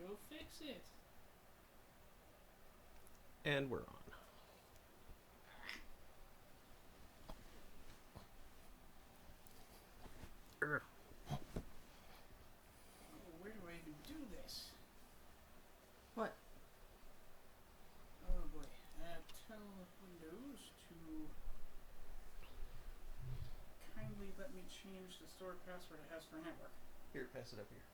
Go fix it. And we're on. Oh, where do I even do this? What? Oh boy. Tell Windows to kindly let me change the stored password it has for network. Here, pass it up here.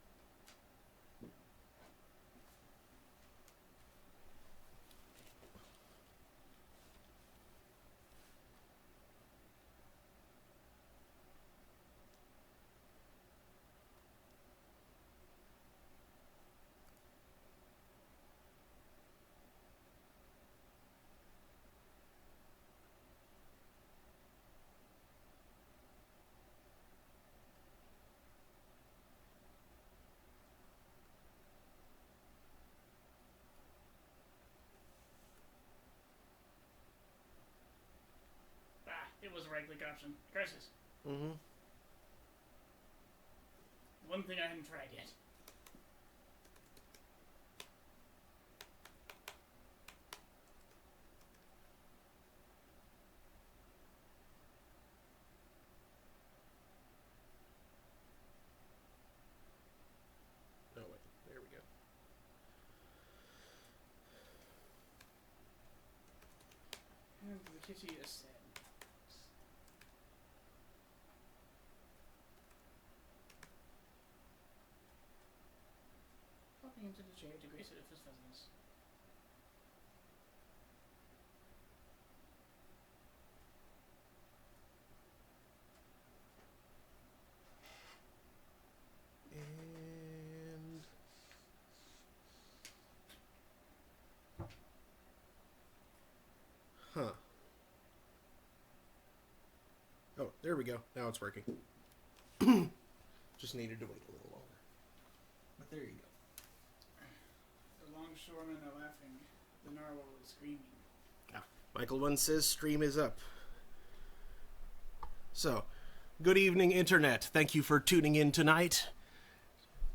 It was a right click option. Crisis. Mm-hmm. One thing I haven't tried yet. Oh, wait. There we go. And the kitty is sad. Popping into the chair to grace it with his fuzziness. And huh. Oh, there we go. Now it's working. Just needed to wait a little longer. But there you go. The longshoremen are laughing. The narwhal is screaming. Michael One says stream is up. So, good evening, Internet. Thank you for tuning in tonight.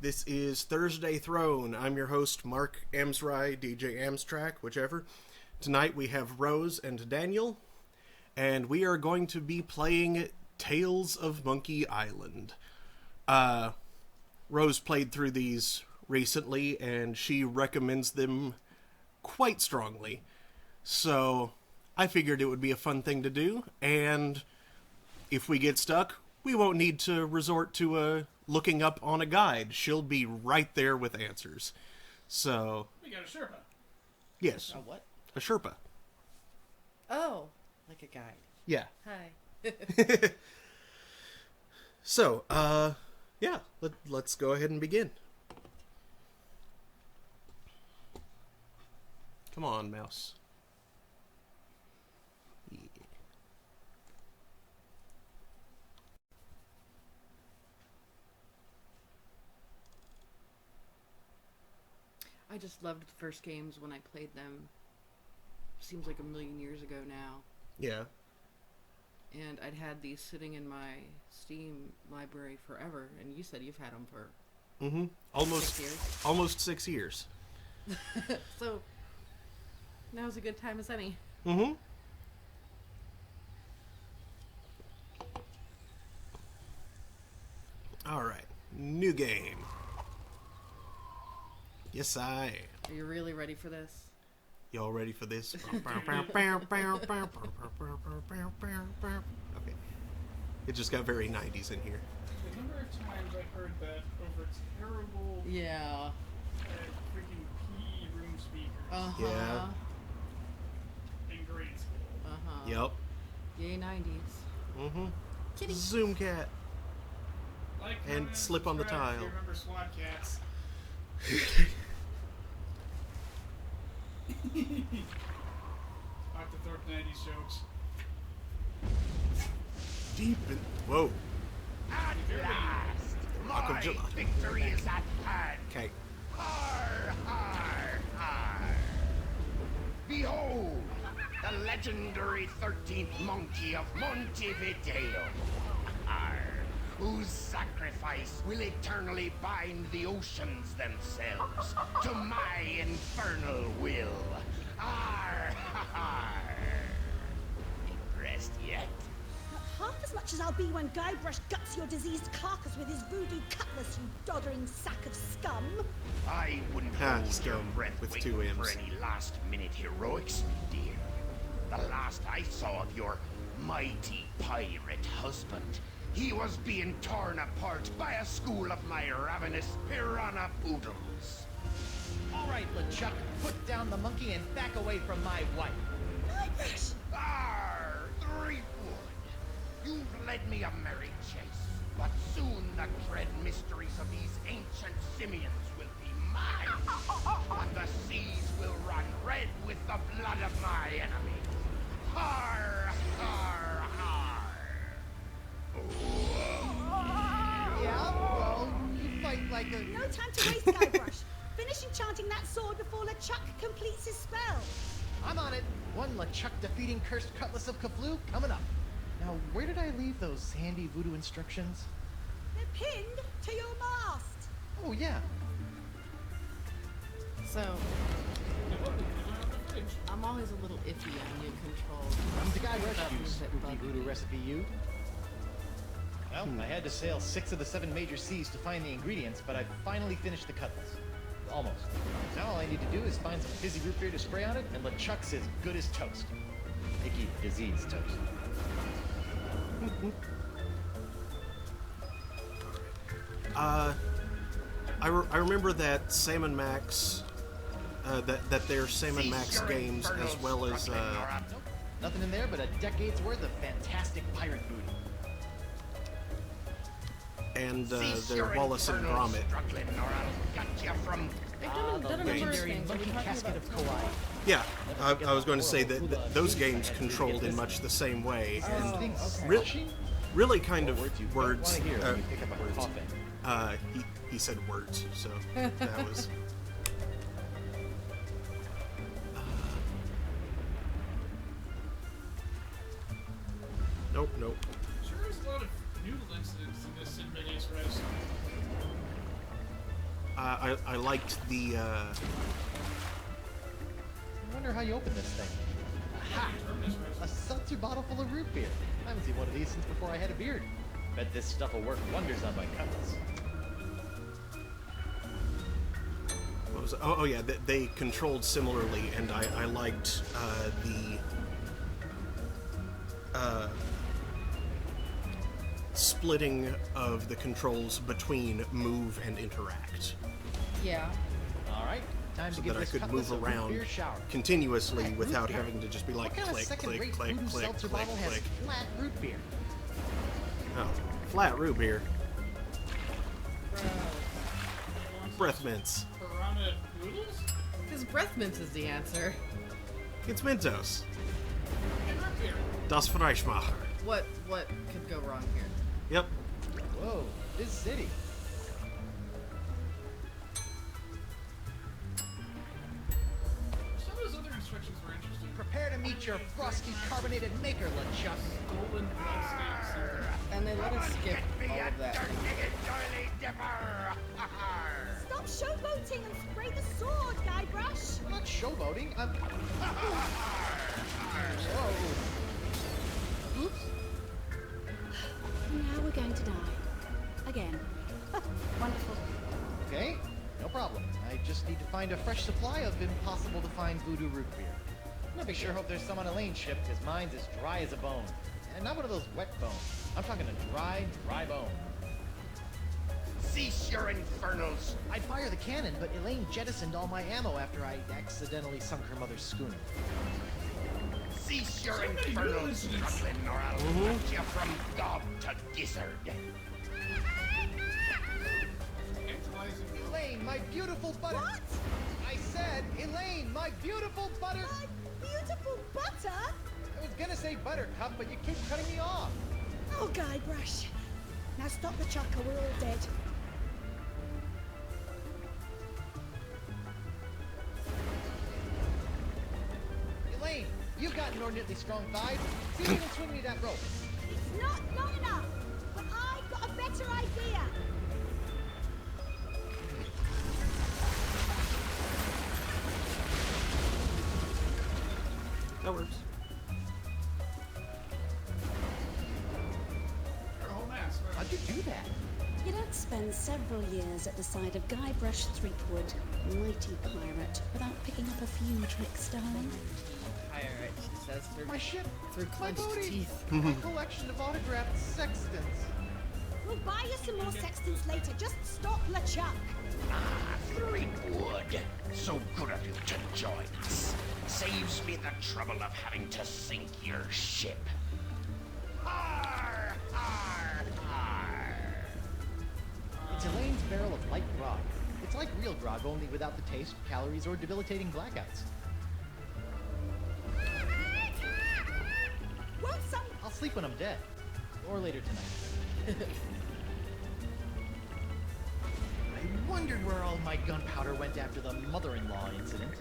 This is Thursday Throne. I'm your host, Mark Amsry, DJ Amstrack, whichever. Tonight we have Rose and Daniel, and we are going to be playing Tales of Monkey Island. Rose played through these recently, and she recommends them quite strongly. So, I figured it would be a fun thing to do, and if we get stuck, we won't need to resort to looking up on a guide. She'll be right there with answers. So, We got a Sherpa. yes, A what? a Sherpa. Oh, like a guide. Yeah. Hi. So, yeah, let's go ahead and begin. Come on, mouse. Yeah. I just loved the first games when I played them. Seems like a million years ago now. Yeah. And I'd had these sitting in my Steam library forever, and you said you've had them for Mm-hmm. Almost 6 years. Almost 6 years. So now's a good time as any. Mm-hmm. All right. New game. Yes, I am. Are you really ready for this? Y'all ready for this? Okay. It just got very 90s in here. The number of times I heard that over terrible Yeah. freaking PE room speakers Uh-huh. Yeah. in grade school. Uh-huh. Yep. Yay, 90s. Mm-hmm. Kitty. Zoom cat. Like, And comment, slip on the subscribe if tile. You remember SWAT cats? Octothorpe 90s jokes. Deep in... Whoa. At last, Rock of my gelato. victory is at hand. Okay. Har, har, har. Behold, the legendary 13th monkey of Montevideo. Har, whose sacrifice will eternally bind the oceans themselves. slaves to my infernal will. Arr, ha, ha. Impressed yet? Not half as much as I'll be when Guybrush guts your diseased carcass with his voodoo cutlass, you doddering sack of scum. I wouldn't Ah, hold your scum breath with waiting 2 M's. for any last-minute heroics, dear. The last I saw of your mighty pirate husband, he was being torn apart by a school of my ravenous piranha poodles. All right, LeChuck, put down the monkey and back away from my wife. Guybrush! Arr, Threepwood! You've led me a merry chase, but soon the dread mysteries of these ancient simians will be mine, and the seas will run red with the blood of my enemy. Har, har, har! Yeah, well, you fight like a... No time to waste, Guybrush. Finish enchanting that sword before LeChuck completes his spell. I'm on it. One LeChuck defeating cursed cutlass of Kaflu coming up. Now, where did I leave those handy voodoo instructions? They're pinned to your mast. Oh, yeah. So, I'm always a little iffy on new controls. I'm the guy That Rush was used. a bit Spooky buggy. voodoo recipe you. Well, I had to sail 6 of the 7 major seas to find the ingredients, but I finally finished the cutlass. Almost. Now all I need to do is find some fizzy root beer to spray on it, and LeChuck's as good as toast. Icky disease toast. I remember that Sam and Max, that they're Sam and Max games as well as Nope. Nothing in there but a decade's worth of fantastic pirate voodoo. their Wallace and Gromit. They've done a number of Legendary things. Are we monkey talking casket about of Kauai. Yeah, I was going to say that those games controlled in much the same way, and Something Real- squishy? really kind of Words you don't words. want to hear when you pick up a coffin. He said words, so that was. Nope. Sure, there's a lot of noodle incidents in this Inmediate Res. I liked the. I wonder how you open this thing. Aha! A seltzer bottle full of root beer. I haven't seen one of these since before I had a beard. Bet this stuff will work wonders on my cutlass. What was it? Oh yeah, they controlled similarly, and I liked the splitting of the controls between move and interact, Yeah. All right, time so to give that I this could cutlass move a root around beer shower. continuously Flat without root beer. having to just be like What kind click, of second-rate click, click, voodoo click, seltzer click, bottle has click. flat root beer? Oh, flat root beer, breath mints. Piranha noodles? Because breath mint is the answer. It's Mentos. And root beer. Das Freischmacher. What could go wrong here? Yep. Whoa, this city. Some of those other instructions were interesting. Prepare to meet your frosty carbonated maker, LeChuck. Golden bloodstains. And they let us skip all of that. Stop showboating and spray the sword, Guybrush. I'm not showboating. I'm. Whoa. Oops. Now we're going to die. Again. Wonderful. Okay, no problem. I just need to find a fresh supply of impossible to find voodoo root beer. I sure hope there's some on Elaine's ship, because mine's as dry as a bone. And not one of those wet bones. I'm talking a dry bone. Cease your infernals. I'd fire the cannon, but Elaine jettisoned all my ammo after I accidentally sunk her mother's schooner. Cease your So many infernals, noodle incidents. Struckling, or I'll cut you from gob to gizzard. Tantalizing. Elaine, my beautiful butter. What? I said, Elaine, my beautiful butter. My beautiful butter? I was gonna say buttercup, but you keep cutting me off. Oh, Guybrush. Now stop the chuck or we're all dead. Elaine, you've got inordinately strong thighs. See if you can swing me that rope. It's not long enough, but I've got a better idea. That works. Her whole mask. How'd you do that? You don't spend several years at the side of Guybrush Threepwood, mighty pirate, without picking up a few tricks, darling. Pirate, she says through, My ship! through My clenched booty! teeth. My collection of autographed sextants. We'll buy you some more sextants later. Just stop LeChuck. Ah, Threepwood. So good of you to join us. Saves me the trouble of having to sink your ship. Arr, arr, arr. It's Elaine's barrel of light grog. It's like real grog, only without the taste, calories, or debilitating blackouts. Won't some... I'll sleep when I'm dead. Or later tonight. I wondered where all my gunpowder went after the mother-in-law incident.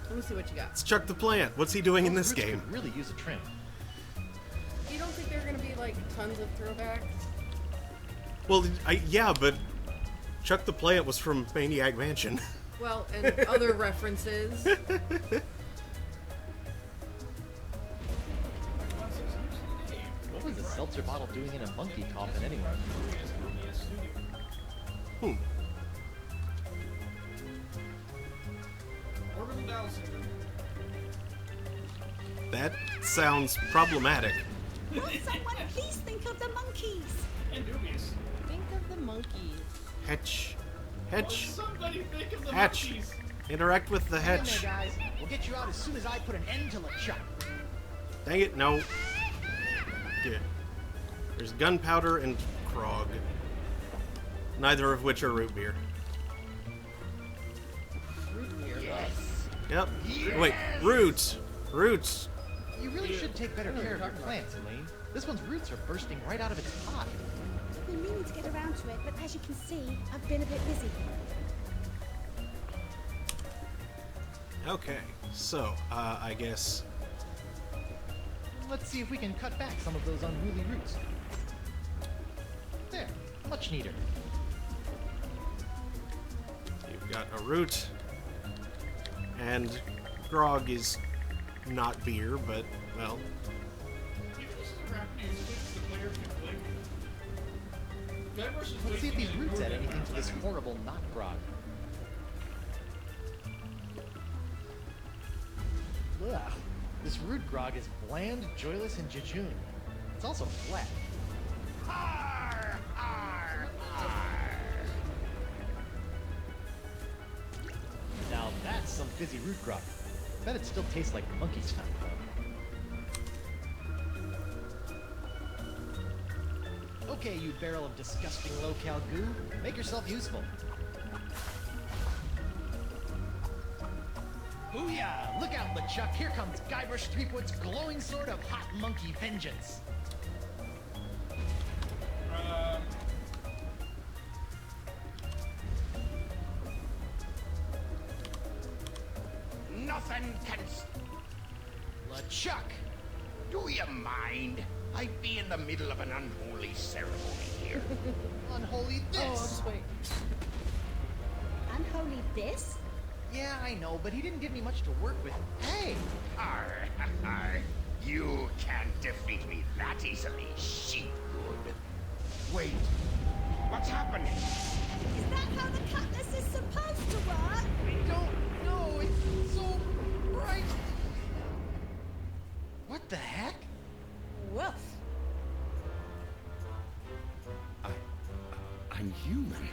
Let me see what you got. It's Chuck the Plant. What's he doing in Those this roots game? could really use a trim. You don't think there are gonna be like tons of throwbacks? Well, yeah, but Chuck the Plant was from Maniac Mansion. Well, and other references. What was the seltzer bottle doing in a monkey coffin anyway? Hmm. Orbital Dial Syndrome. That sounds problematic. Won't someone please think of the monkeys? And dubious. Think of the monkeys. Hetch. Will Hetch. somebody think of the Hatch. monkeys? Interact with the Hang in Hetch. there, guys. We'll get you out as soon as I put an end to LeChuck. Dang it, no. Yeah. There's gunpowder and Krog. Neither of which are root beer. Root beer. Yes. Yep. Wait, roots. Roots. You really should take better care of your plants, Elaine. This one's roots are bursting right out of its pot. I've been meaning to get around to it, but as you can see, I've been a bit busy. Okay, so, I guess... Let's see if we can cut back some of those unruly roots. There, much neater. You've got a root, and grog is not beer, but, well, You think this is a rapid use case the player can blink? Guybrush is Let's see if blinking these and roots add moving anything to this around. horrible not grog. Ugh. This root grog is bland, joyless, and jejune. It's also flat. Arr, arr, arr. Now that's some fizzy root grog. Bet it still tastes like monkey's fat, though. Okay, you barrel of disgusting low-cal goo. Make yourself useful. Booyah! Look out, LeChuck. Here comes Guybrush Threepwood's glowing sword of hot monkey vengeance. Nothing can. LeChuck! Do you mind? I'd be in the middle of an unholy ceremony here. Unholy this! Oh, I'll just wait. Unholy this? Yeah, I know, but he didn't give me much to work with. Hey! Arr, arr. You can't defeat me that easily, sheepwood. Wait, what's happening? Is that how the cutlass is supposed to work? I don't know. It's so bright. What the heck? Woof. I'm human.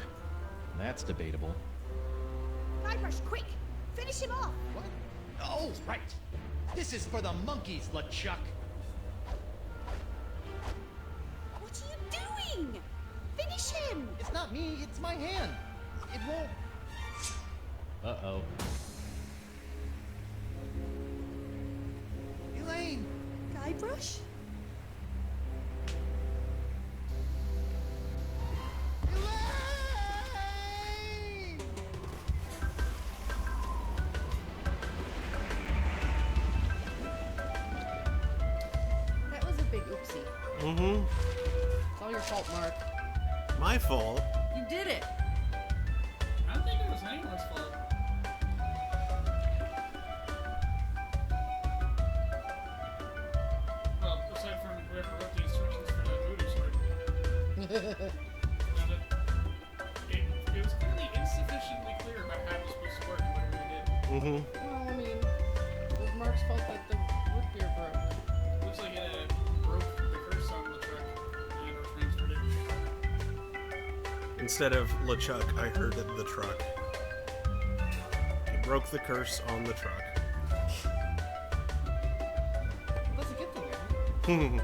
That's debatable. Guybrush, quick! Finish him off! What? Oh, right. This is for the monkeys, LeChuck. What are you doing? Finish him! It's not me, it's my hand. It won't. Uh-oh. Elaine! Guybrush? Elaine! That was a big oopsie. mm-hmm. It's all your fault, Mark. My fault. You did it. I don't think it was was anyone's fault. Well, aside from whoever wrote the instructions for the voodoo sword. It was clearly insufficiently clear about how it was supposed to work, whatever they did. Mm-hmm. Well, I mean, it was Mark's fault that the root beer broke. Looks like it broke the curse on the truck and or transferred it. Instead of LeChuck, I heard it the truck. It broke the curse on the truck. Well, that's a good thing, right?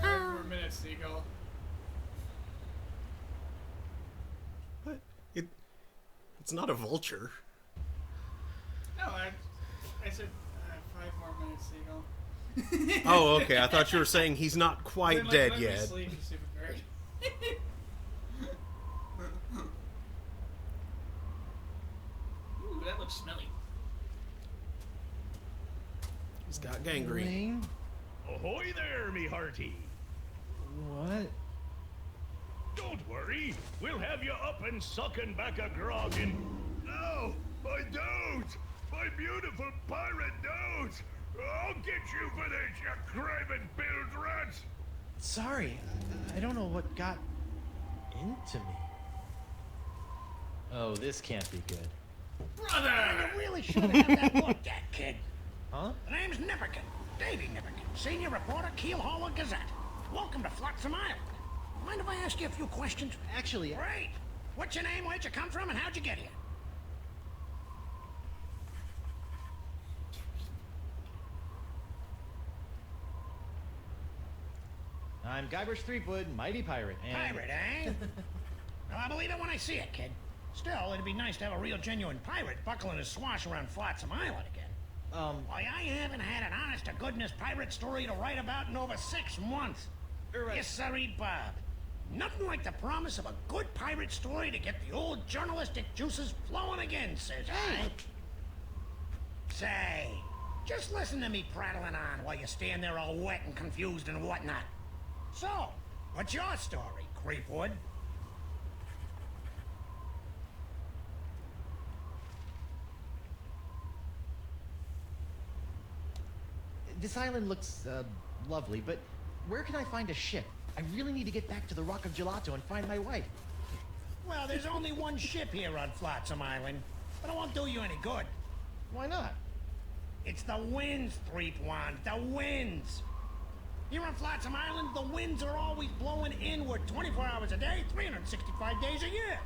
5 more minutes, Seagull. What? It's not a vulture. No, I said 5 more minutes, Seagull. Oh, okay. I thought you were saying he's not quite Then, like, dead let me yet. sleep, you stupid bird. Ooh, that looks smelly. He's got gangrene. Lane? Ahoy there, me hearty. What? Don't worry, we'll have you up and sucking back a grog in... No, my dote! My beautiful pirate dote! I'll get you for this, you craven billed rat! Sorry, I don't know what got into me. Oh, this can't be good. Brother! You really should have that looked at, kid. Huh? The name's Nipperkin. Davy Nipperkin, senior reporter, Keelhaul Gazette. Welcome to Flotsam Island. Mind if I ask you a few questions? Actually, Great. What's your name, where'd you come from, and how'd you get here? I'm Guybrush Threepwood, mighty pirate, and... Pirate, eh? Well, I believe it when I see it, kid. Still, it'd be nice to have a real genuine pirate buckling his swash around Flotsam Island again. Why, I haven't had an honest-to-goodness pirate story to write about in over 6 months. Right. Yes, sirree, Bob. Nothing like the promise of a good pirate story to get the old journalistic juices flowing again, says I. Say, just listen to me prattling on while you stand there all wet and confused and whatnot. So, what's your story, Creepwood? This island looks, lovely, but where can I find a ship? I really need to get back to the Rock of Gelato and find my wife. Well, there's only one ship here on Flotsam Island, but it won't do you any good. Why not? It's the winds, Threepwand, the winds. Here on Flotsam Island, the winds are always blowing inward 24 hours a day, 365 days a year.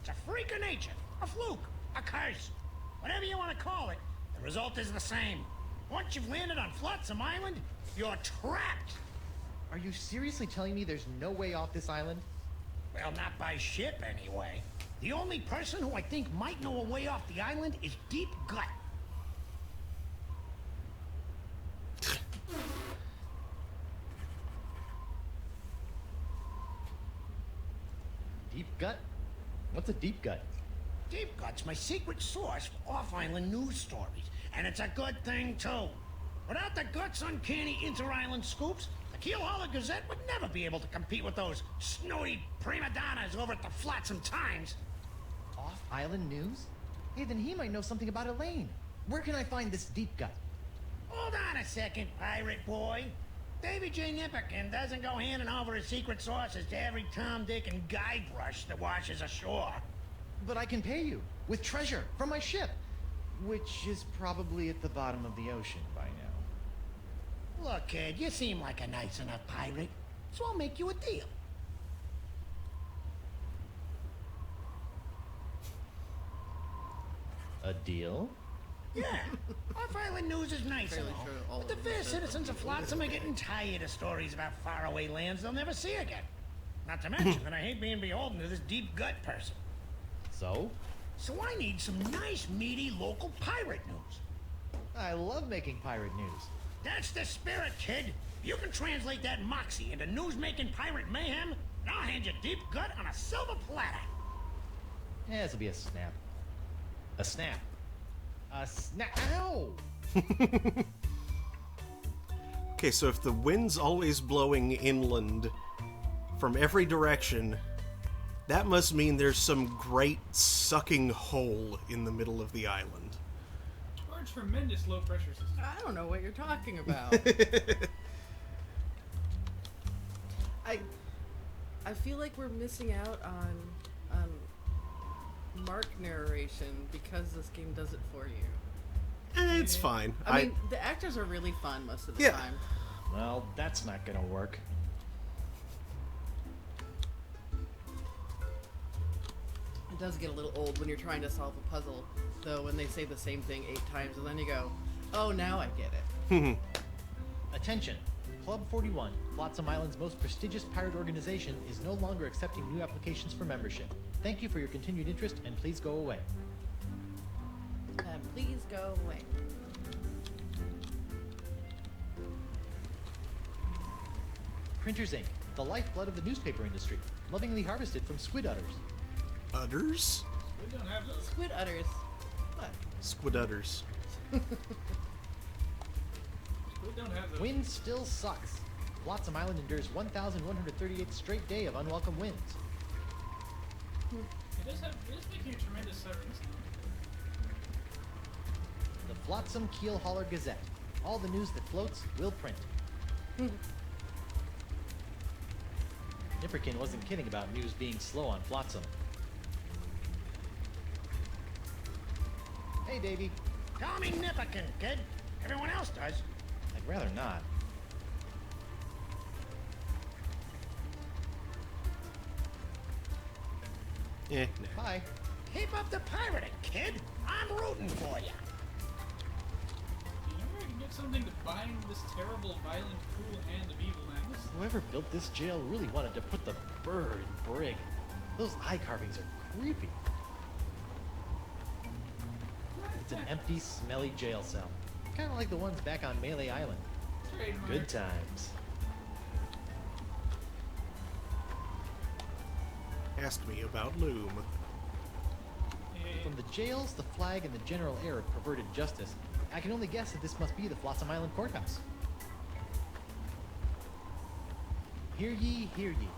It's a freak of nature, a fluke, a curse. Whatever you want to call it, the result is the same. Once you've landed on Flotsam Island, you're trapped. Are you seriously telling me there's no way off this island? Well, not by ship, anyway. The only person who I think might know a way off the island is Deep Gut. Deep gut? What's a deep gut? Deep Gut's my secret source for off-island news stories, and it's a good thing, too. Without the Gut's uncanny inter-island scoops, the Keelhaul Gazette would never be able to compete with those snooty prima donnas over at the Flotsam Times. Off-island news? Hey, then he might know something about Elaine. Where can I find this deep gut? Hold on a second, pirate boy. Davy J. Nipperkin doesn't go handing over his secret sources to every Tom, Dick, and Guybrush that washes ashore. But I can pay you with treasure from my ship, which is probably at the bottom of the ocean by now. Look, kid, you seem like a nice enough pirate, so I'll make you a deal. A deal? Yeah, off-island news is nice and Fairly all, sure all but the of fair them said citizens of Flotsam are getting tired of stories about faraway lands they'll never see again. Not to mention that I hate being beholden to this deep gut person. So? So I need some nice, meaty local pirate news. I love making pirate news. That's the spirit, kid. You can translate that moxie into news-making pirate mayhem, and I'll hand you Deep Gut on a silver platter. Yeah, this'll be a snap. A snap. A snap. Ow! Okay, so if the wind's always blowing inland from every direction. That must mean there's some great sucking hole in the middle of the island. Or a tremendous low pressure system. I don't know what you're talking about. I feel like we're missing out on Mark narration because this game does it for you. It's fine. I mean, the actors are really fun most of the Yeah. time. Well, that's not gonna work. It does get a little old when you're trying to solve a puzzle, though, when they say the same thing 8 times, and then you go, oh, now I get it. Attention! Club 41, Flotsam Island's most prestigious pirate organization, is no longer accepting new applications for membership. Thank you for your continued interest, and please go away. Please go away. Printers Inc., the lifeblood of the newspaper industry, lovingly harvested from squid udders. Udders? We don't have those. Squid udders. What? Squidudders. We don't have those. Wind still sucks. Flotsam Island endures 1,138th straight day of unwelcome winds. It is making a tremendous suffering sound. The Flotsam Keel Hauler Gazette. All the news that floats will print. Nipperkin wasn't kidding about news being slow on Flotsam. Hey, Davy. Call me Nipperkin, kid. Everyone else does. I'd rather not. No. Bye. Keep up the pirating, kid. I'm rooting for you. Do you know where I can get something to bind this terrible, violent, cruel hand of evil Magnus? Whoever built this jail really wanted to put the bird in brig. Those eye carvings are creepy. It's an empty, smelly jail cell. Kind of like the ones back on Melee Island. Trademark. Good times. Asked me about Loom. Yeah. From the jails, the flag, and the general air of perverted justice, I can only guess that this must be the Flotsam Island courthouse. Hear ye, hear ye.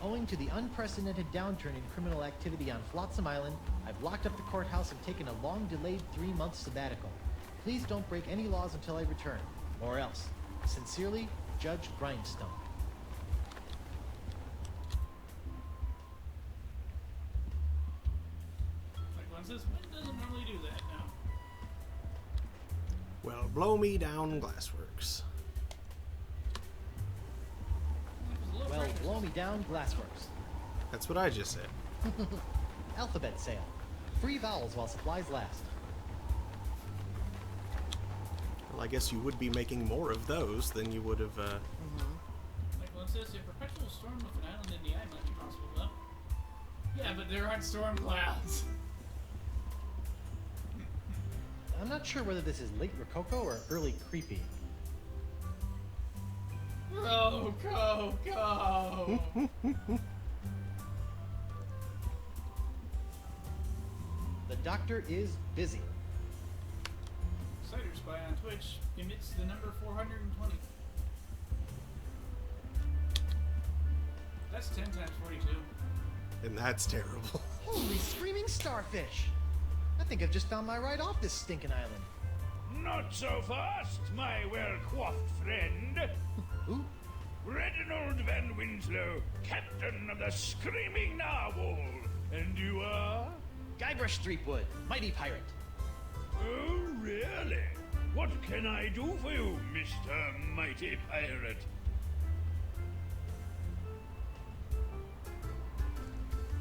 Owing to the unprecedented downturn in criminal activity on Flotsam Island, I've locked up the courthouse and taken a long-delayed 3-month sabbatical. Please don't break any laws until I return, or else. Sincerely, Judge Grindstone. Like one says, wind doesn't normally do that now. Well, blow me down, Glassworks. It was low Well, pressure. blow me down, Glassworks. That's what I just said. Alphabet sale. Free vowels while supplies last. Well, I guess you would be making more of those than you would have, Like one says, a perpetual storm with an island in the eye might be possible, though. Yeah, but there aren't storm clouds. I'm not sure whether this is late Rococo or early creepy. Go, go, go! The doctor is busy. Cider Spy on Twitch emits the number 420. That's 10 times 42. and that's terrible. Holy screaming starfish! I think I've just found my ride off this stinking island. Not so fast, my well-coiffed friend. Who? Reginald Van Winslow, captain of the Screaming Narwhal. And you are? Guybrush Threepwood, mighty pirate. Oh, really? What can I do for you, Mr. Mighty Pirate?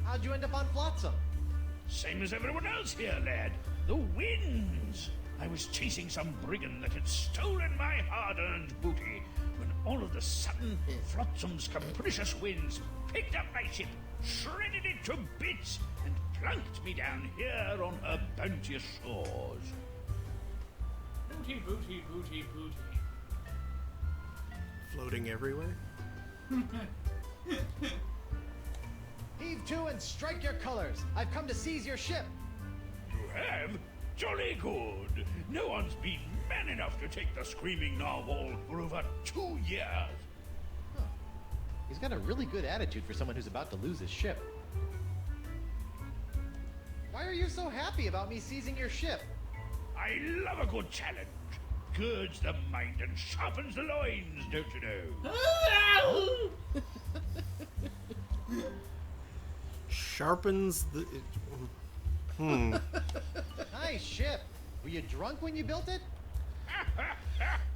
How'd you end up on Flotsam? Same as everyone else here, lad. The winds. I was chasing some brigand that had stolen my hard-earned booty when all of a sudden Flotsam's capricious winds picked up my ship, shredded it to bits, and plunked me down here on her bounteous shores. Booty, booty, booty, booty. Floating everywhere? Heave to and strike your colors. I've come to seize your ship. You have? Jolly good. No one's been man enough to take the Screaming Narwhal for over 2 years. He's got a really good attitude for someone who's about to lose his ship. Why are you so happy about me seizing your ship? I love a good challenge. Girds the mind and sharpens the loins, don't you know? Sharpens the. Nice ship. Were you drunk when you built it?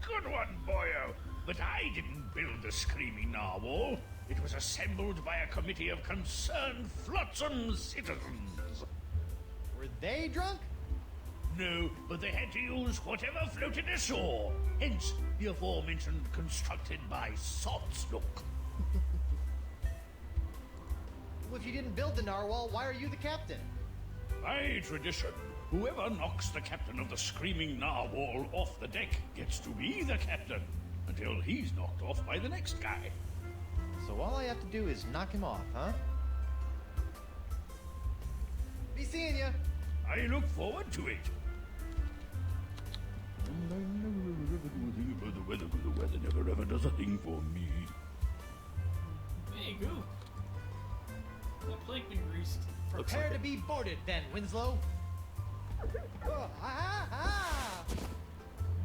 Good one, boyo. But I didn't build the Screaming Narwhal. It was assembled by a committee of concerned flotsam citizens. Were they drunk? No, but they had to use whatever floated ashore. Hence, the aforementioned constructed by Sotsnook. Well, if you didn't build the narwhal, why are you the captain? By tradition, whoever knocks the captain of the Screaming Narwhal off the deck gets to be the captain, until he's knocked off by the next guy. So all I have to do is knock him off, huh? Be seeing ya. I look forward to it. The weather never ever does a thing for me. Hey, Goo. That plank been greased. Looks Prepare like to be boarded, then, Winslow. Oh,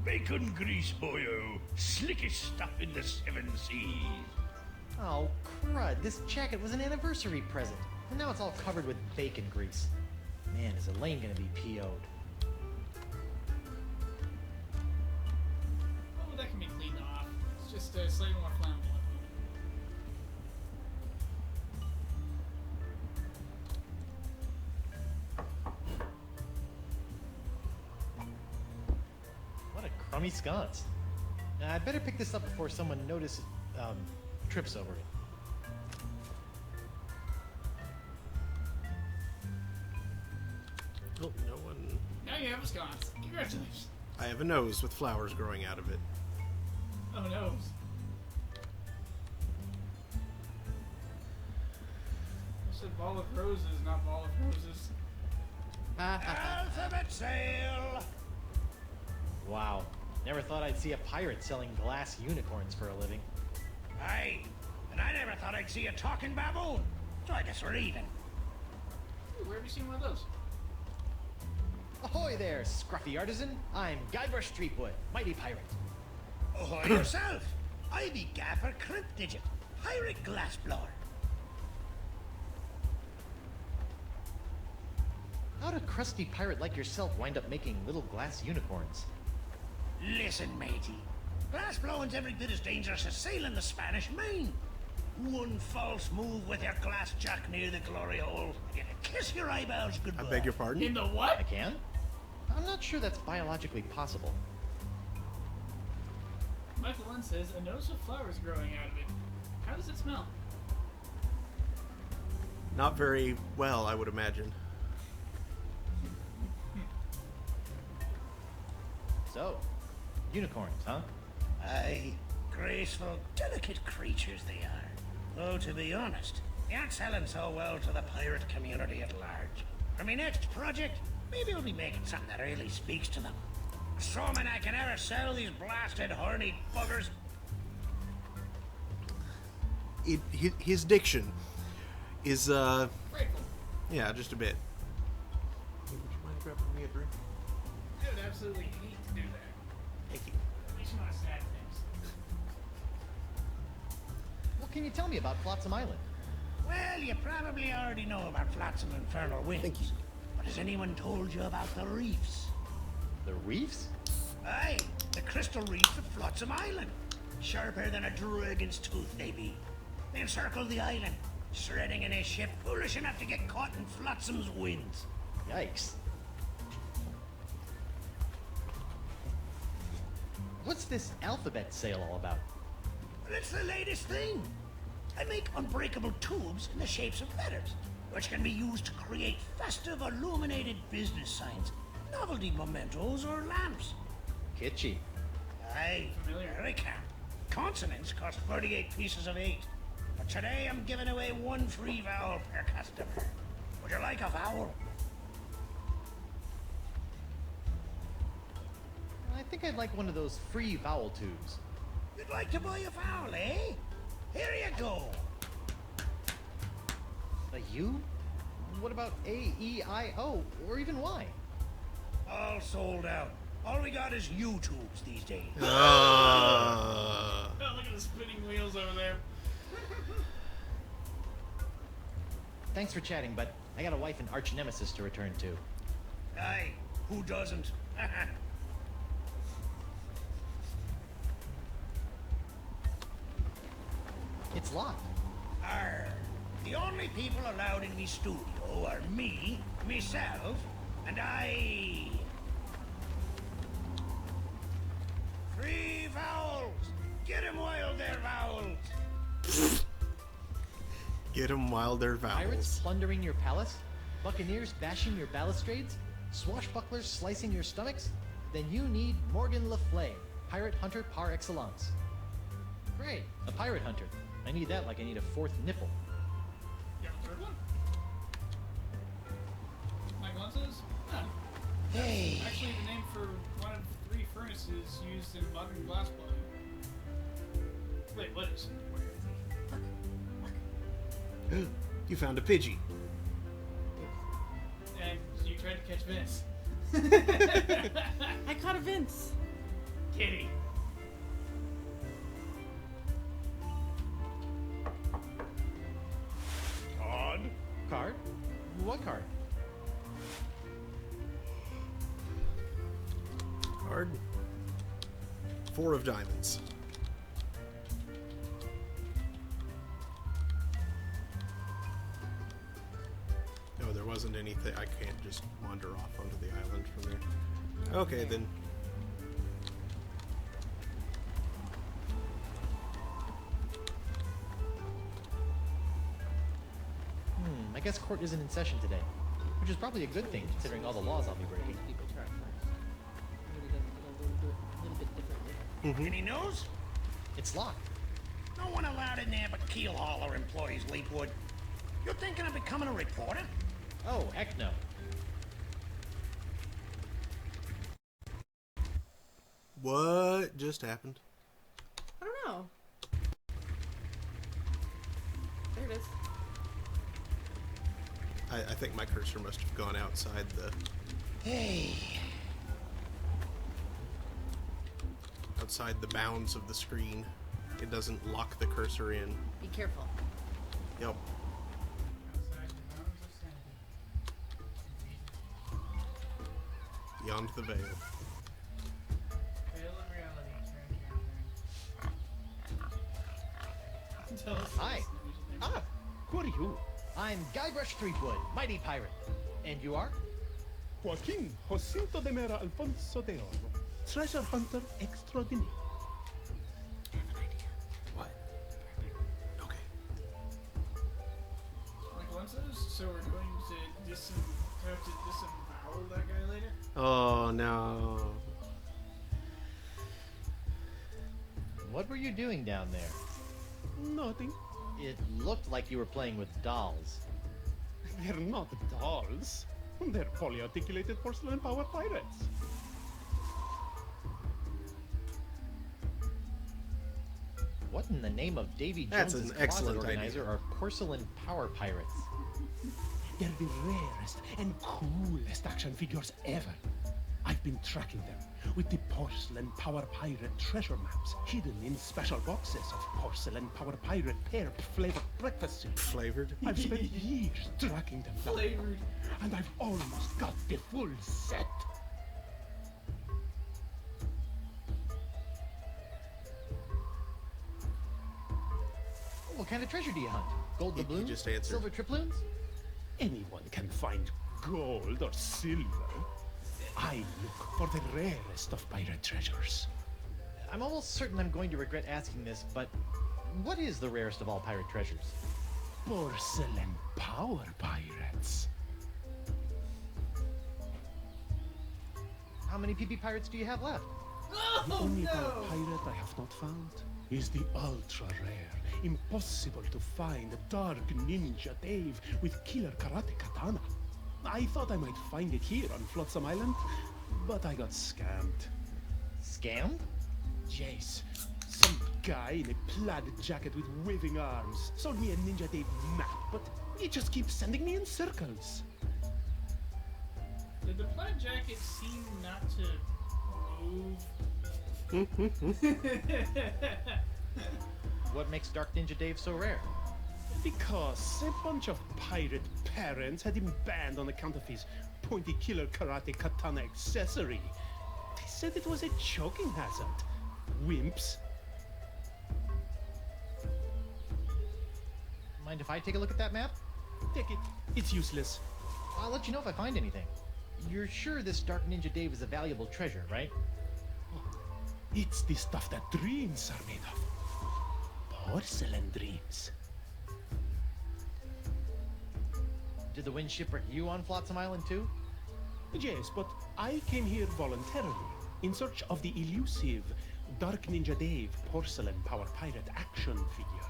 Bacon grease, boyo. Slickest stuff in the 7 seas. Oh, crud. This jacket was an anniversary present. And now it's all covered with bacon grease. Man, is Elaine gonna be PO'd? Oh, that can be cleaned off. It's just slightly more flammable. What a crummy sconce. Now, I better pick this up before someone trips over it. Oh, no one. Now you have a sconce. Congratulations. I have a nose with flowers growing out of it. Oh no. I said ball of roses, not ball of roses. Alphabet sale! Wow. Never thought I'd see a pirate selling glass unicorns for a living. Aye, and I never thought I'd see a talking baboon. So I guess we're even. Ooh, where have you seen one of those? Ahoy there, scruffy artisan. I'm Guybrush Threepwood, mighty pirate. Oh, yourself. I be Gaffer Cryptdigit, pirate glassblower. How'd a crusty pirate like yourself wind up making little glass unicorns? Listen, matey. Glassblowing's every bit as dangerous as sailing the Spanish Main. One false move with your glass jack near the glory hole, and you can kiss your eyeballs I goodbye. beg your pardon? In the what? I can? I'm not sure that's biologically possible. Michael Lund says a nose with flowers growing out of it. How does it smell? Not very well, I would imagine. So, unicorns, huh? Aye, graceful, delicate creatures they are. Though, to be honest, they aren't selling so well to the pirate community at large. For my next project, maybe we'll be making something that really speaks to them. Assuming I can ever sell these blasted horny buggers. His diction is, Grateful. yeah, just a bit. Hey, would you mind grabbing me a drink? I would absolutely hate to do that. Thank you. At least not sad things. What can you tell me about Flotsam Island? Well, you probably already know about Flotsam Infernal Winds. Thank you. But has anyone told you about the reefs? The reefs? Aye, the crystal reefs of Flotsam Island. Sharper than a dragon's tooth, they be. They encircle the island, shredding in a ship foolish enough to get caught in Flotsam's winds. Yikes. What's this alphabet sale all about? Well, it's the latest thing. I make unbreakable tubes in the shapes of letters, which can be used to create festive illuminated business signs, novelty mementos, or lamps. Kitschy. Aye, Familiar. very can. Consonants cost 48 pieces of 8. But today I'm giving away one free vowel per customer. Would you like a vowel? I think I'd like one of those free vowel tubes. You'd like to buy a vowel, eh? Here you go. U? What about A, E, I, O, or even Y? All sold out. All we got is YouTubes these days. Oh, look at the spinning wheels over there. Thanks for chatting, but I got a wife and arch nemesis to return to. Aye, who doesn't? It's locked. Arr. The only people allowed in me studio are me, myself, and I. 3 vowels! Get 'em while they're vowels! Get 'em while they're vowels. Pirates plundering your palace? Buccaneers bashing your balustrades? Swashbucklers slicing your stomachs? Then you need Morgan Le Fay, pirate hunter par excellence. Great, a pirate hunter. I need that like I need a 4th nipple. You have a third one? Mike Lenses? None. Hey. Actually, the name for one of 3 furnaces used in modern glassblowing. Wait, what is it? You found a Pidgey. And you tried to catch Vince. I caught a Vince. Kitty. Odd. Card? What card? Card. 4 of diamonds. Oh, there wasn't anything. I can't just wander off onto the island from there. Okay, then. I guess court isn't in session today. Which is probably a good thing, considering all the laws I'll be breaking. People try first. Maybe does it a little bit differently. Any news? It's locked. No one allowed in there but Keelhauler employees, Leapwood. You're thinking of becoming a reporter? Oh, heck no. What just happened? I don't know. There it is. I think my cursor must have gone outside the Hey. outside the bounds of the screen. It doesn't lock the cursor in. Be careful. Yep. Beyond the veil. Hi. Who are you? I'm Guybrush Threepwood, mighty pirate. And you are? Joaquin Jacinto de Mera Alfonso de Oro, treasure hunter extraordinaire. What? Okay. Like Lenses? So we're going to have to disembowel that guy later? Oh no. What were you doing down there? Nothing. It looked like you were playing with dolls. They're not dolls. They're polyarticulated porcelain power pirates. What in the name of Davy That's Jones's an closet excellent organizer idea. are porcelain power pirates? They're the rarest and coolest action figures ever. I've been tracking them with the porcelain power pirate treasure maps hidden in special boxes of porcelain power pirate pear flavored breakfast cereal. Flavored? I've spent years tracking them down, Flavored. and I've almost got the full set. What kind of treasure do you hunt? Gold You doubloons? just answered. Silver triploons? Anyone can find gold or silver. I look for the rarest of pirate treasures. I'm almost certain I'm going to regret asking this, but what is the rarest of all pirate treasures? Porcelain power pirates. How many PP pirates do you have left? The only power pirate I have not found is the ultra rare, impossible to find dark ninja Dave with killer karate katana. I thought I might find it here on Flotsam Island, but I got scammed. Scammed? Yes, some guy in a plaid jacket with waving arms sold me a Ninja Dave map, but he just keeps sending me in circles. Did the plaid jacket seem not to move? What makes Dark Ninja Dave so rare? Because a bunch of pirate parents had him banned on account of his pointy killer karate katana accessory. They said it was a choking hazard. Wimps. Mind if I take a look at that map? Take it. It's useless. I'll let you know if I find anything. You're sure this Dark Ninja Dave is a valuable treasure, right? It's the stuff that dreams are made of. Porcelain dreams. Did the wind shipwreck you on Flotsam Island too? Yes, but I came here voluntarily in search of the elusive Dark Ninja Dave porcelain power pirate action figure.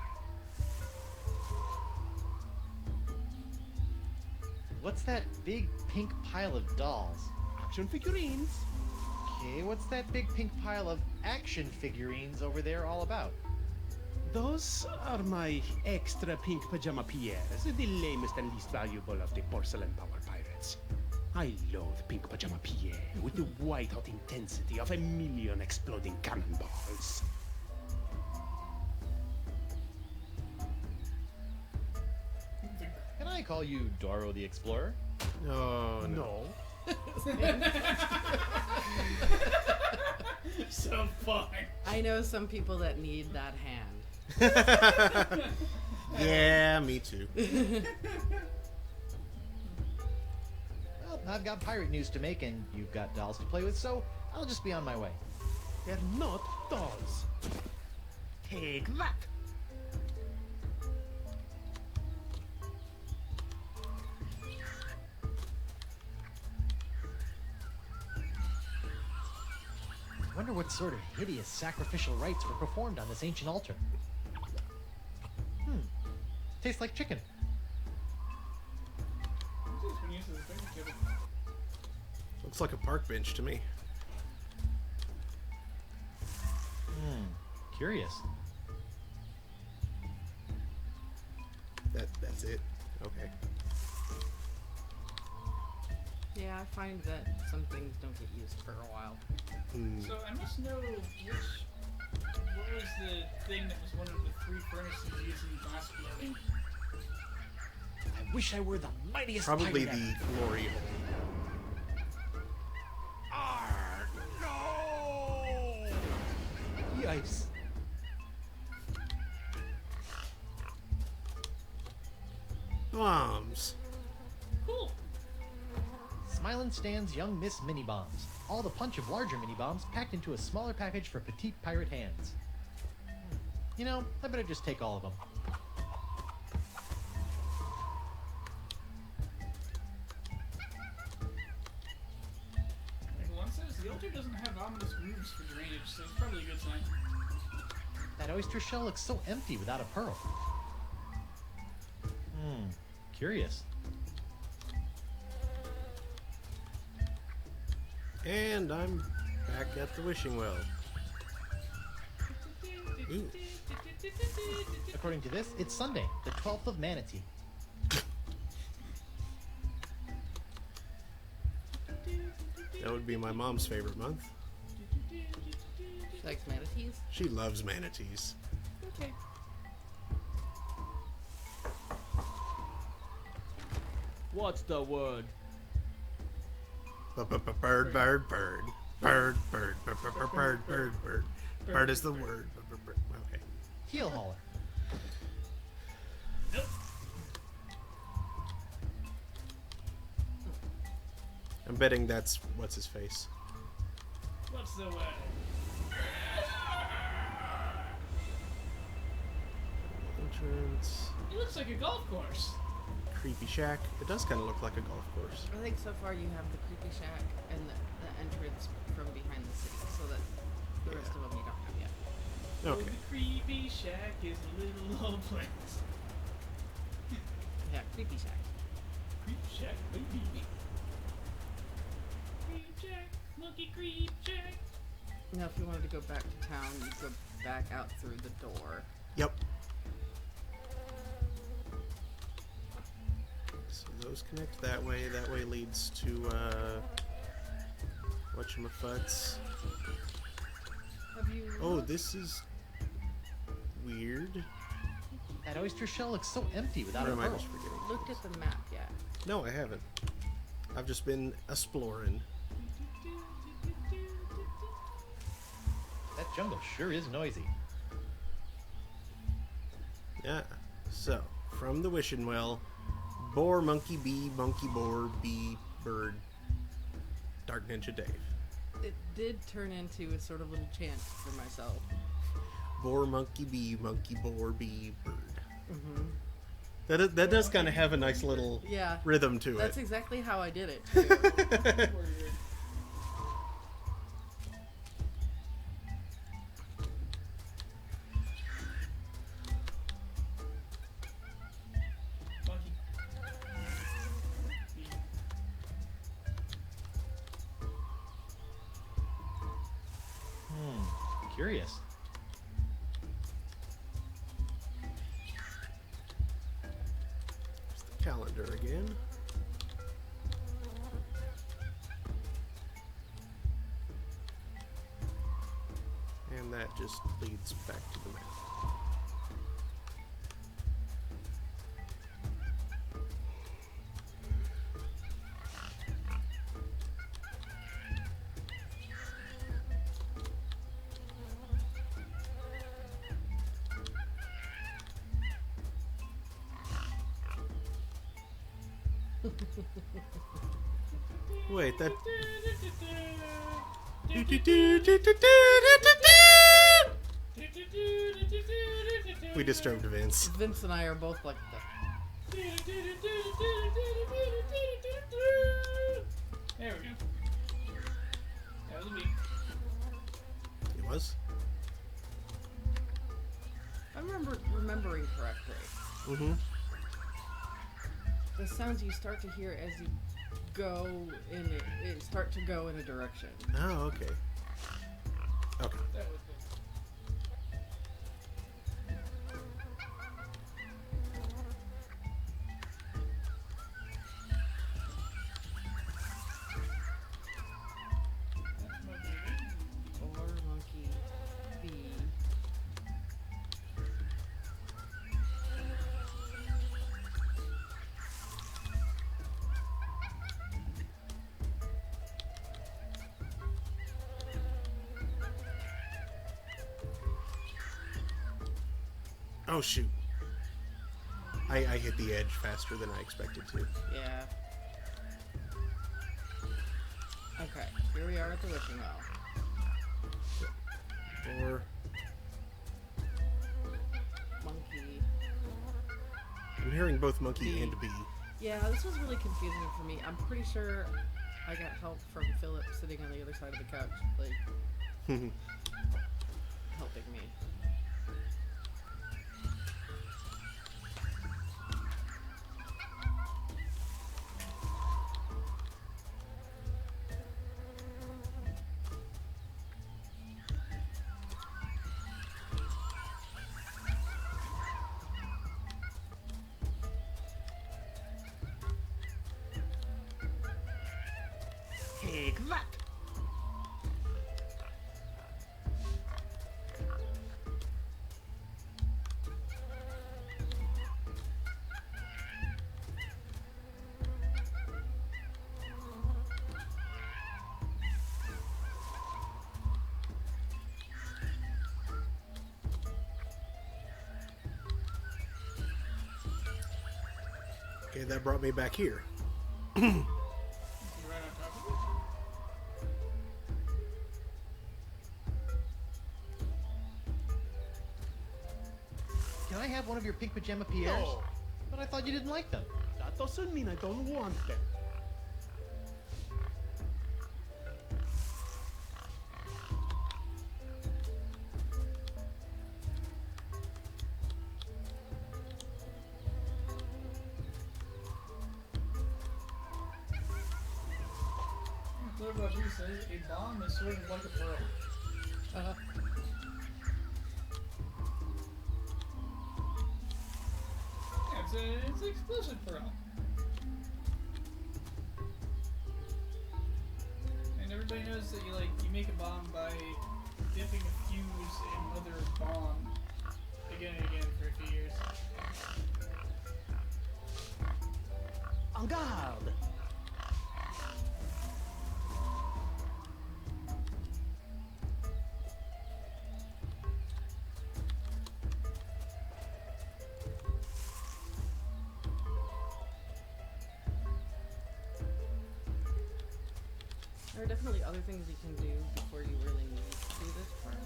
What's that big pink pile of dolls? Action figurines? Okay, what's that big pink pile of action figurines over there all about? Those are my extra pink pajama Pierres, the lamest and least valuable of the porcelain power pirates. I loathe pink pajama Pierre with the white-hot intensity of a million exploding cannonballs. Can I call you Doro the Explorer? Oh, no. So fun. I know some people that need that hand. Yeah, me too. Well, I've got pirate news to make and you've got dolls to play with, so I'll just be on my way. They're not dolls. Take that! I wonder what sort of hideous sacrificial rites were performed on this ancient altar. Tastes like chicken. This has been used as a picnic table. Looks like a park bench to me. Curious. That's it. Okay. Yeah, I find that some things don't get used for a while. So I must know what was the thing that was one of the 3 furnaces used in the last building? I wish I were the mightiest Probably pirate the ever. glory hole. Arr, no! Yikes. Bombs. Cool. Smilin' stands young Miss Mini Bombs. All the punch of larger mini bombs packed into a smaller package for petite pirate hands. You know, I better just take all of them. Like one says, the altar doesn't have ominous grooves for drainage, so it's probably a good sign. That oyster shell looks so empty without a pearl. Curious. And I'm back at the wishing well. Ooh. According to this, it's Sunday, the 12th of Manatee. That would be my mom's favorite month. She likes manatees? She loves manatees. Okay. What's the word? Bird, bird, bird, bird. Bird, bird, bird, bird, bird, bird, bird. Bird is the word. Okay. Heel hauler. Nope. I'm betting that's what's his face. What's the word? Entrance. It looks like a golf course. Creepy shack. It does kind of look like a golf course. I think so far you have the creepy shack and the entrance from behind the city, so that the rest of them you don't have yet. Oh, Okay. the creepy shack is a little old place. Yeah, creepy shack. Creep shack, baby. Creep shack, monkey creep shack. Now, if you wanted to go back to town, you'd go back out through the door. Yep. So those connect that way. That way leads to, whatchamafutts. Have you... Oh, this is weird. That oyster shell looks so empty without Or a am I pearl. just forgetting? looked at the map yet? No, I haven't. I've just been exploring. That jungle sure is noisy. Yeah. So, from the wishing well, boar, monkey, bee, monkey, boar, bee, bird, Dark Ninja Dave. It did turn into a sort of little chant for myself. Boar, monkey, bee, boar, bee, bird. Mm-hmm. That does kind of have a nice little Yeah, rhythm to that's it. exactly how I did it, too. Monkey. Curious. It's the calendar again. And that just leads back to the map. Wait, that. We disturbed Vince. Vince and I are both like the... There we go. That was me. It was? I'm remembering correctly. Mm-hmm. The sounds you start to hear as you go in it start to go in a direction. Oh, okay. Okay. That was good. That's my baby. Or monkey, bee. Oh, shoot. I hit the edge faster than I expected to. Yeah. Okay, here we are at the wishing well. Or Monkey. I'm hearing both monkey Bee. and bee. Yeah, this was really confusing for me. I'm pretty sure I got help from Philip sitting on the other side of the couch, like, helping me. Take that! Okay, that brought me back here. You right on top of it? Can I have one of your pink pajama Pierres? No, But I thought you didn't like them. that doesn't mean I don't want them. What about who says a bomb is sort of like a pearl? it's an explosive pearl. And everybody knows that you make a bomb by dipping a fuse in another bomb again and again for a few years. En garde! There are definitely other things you can do before you really need to do this part.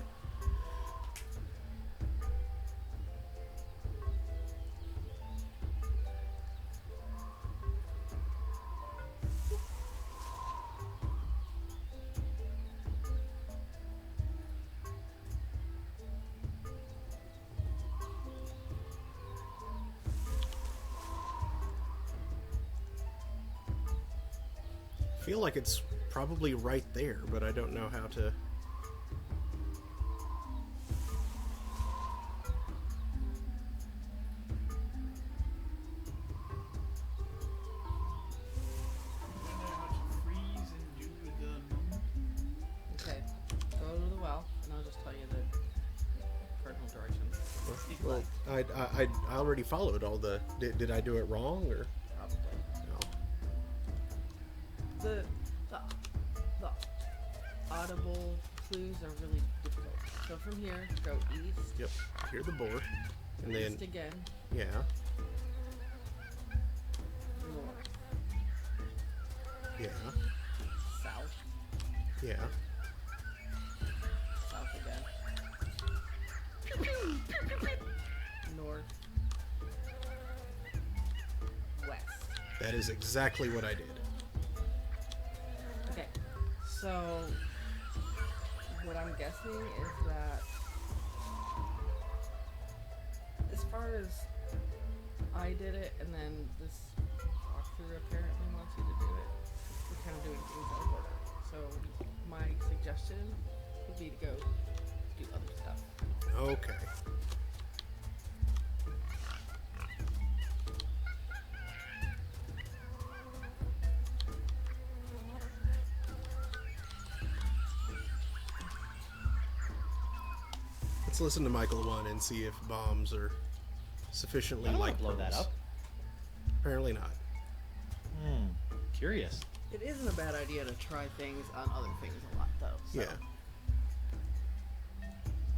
I feel like it's probably right there, but I don't know how to. Don't know how to freeze and do the moon. Okay, go to the well, and I'll just tell you the cardinal directions. Well, I already followed all the. Did I do it wrong or? Probably. No. The audible clues are really difficult. So from here, go east. Yep. Hear the board, and then East again. yeah, North. yeah, South. yeah. South again. North. West. That is exactly what I did. Okay. So what I'm guessing is that as far as I did it, and then this walkthrough apparently wants you to do it, we're kind of doing things out of order. So my suggestion would be to go do other stuff. Okay. Let's listen to Michael 1 and see if bombs are sufficiently I don't want like to blow that pearls. up. Apparently not. Curious. It isn't a bad idea to try things on other things a lot, though. So. Yeah.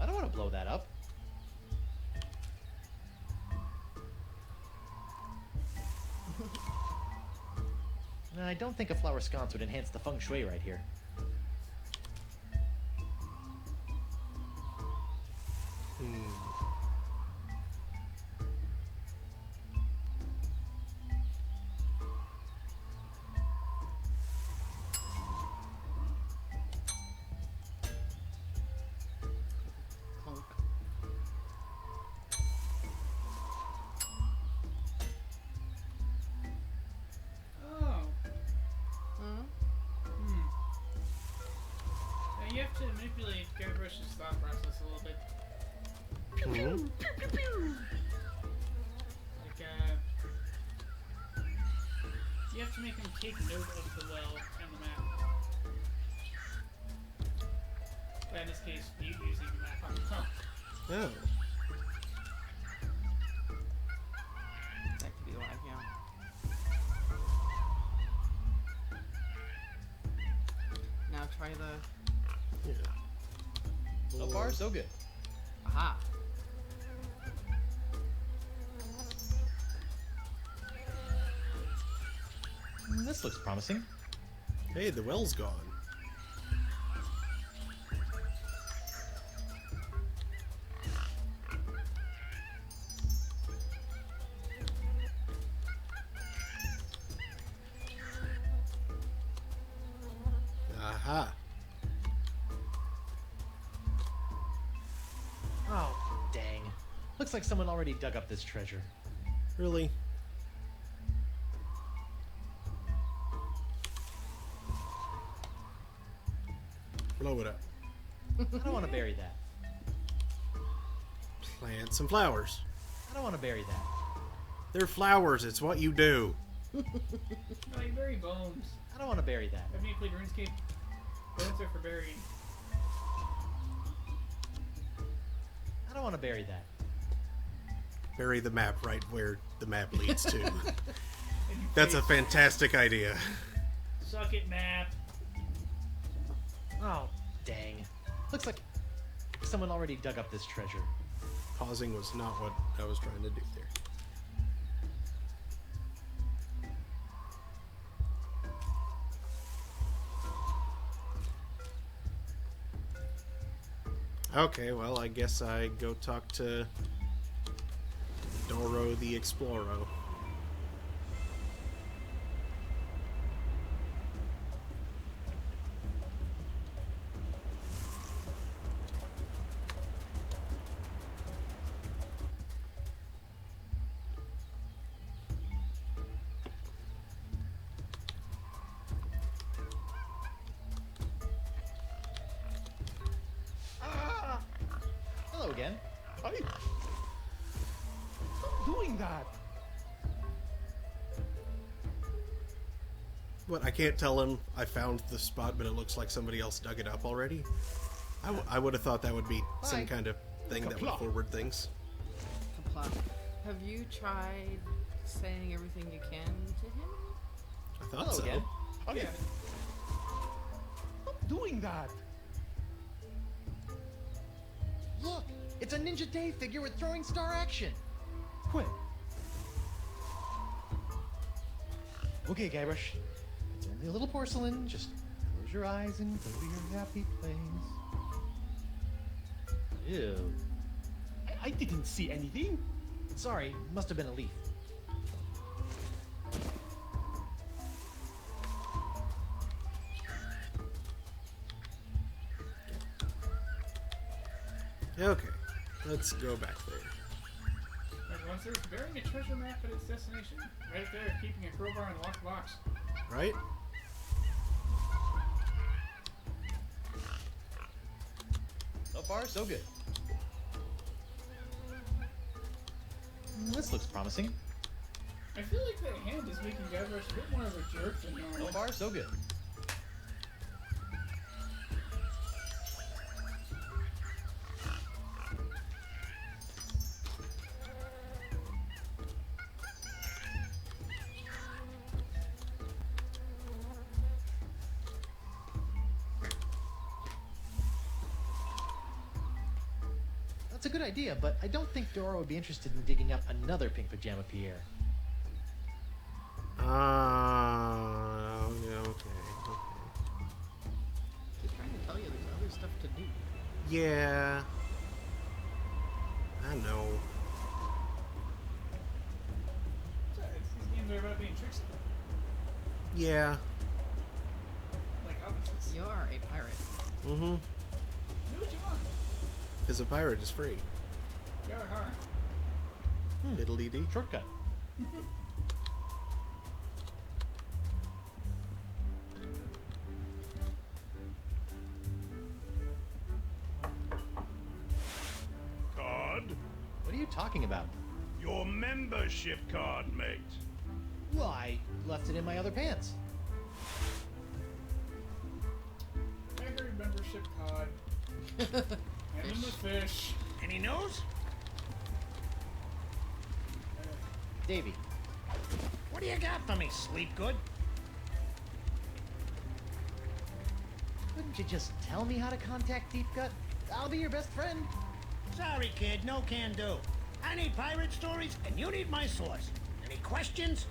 I don't want to blow that up. I don't think a flower sconce would enhance the feng shui right here. Clunk. Oh. Huh? Now you have to manipulate Guybrush's thought process a little bit. Mhm. Like, you have to make him take note of the well and the map. But in this case, you using the map on the phone. Oh. That could be why, yeah. Now try the... Yeah. So far, so good. Aha! This looks promising. Hey, the well's gone. Aha. Oh, dang. Looks like someone already dug up this treasure. Really? Blow it up. I don't want to bury that. Plant some flowers. I don't want to bury that. They're flowers. It's what you do. No, you bury bones. I don't want to bury that. Have you played RuneScape? Bones are for burying. I don't want to bury that. Bury the map right where the map leads to. And you That's a place- fantastic idea. Suck it, map. Oh, dang. Looks like someone already dug up this treasure. Pausing was not what I was trying to do there. Okay, well, I guess I go talk to Doro the Explorer. Hello again. I... Stop doing that! What, I can't tell him I found the spot, but it looks like somebody else dug it up already? I would have thought that would be some Bye. kind of thing that would Kapla. forward things. Kapla. Have you tried saying everything you can to him? I thought Hello so. again. I... Yeah. Stop doing that! Look, it's a Ninja Day figure with throwing star action. Where? Okay, Guybrush. It's only a little porcelain. Just close your eyes and go to your happy place. Ew. I didn't see anything. Sorry, must have been a leaf. Okay, let's go back there. Everyone says burying a treasure map at its destination. Right there, keeping a crowbar in a locked box. Right? So far, so good. This looks promising. I feel like that hand is making Guybrush a bit more of a jerk than So normal. far, so good. That's a good idea, but I don't think Dora would be interested in digging up another Pink Pajama Pierre. Yeah, okay. He's trying to tell you there's other stuff to do. Yeah. I know. These games are about being tricksy. Yeah. Like opposites. You are a pirate. Mm-hmm. Do what you want. Because a pirate is free. Yar har. Diddly-dee. Shortcut. Card? What are you talking about? Your membership card, mate. Well, I left it in my other pants. I heard membership cod. And then the fish. Any news? Davy, What do you got for me, sleep good? couldn't you just tell me how to contact Deep Gut? I'll be your best friend. Sorry, kid, no can do. I need pirate stories, and you need my source. Any questions?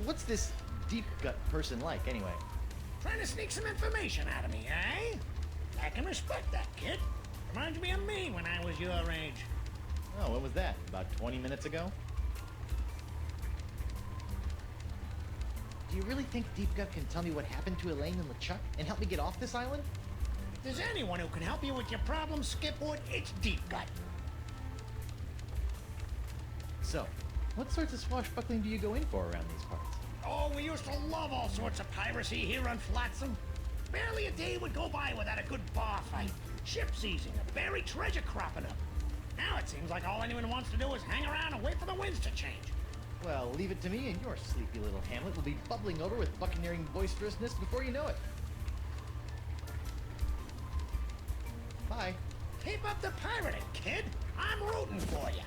What's this Deep Gut person like, anyway? Trying to sneak some information out of me, eh? I can respect that, kid. Reminds me of me when I was your age. Oh, when was that? About 20 minutes ago? Do you really think Deep Gut can tell me what happened to Elaine and LeChuck and help me get off this island? If there's anyone who can help you with your problems, Skipwood, it's Deep Gut. So, what sorts of swashbuckling do you go in for around these parts? Oh, we used to love all sorts of piracy here on Flotsam. Barely a day would go by without a good bar fight, ship seizing, or buried treasure cropping up. Now it seems like all anyone wants to do is hang around and wait for the winds to change. Well, leave it to me, and your sleepy little hamlet will be bubbling over with buccaneering boisterousness before you know it. Bye. Keep up the pirating, kid. I'm rooting for you.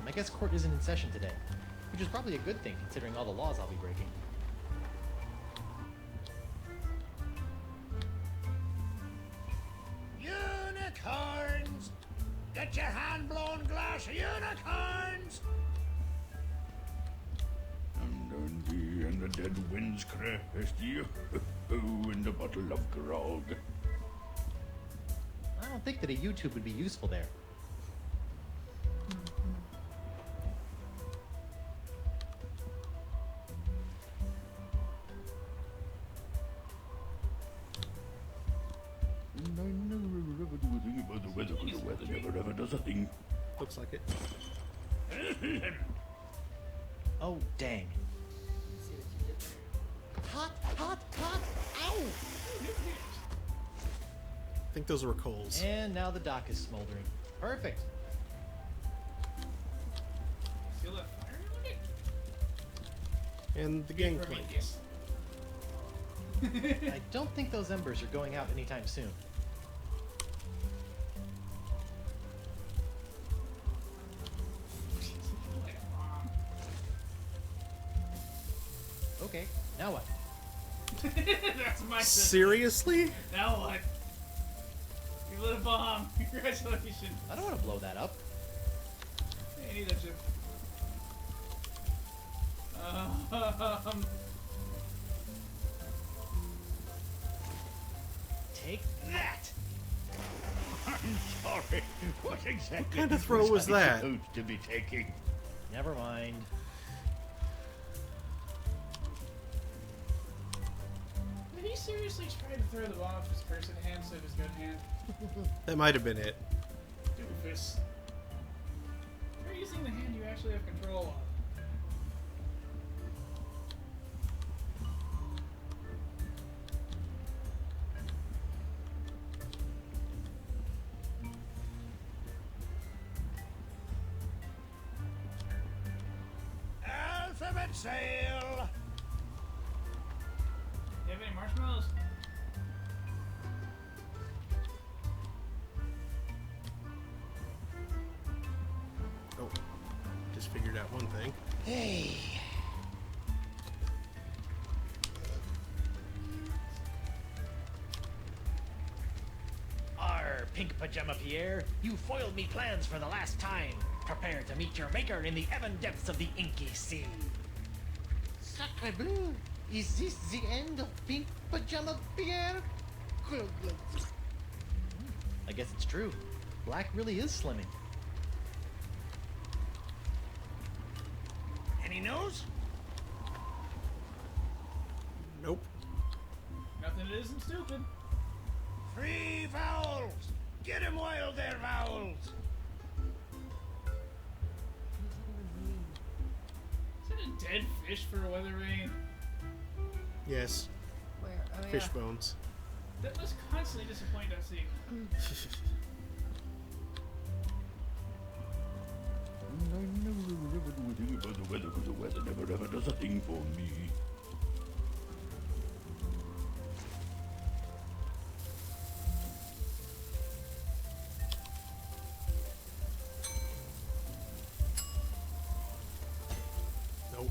I guess court isn't in session today, which is probably a good thing considering all the laws I'll be breaking. Unicorns! Get your hand-blown glass of unicorns! And the dead winds crest you in the bottle of grog. I don't think that a YouTube would be useful there. And I never ever do a thing about the weather, because the weather never ever does a thing. Looks like it. Oh, dang. See what you did there. Hot, hot, hot! Ow! I think those were coals. And now the dock is smoldering. Perfect. Feel that fire on it? And the gangplank. Prometheus. I don't think those embers are going out anytime soon. Like a bomb. Okay, now what? That's my system. Seriously? Now what? You lit a bomb. Congratulations. I don't want to blow that up. Hey, I need that chip. Take that! I'm sorry. What exactly kind of throw was I that? supposed to be taking? Never mind. Did he seriously try to throw the bomb off his cursed hand instead of his good hand? That might have been it. Doofus. Try using the hand you actually have control of. Alphabet sail! You have any marshmallows? Oh, just figured out one thing. Hey. Arr, Pink Pajama Pierre, you foiled me plans for the last time. Prepare to meet your maker in the even depths of the inky sea. Sacre bleu! Is this the end of Pink Pajama Pierre? I guess it's true. Black really is slimming. Any news? Nope. Nothing that isn't stupid. 3 vowels! Get him while they're vowels! Is that a dead fish for a weather vane? Yes. Where? Oh, Fish yeah. bones. That must constantly disappoint that scene. And I never ever do a thing about the weather, because the weather never ever does a thing for me. Nope.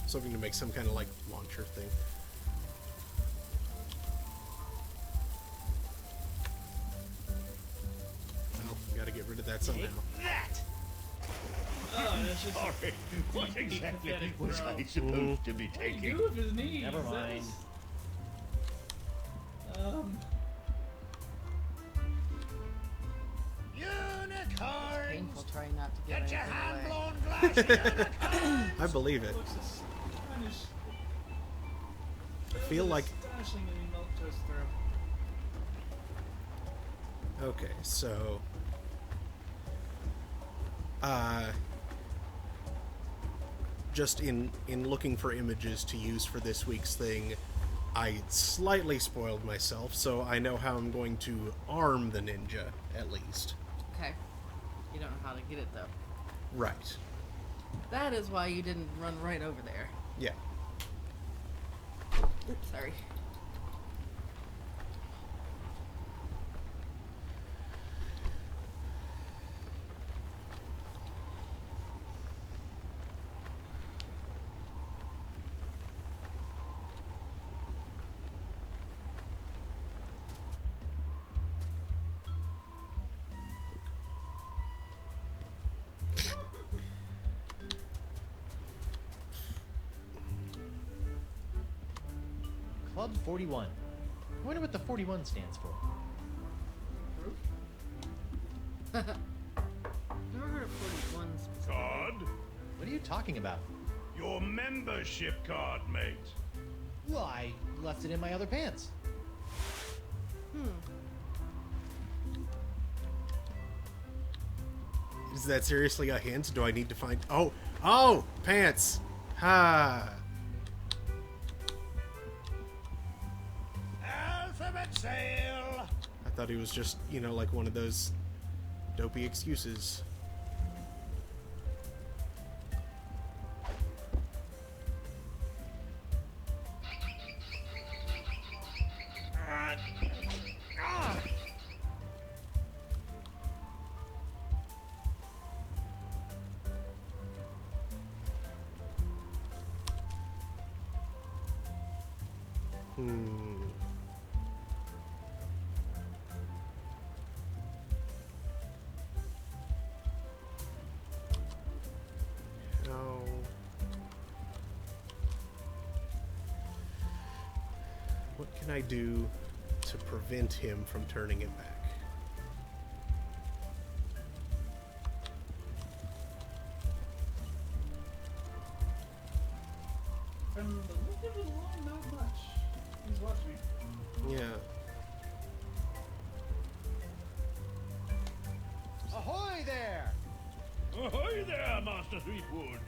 Something to make some kind of like launcher thing. Well, gotta get rid of that somehow. That! Oh, that's just Sorry. What exactly pathetic was throw. I supposed to be What did he taking? do with his knees? Never That mind. was- Unicorns! Painful trying not to get Get your anything hand away. blown glass of unicorns! I believe it. looks astonished. I feel like... Astonishingly melt to his throat. Okay, so... just in looking for images to use for this week's thing, I slightly spoiled myself, so I know how I'm going to arm the ninja, at least. Okay. You don't know how to get it, though. Right. That is why you didn't run right over there. Yeah. Oops, sorry. Club 41. I wonder what the 41 stands for. Never heard of 41 specifically. Card? What are you talking about? Your membership card, mate. Well, I left it in my other pants. Is that seriously a hint? Do I need to find... Oh! Pants! Ha! Alphabet sale! I thought he was just, like one of those dopey excuses. How... What can I do to prevent him from turning it back? From the look of it alone, not much. He's watching. Yeah. Ahoy there! Ahoy there, Master Threepwood.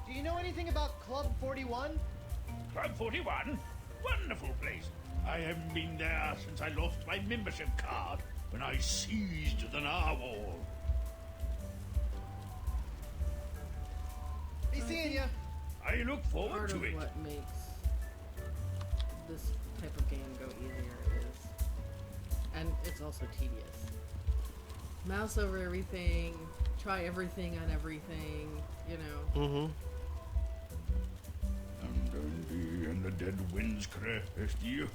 Do you know anything about Club 41? Club 41? Wonderful place. I haven't been there since I lost my membership card when I seized the narwhal. Hey, seeing ya! I look forward Part to of it. what makes this type of game go easier is, and it's also tedious. Mouse over everything, try everything on everything, Mm-hmm. And the dead winds crest you.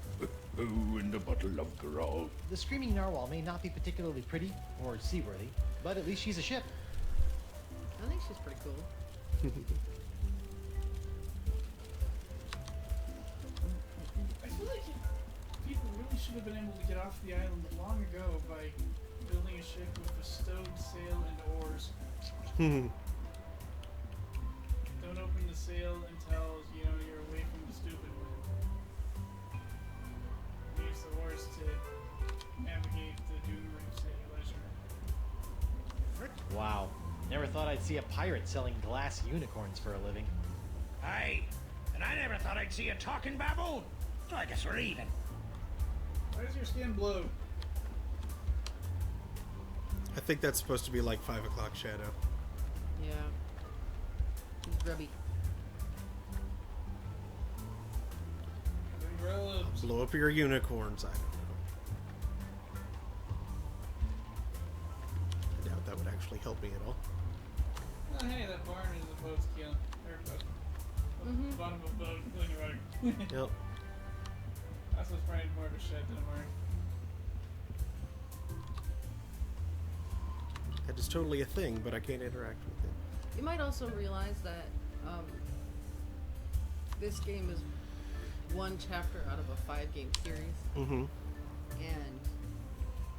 Oh, and a bottle of grog. The screaming narwhal may not be particularly pretty or seaworthy, but at least she's a ship. I think she's pretty cool. I feel like people really should have been able to get off the island long ago by building a ship with a stowed sail and oars. Don't open the sail until you're away from the stupid wind. Use the oars to navigate the dune rings at leisure. Wow. Never thought I'd see a pirate selling glass unicorns for a living. Aye, and I never thought I'd see a talking baboon. So I guess we're even. Why does your skin blow? I think that's supposed to be like 5 o'clock shadow. Yeah. He's grubby. Rubs. Blow up your unicorns, I don't know. I doubt that would actually help me at all. Oh, hey, that barn is a boat's kiln. Or a bottom of a boat, including a rudder. Yep. That's what's probably more of a shed than a barn. That is totally a thing, but I can't interact with it. You might also realize that this game is one chapter out of a 5-game series, Mm-hmm. and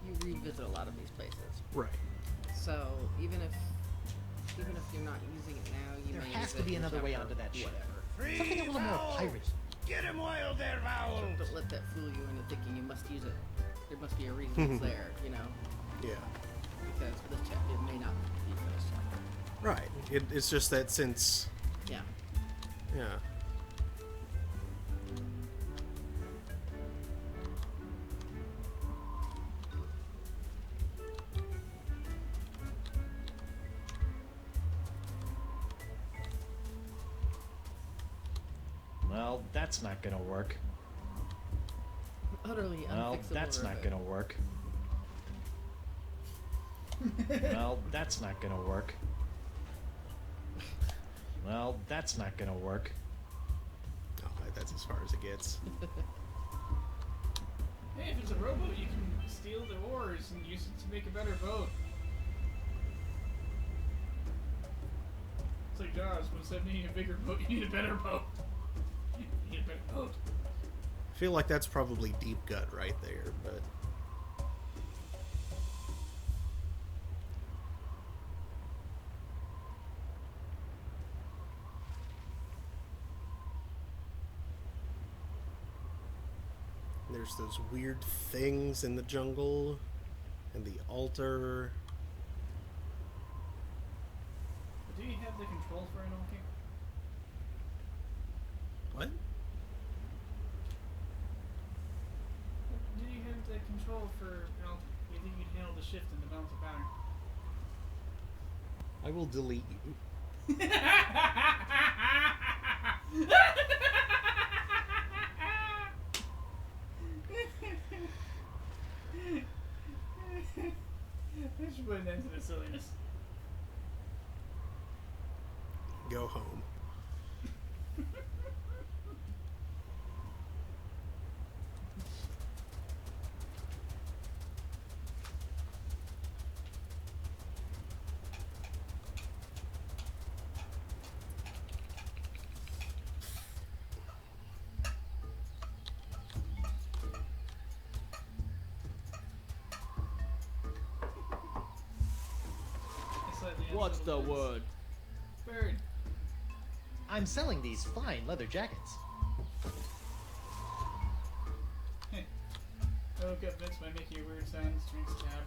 you revisit a lot of these places. Right. So even if you're not using it now, you There may has use to it be in another way chapter onto that ship. whatever. Something a little more pirate. Get him wild there, Vowel. Don't let that fool you into thinking you must use it. There must be a reason it's there, Yeah. because this chapter it may not be for this chapter. Right. It's just that since... Yeah. Yeah. Well, that's not gonna work. Utterly Well, unfixable that's not ribbon. gonna work. Well, that's not gonna work. Well, that's not gonna work. Oh, that's as far as it gets. Hey, if it's a rowboat, you can steal the oars and use it to make a better boat. It's like Jaws, but instead of needing a bigger boat, you need a better boat. You need a better boat. I feel like that's probably deep gut right there, but there's those weird things in the jungle and the altar. But do you have the control for an altar? What? Do you have the control for an altar? Do you think you'd handle the shift and the balance of power? I will delete you. I should put an end to the silliness. Go home. I slightly What's the unsettled word? Bird. I'm selling these fine leather jackets. I woke up Vince by making a weird sounds, drinks tab.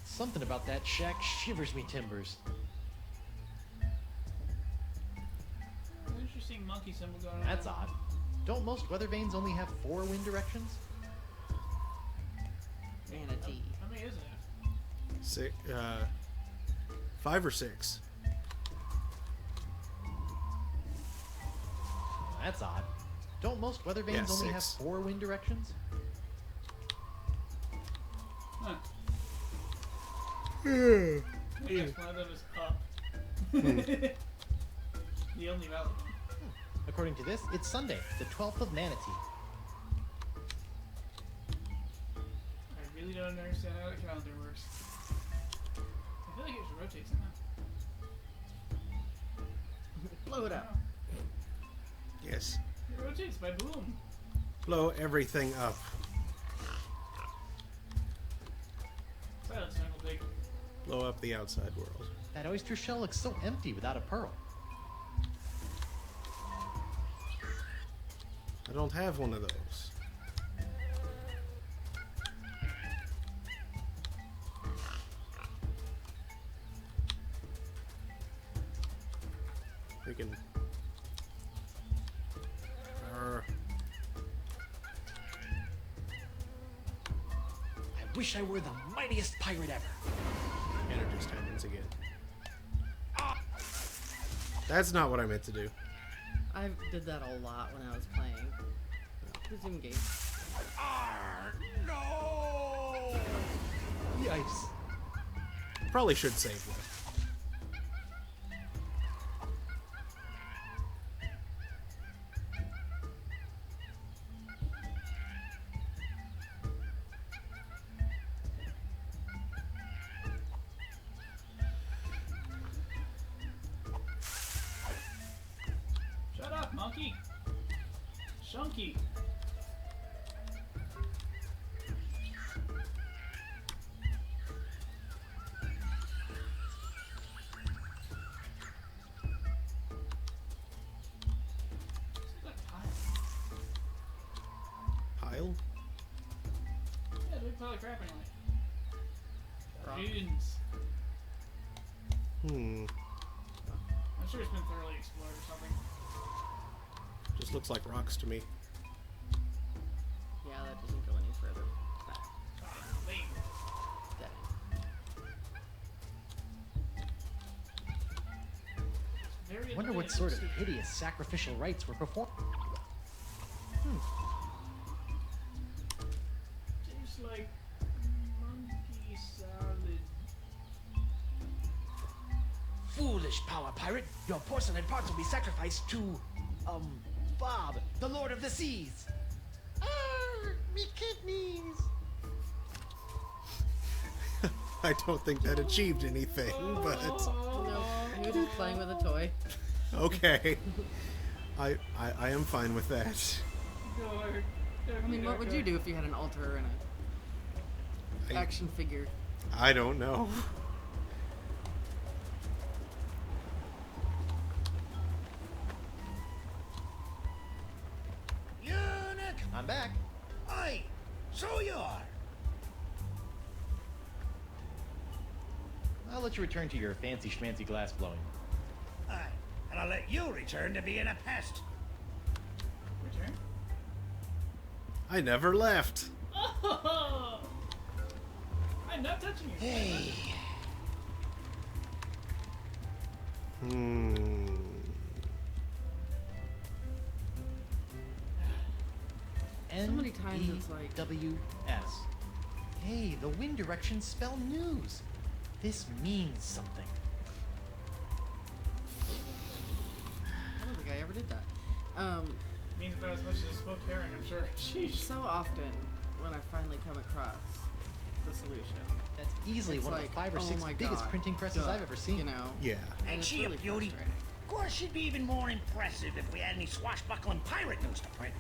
Something about that shack shivers me timbers. Interesting monkey symbol going on. That's odd. Don't most weather vanes only have 4 wind directions? Manatee. How many is it? 5 or 6. That's odd. Don't most weather vanes Yeah, only have 6. 4 wind directions? Huh. I guess one of them is up. The only valid one. According to this, it's Sunday, the 12th of Manatee. I really don't understand how the calendar works. I feel like it should rotate somehow. Blow it up. Yes. It rotates by boom. Blow everything up. Silence, Uncle Pig. Blow up the outside world. That oyster shell looks so empty without a pearl. I don't have one of those. We can... I wish I were the mightiest pirate ever. And it just happens again. That's not what I meant to do. I did that a lot when I was playing. Resume game. No! Yikes. Probably should save one. Shut up, monkey. Shunky. Pile? Yeah, big pile of crap anyway. Dunes. Hmm. I'm sure it's been thoroughly explored or something. Just looks like rocks to me. Yeah, that doesn't go any further back. wonder what sort of hideous sacrificial rites were performed. Tastes like monkey salad. Foolish power pirate. Your porcelain parts will be sacrificed to, Bob, the Lord of the Seas. Me kidneys! I don't think that achieved anything, but No, he was just playing with a toy. okay. I am fine with that. I mean, what would you do if you had an altar and an action figure? I don't know. Eunuch! I'm back. Aye, so you are. I'll let you return to your fancy schmancy glass blowing. Aye, and I'll let you return to being a pest. Return? I never left. Oh! I'm not touching you. Hey, So many times it's like- NEWS. Hey, the wind directions spell news. This means something. I don't think I ever did that. Means about as much as a smoked herring, I'm sure. Sheesh. So often when I finally come across the solution, That's easily it's one like, of the 5 or oh 6 my biggest God, printing presses duh, I've ever seen. You know, Yeah. and ain't it's she a really beauty? frustrating. Of course, she'd be even more impressive if we had any swashbuckling pirate news to print.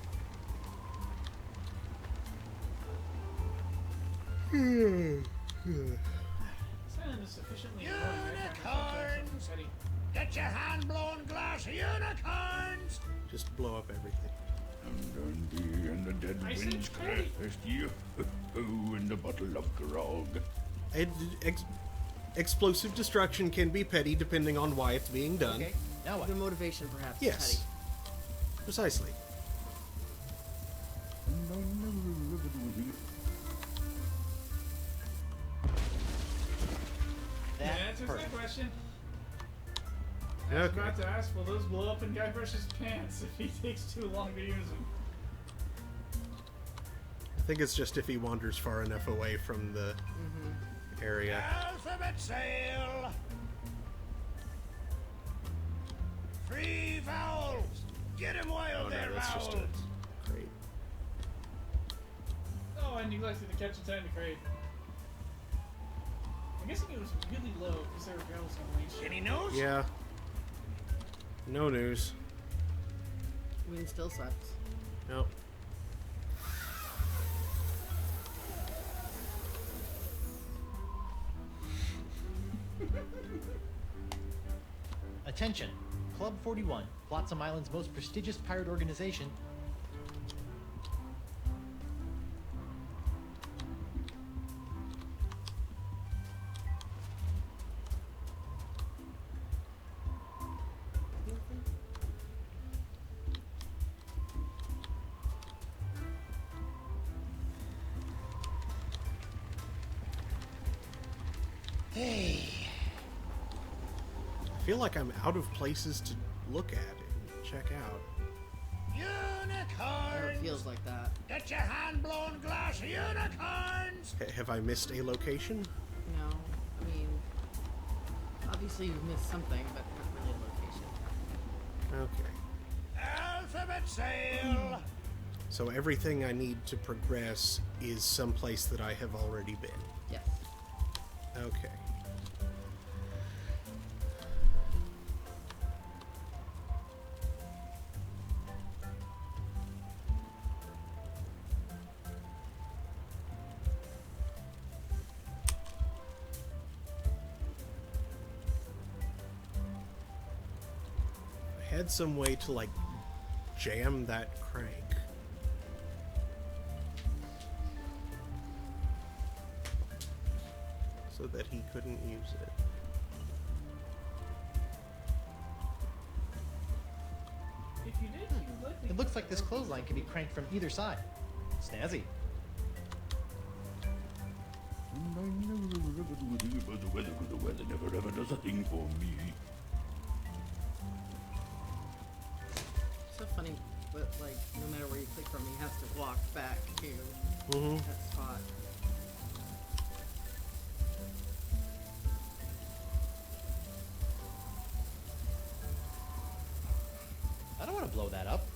Sound is sufficiently annoying. I find myself saying something petty. Get your hand-blown glass, unicorns! Just blow up everything. And Dundee and the dead I said winds petty. crest you. And a bottle of grog. Explosive destruction can be petty depending on why it's being done. Okay, now what? The motivation, perhaps, is Yes. Precisely. Yeah, That's answers that perfect. question. I was Okay. about to ask, will those blow up in Guybrush's pants if he takes too long to use them? I think it's just if he wanders far enough away from the area. Alphabet sail! Free vowels! Get him while Oh they're no, that's just vowels! a great. Oh, I neglected to catch a tiny crate. I'm guessing it was really low because there were barrels on lane shit. Any news? Yeah. No news. Wind still sucks. Nope. Attention! Club 41, Flotsam Island's most prestigious pirate organization. Hey, I feel like I'm out of places to look at and check out. Or it unicorns! feels like that. Get your hand-blown glass, unicorns! Have I missed a location? No, I mean, obviously you've missed something, but not really a location. Okay. Alphabet sail! So everything I need to progress is someplace that I have already been. Yes. Okay. I had some way to like jam that crank. So that he couldn't use it. If you did, you would likely. It looks like this clothesline can be cranked from either side. Snazzy. But the weather never ever does a thing for me. funny, but like no matter where you click from, he has to walk back to Mm-hmm. that spot. I don't want to blow that up.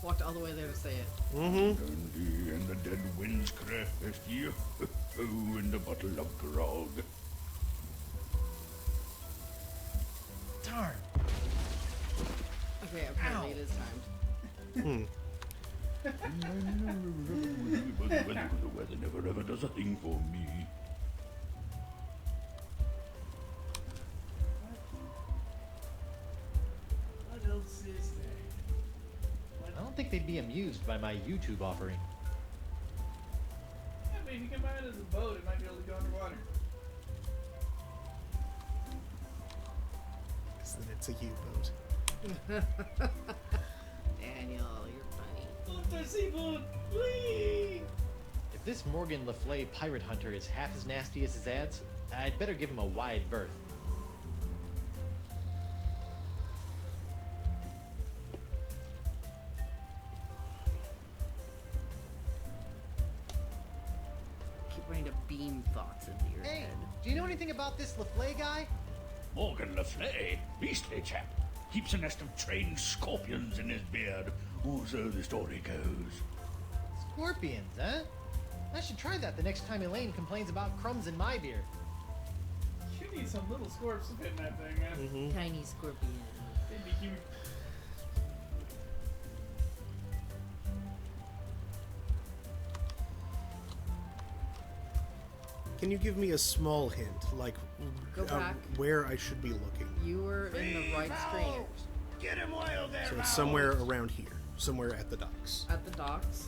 Walked all the way there to say it. Mm-hmm. And the dead winds crest you. Oh, and a bottle of grog. Darn. Okay, apparently it is timed. The weather never ever does a thing for me. What else is there? I don't think they'd be amused by my YouTube offering. Yeah, but if you combine it as a boat, it might be able to go underwater. Because then it's a U-boat. Daniel, you're funny. Undersea boat! Whee! If this Morgan Le Fay pirate hunter is half as nasty as his ads, I'd better give him a wide berth. Keep wanting to beam thoughts into your Hey, head. do you know anything about this Le Fay guy? Morgan Le Fay, beastly chap. Keeps a nest of trained scorpions in his beard. Or so the story goes. Scorpions, huh? I should try that the next time Elaine complains about crumbs in my beer. You need some little scorps to fit in that thing, man. Mm-hmm. Tiny scorpion. They'd be cute. Can you give me a small hint, like Go back. where I should be looking? You were in the right screen. Get him while they're So it's somewhere around here, somewhere at the docks. At the docks,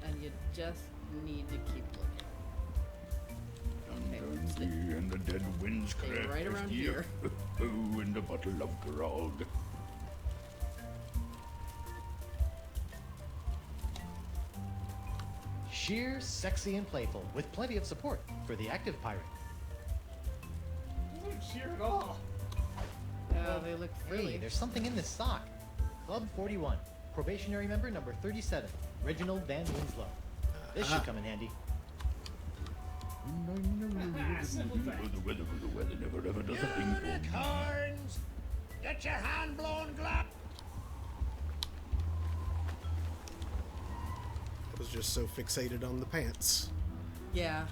and you just need to keep looking. Okay, stay, And the dead winds stay crest right around you. here. Oh, and a bottle of grog. Sheer, sexy, and playful, with plenty of support for the active pirate. Doesn't look sheer at all. Yeah, they look Hey, frilly. there's something in this sock. Club 41, probationary member number 37, Reginald Van Winslow. This should come in handy. Simple fact. The weather never ever does a thing for me. Unicorns! Get your hand blown, Glop! I was just so fixated on the pants. Yeah,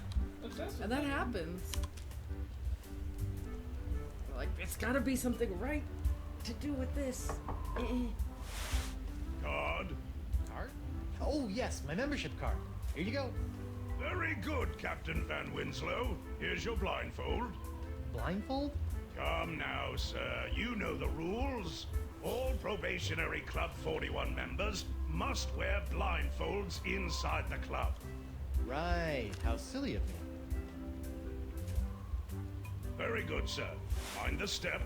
Obsessed with and that happens. Like, it's gotta be something right to do with this. Card. Card? Oh, yes, my membership card. Here you go. Very good, Captain Van Winslow. Here's your blindfold. Blindfold? Come now, sir. You know the rules. All probationary Club 41 members must wear blindfolds inside the club. Right, how silly of me. Very good, sir. Mind the step.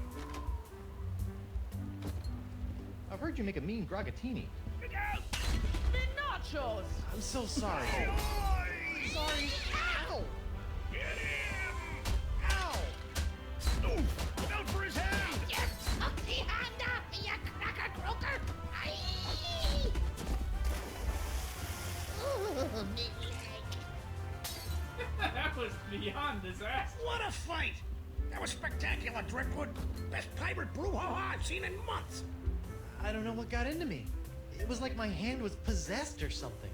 I've heard you make a mean grogatini. Look out! Nachos! I'm so sorry. Oi! Sorry. Ow! Get him! Ow! Oh, look out for his hand! Took the hand off me, you cracker croaker! Aye! Ooh, me leg. That was beyond disaster. What a fight! That was spectacular, Driftwood. Best pirate brouhaha I've seen in months. I don't know what got into me. It was like my hand was possessed or something.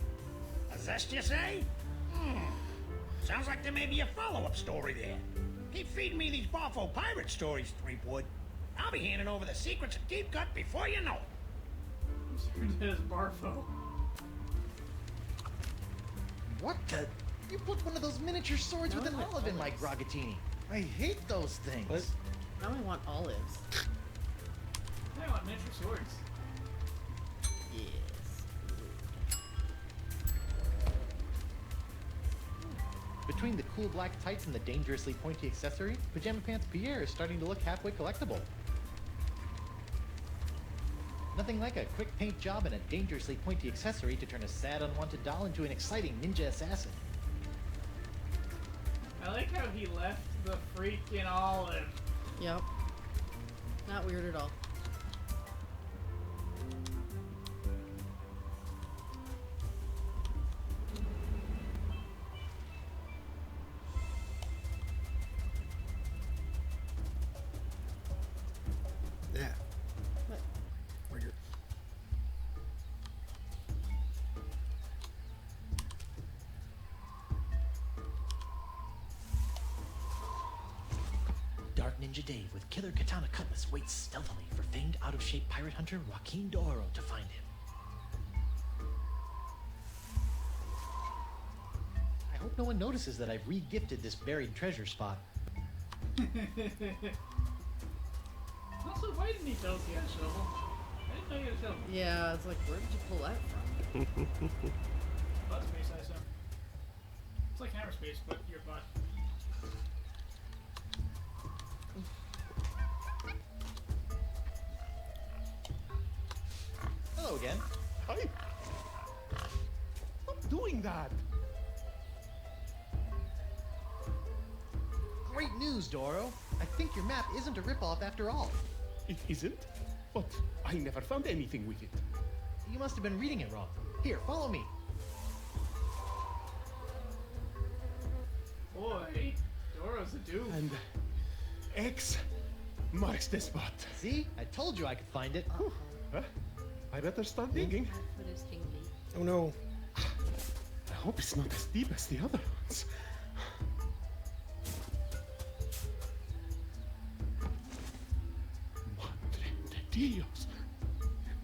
Possessed, you say? Sounds like there may be a follow-up story there. Keep feeding me these Boffo pirate stories, Threepwood. I'll be handing over the secrets of Deep Cut before you know it. Sure does, Barfo. What the? You put one of those miniature swords with an No, olive in my olives. grogatini. I hate those things. What? Now I want olives. I want miniature swords. Yes. Between the cool black tights and the dangerously pointy accessory, Pajama Pants Pierre is starting to look halfway collectible. Nothing like a quick paint job and a dangerously pointy accessory to turn a sad, unwanted doll into an exciting ninja assassin. I like how he left the freaking olive. Yep. Not weird at all. Ninja Dave with killer katana cutlass waits stealthily for famed out-of-shape pirate hunter Joaquin D'Oro to find him. I hope no one notices that I've re-gifted this buried treasure spot. Also, why didn't he tell us he had a shovel? I didn't know he had a shovel. Yeah, it's like, where did you pull that from? Butt space, I assume. It's like hammer space, but your butt. Hello again. Hi. Stop doing that. Great news, Doro. I think your map isn't a ripoff after all. It isn't, but I never found anything with it. You must have been reading it wrong. Here, follow me. Boy, Doro's a dude. And X marks the spot. See? I told you I could find it. Huh? I better start digging. Foot is tingly. Oh no. I hope it's not as deep as the other ones. Madre de Dios!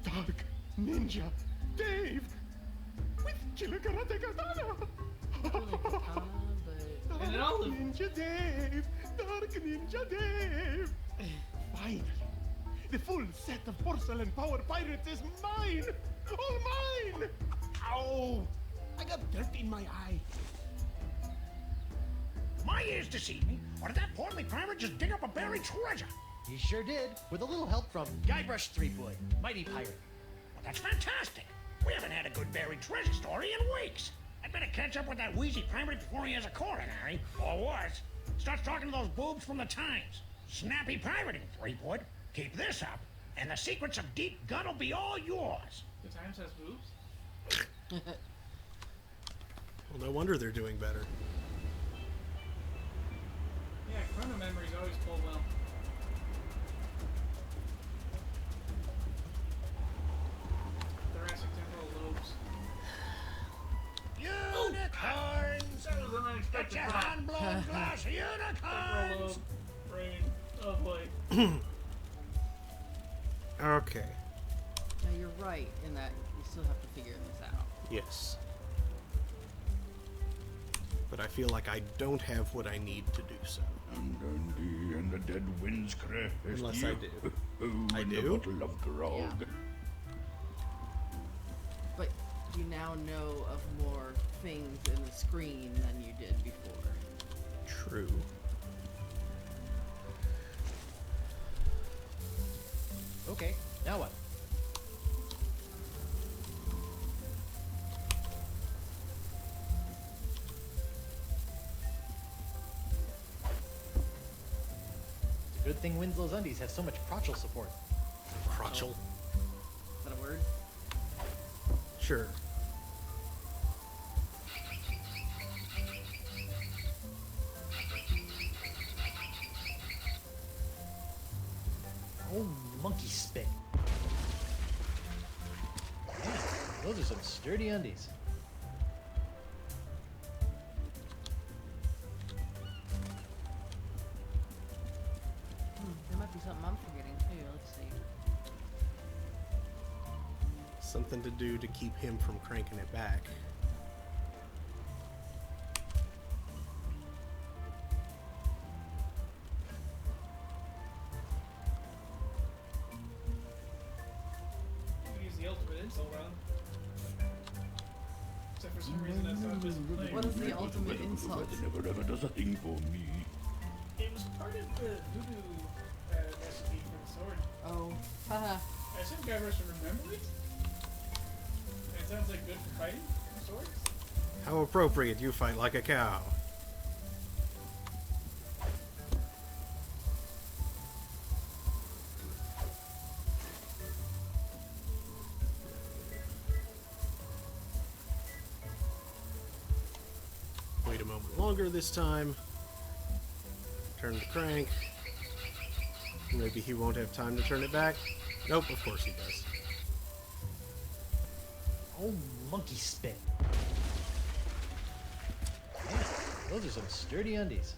Dark Ninja Dave! With Killer Karate Katana! Katana, but And then all of Ninja Dave! Dark Ninja Dave! Finally! The full set of porcelain power pirates is mine! All mine! Ow! I got dirt in my eye. My ears deceive me, or did that portly pirate just dig up a buried treasure? He sure did, with a little help from Guybrush Threepwood, mighty pirate. Well, that's fantastic. We haven't had a good buried treasure story in weeks. I'd better catch up with that wheezy pirate before he has a coronary, or worse, starts talking to those boobs from the Times. Snappy pirating, Threepwood. Keep this up, and the secrets of Deep Gut will be all yours. The Times has boobs? Well, no wonder they're doing better. Yeah, chrono memories always pull well. Thoracic temporal lobes. Unicorns! That was an Get unexpected your drop. hand-blown glass of Temporal unicorns! lobe, brain. Oh boy. Okay. now you're right in that you still have to figure this out. Yes. But I feel like I don't have what I need to do so. And the dead winds crest. Unless I do. I And do? the bottle of grog. Yeah. But you now know of more things in the screen than you did before. True. Okay, now what? It's a good thing Winslow's undies have so much crotchal support. Crotchel. Is that a word? Sure. Oh, monkey spit. Man, those are some sturdy undies. There might be something I'm forgetting too. Let's see. Something to do to keep him from cranking it back. You can use the ultimate insult on him. Except for some reason that's not just playing. What is the ultimate insult? Never ever does a thing for me. It was part of the voodoo recipe for the sword. Oh, haha. I assume Guybrush would remember it. And it sounds like good for fighting with swords. How appropriate you fight like a cow. Wait a moment longer this time. Turn the crank. Maybe he won't have time to turn it back. Nope, of course he does. Oh, monkey spit. Man, those are some sturdy undies.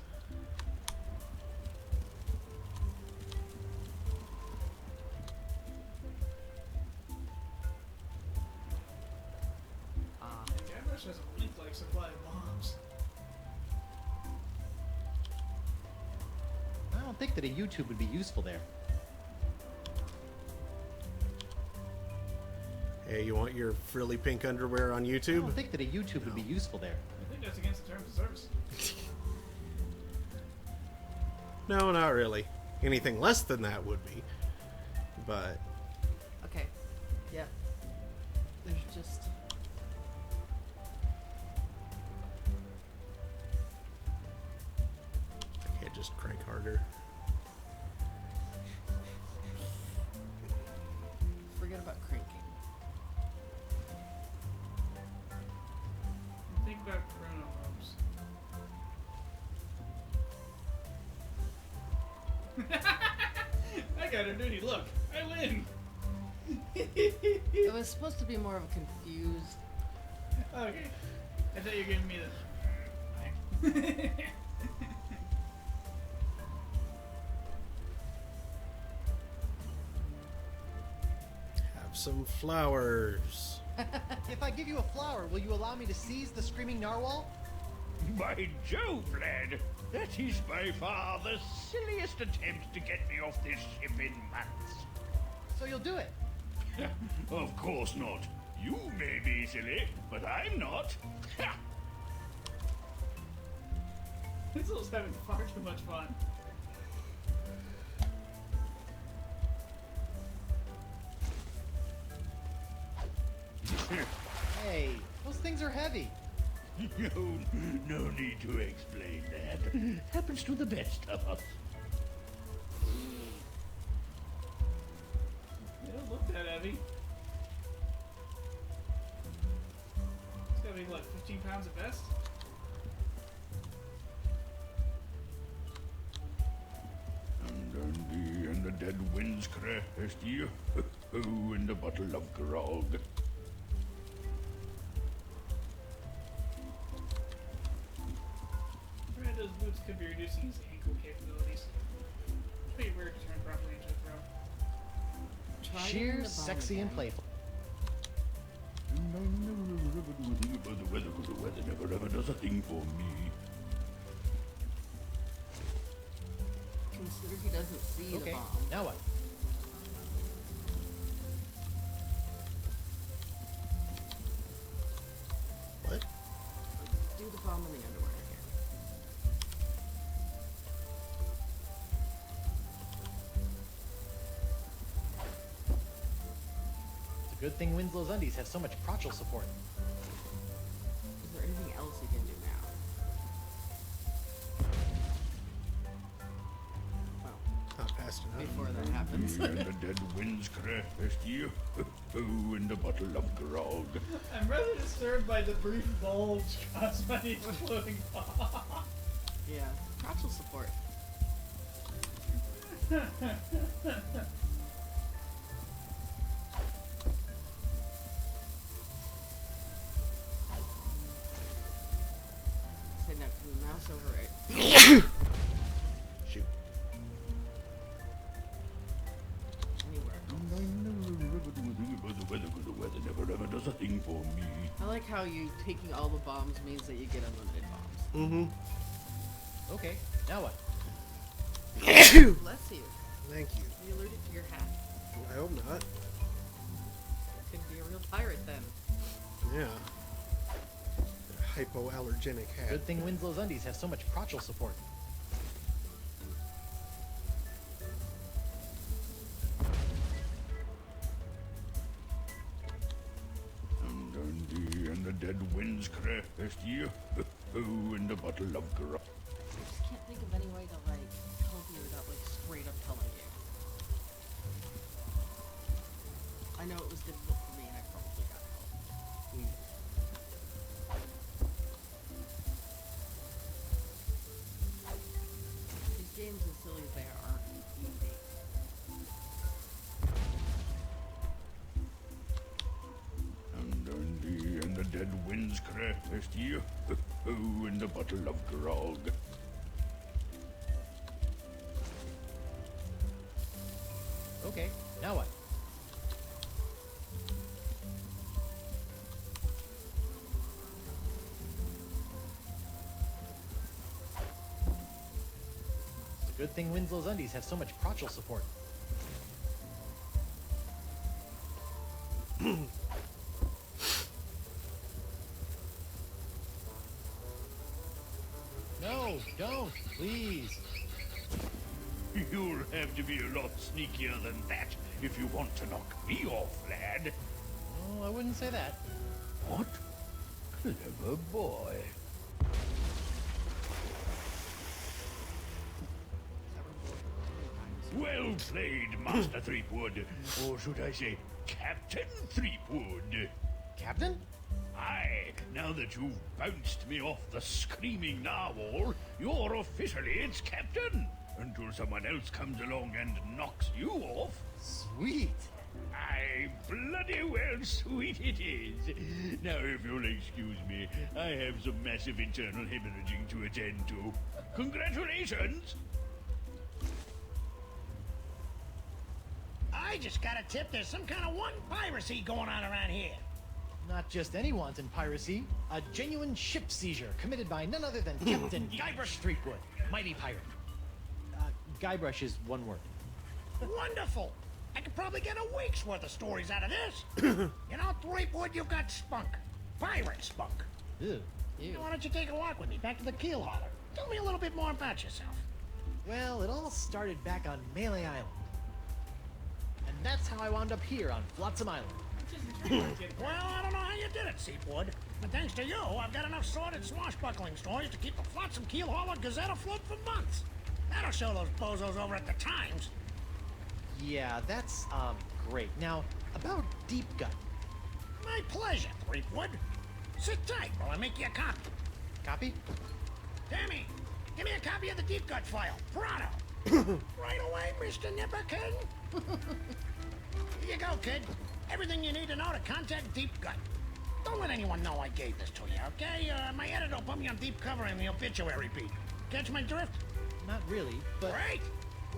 think that a YouTube would be useful there. Hey, you want your frilly pink underwear on I YouTube? don't think that a YouTube would be useful there. I think that's against the terms of service. No, not really. Anything less than that would be. But Okay. Yeah. There's just. I can't just crank harder. Forget about cranking. Think about chrono ropes. I got her duty. Look, I win. It was supposed to be more of a confused. Okay. I thought you were giving me the. Have some flowers. If I give you a flower, will you allow me to seize the screaming narwhal? By Jove, lad, that is by far the silliest attempt to get me off this ship in months. So you'll do it. Of course not. You may be silly, but I'm not. Pinsel's having far too much fun. Hey, those things are heavy. No need to explain that. Happens to the best of us. They don't look that heavy. It's gotta be, what, 15 pounds at best? And the dead winds crest you. Oh, and a bottle of grog. Those boots could be reducing his ankle capabilities. Pretty weird to turn properly into a throw. Try Sheer, getting the bomb sexy, again. and playful. But the weather never ever does a thing for me. Consider he doesn't see Okay, the bomb. now what? What? Do the bomb in the underwear again. It's a good thing Winslow's undies have so much crotchal support. Is there anything else he can do now? Well, Not fast enough. before that happens. And the dead winds crest you. Oh, and a bottle of grog. I'm rather disturbed by the brief bulge caused by the exploding bomb. Yeah. Crotchal support. Say now, can the mouse over it? Shoot. Anywhere. But the weather never ever does a thing for me. I like how you taking all the bombs means that you get unlimited bombs. Mm-hmm. Okay, now what? Bless you. Thank you. You alluded to your hat. I hope not. Could be a real pirate then. Yeah. Hypoallergenic hat. Good thing Winslow's undies have so much crotchal support. And the dead winds crest you. Oh, and a bottle of grog. I just can't think of any way to like help you without like straight up telling you. I know it was difficult for me and I probably got help. These games, as silly as they are, aren't easy. And the dead winds crest you. Oh, and a bottle of grog. Okay, now what? It's a Good thing Winslow's undies have so much crotchal support. No, don't, please. You'll have to be a lot sneakier than that if you want to knock me off, lad. Oh, I wouldn't say that. What? Clever boy. Well played, Master Threepwood. Or should I say, Captain Threepwood. Captain? Aye, now that you've bounced me off the screaming narwhal, you're officially its captain. Until someone else comes along and knocks you off. Sweet. Aye, bloody well sweet it is. Now, if you'll excuse me, I have some massive internal hemorrhaging to attend to. Congratulations! I just got a tip there's some kind of one piracy going on around here. Not just any wanton piracy, a genuine ship seizure committed by none other than Captain Guybrush Threepwood, mighty pirate. Guybrush is one word. Wonderful! I could probably get a week's worth of stories out of this. You know, Threepwood, you've got spunk. Pirate spunk. Ew. Why don't you take a walk with me back to the keel hauler? Tell me a little bit more about yourself. Well, it all started back on Melee Island. And that's how I wound up here on Flotsam Island. Well, I don't know how you did it, Seepwood. But thanks to you, I've got enough sordid swashbuckling stories to keep the Flotsam Keel Hauler Gazette afloat for months. That'll show those bozos over at the Times. Yeah, that's, great. Now, about Deep Gut. My pleasure, Threepwood. Sit tight while I make you a copy. Copy? Tammy, give me a copy of the Deep Gut file. Pronto. Right away, Mr. Nipperkin. Here you go, kid. Everything you need to know to contact Deep Gut. Don't let anyone know I gave this to you, okay? My editor will put me on deep cover in the obituary beat. Catch my drift? Not really, but... Great!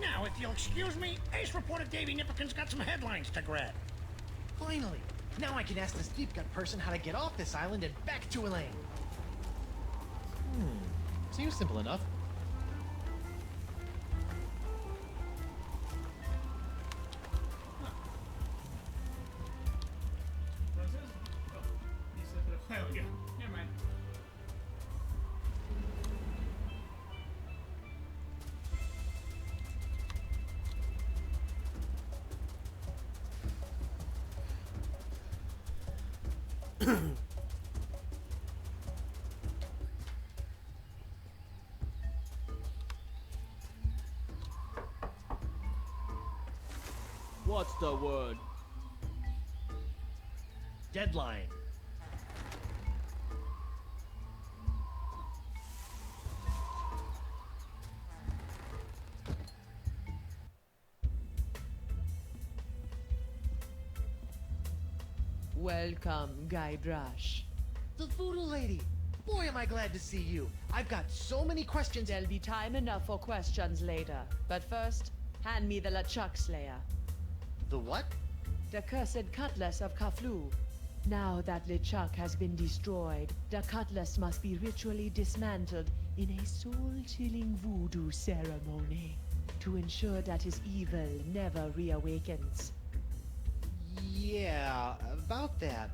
Now, if you'll excuse me, Ace reporter Davy Nipperkin's got some headlines to grab. Finally! Now I can ask this Deep Gut person how to get off this island and back to Elaine. Seems simple enough. What's this? Oh, you said that a while ago. Never mind. What's the word? Deadline. Welcome, Guybrush. The Voodoo Lady! Boy, am I glad to see you. I've got so many questions. There'll be time enough for questions later. But first, hand me the LeChuck Slayer. The what? The cursed cutlass of Kaflu. Now that LeChuck has been destroyed, the cutlass must be ritually dismantled in a soul-chilling voodoo ceremony to ensure that his evil never reawakens. Yeah, about that.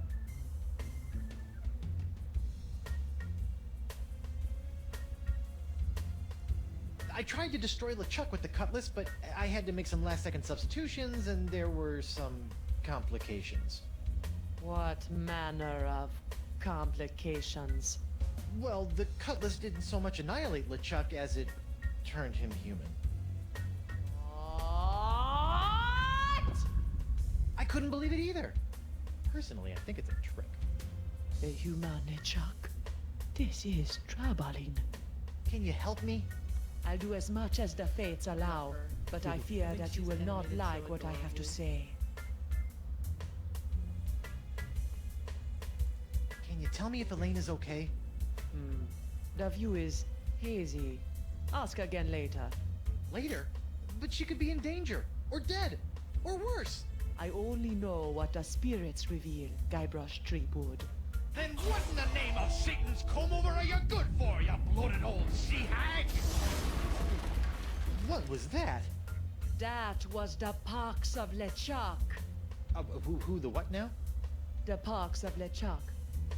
I tried to destroy LeChuck with the cutlass, but I had to make some last-second substitutions, and there were some complications. What manner of complications? Well, the cutlass didn't so much annihilate LeChuck as it turned him human. What? I couldn't believe it either. Personally, I think it's a trick. The human LeChuck. This is troubling. Can you help me? I'll do as much as the fates allow, but I fear that you will not like what I have to say. Can you tell me if Elaine is okay? The view is hazy. Ask again later. Later? But she could be in danger, or dead, or worse. I only know what the spirits reveal, Guybrush Threepwood. Then what in the name of Satan's comb over are you good for, you bloated old sea hag? What was that? That was the Parks of LeChuck. Who the what now? The Parks of LeChuck.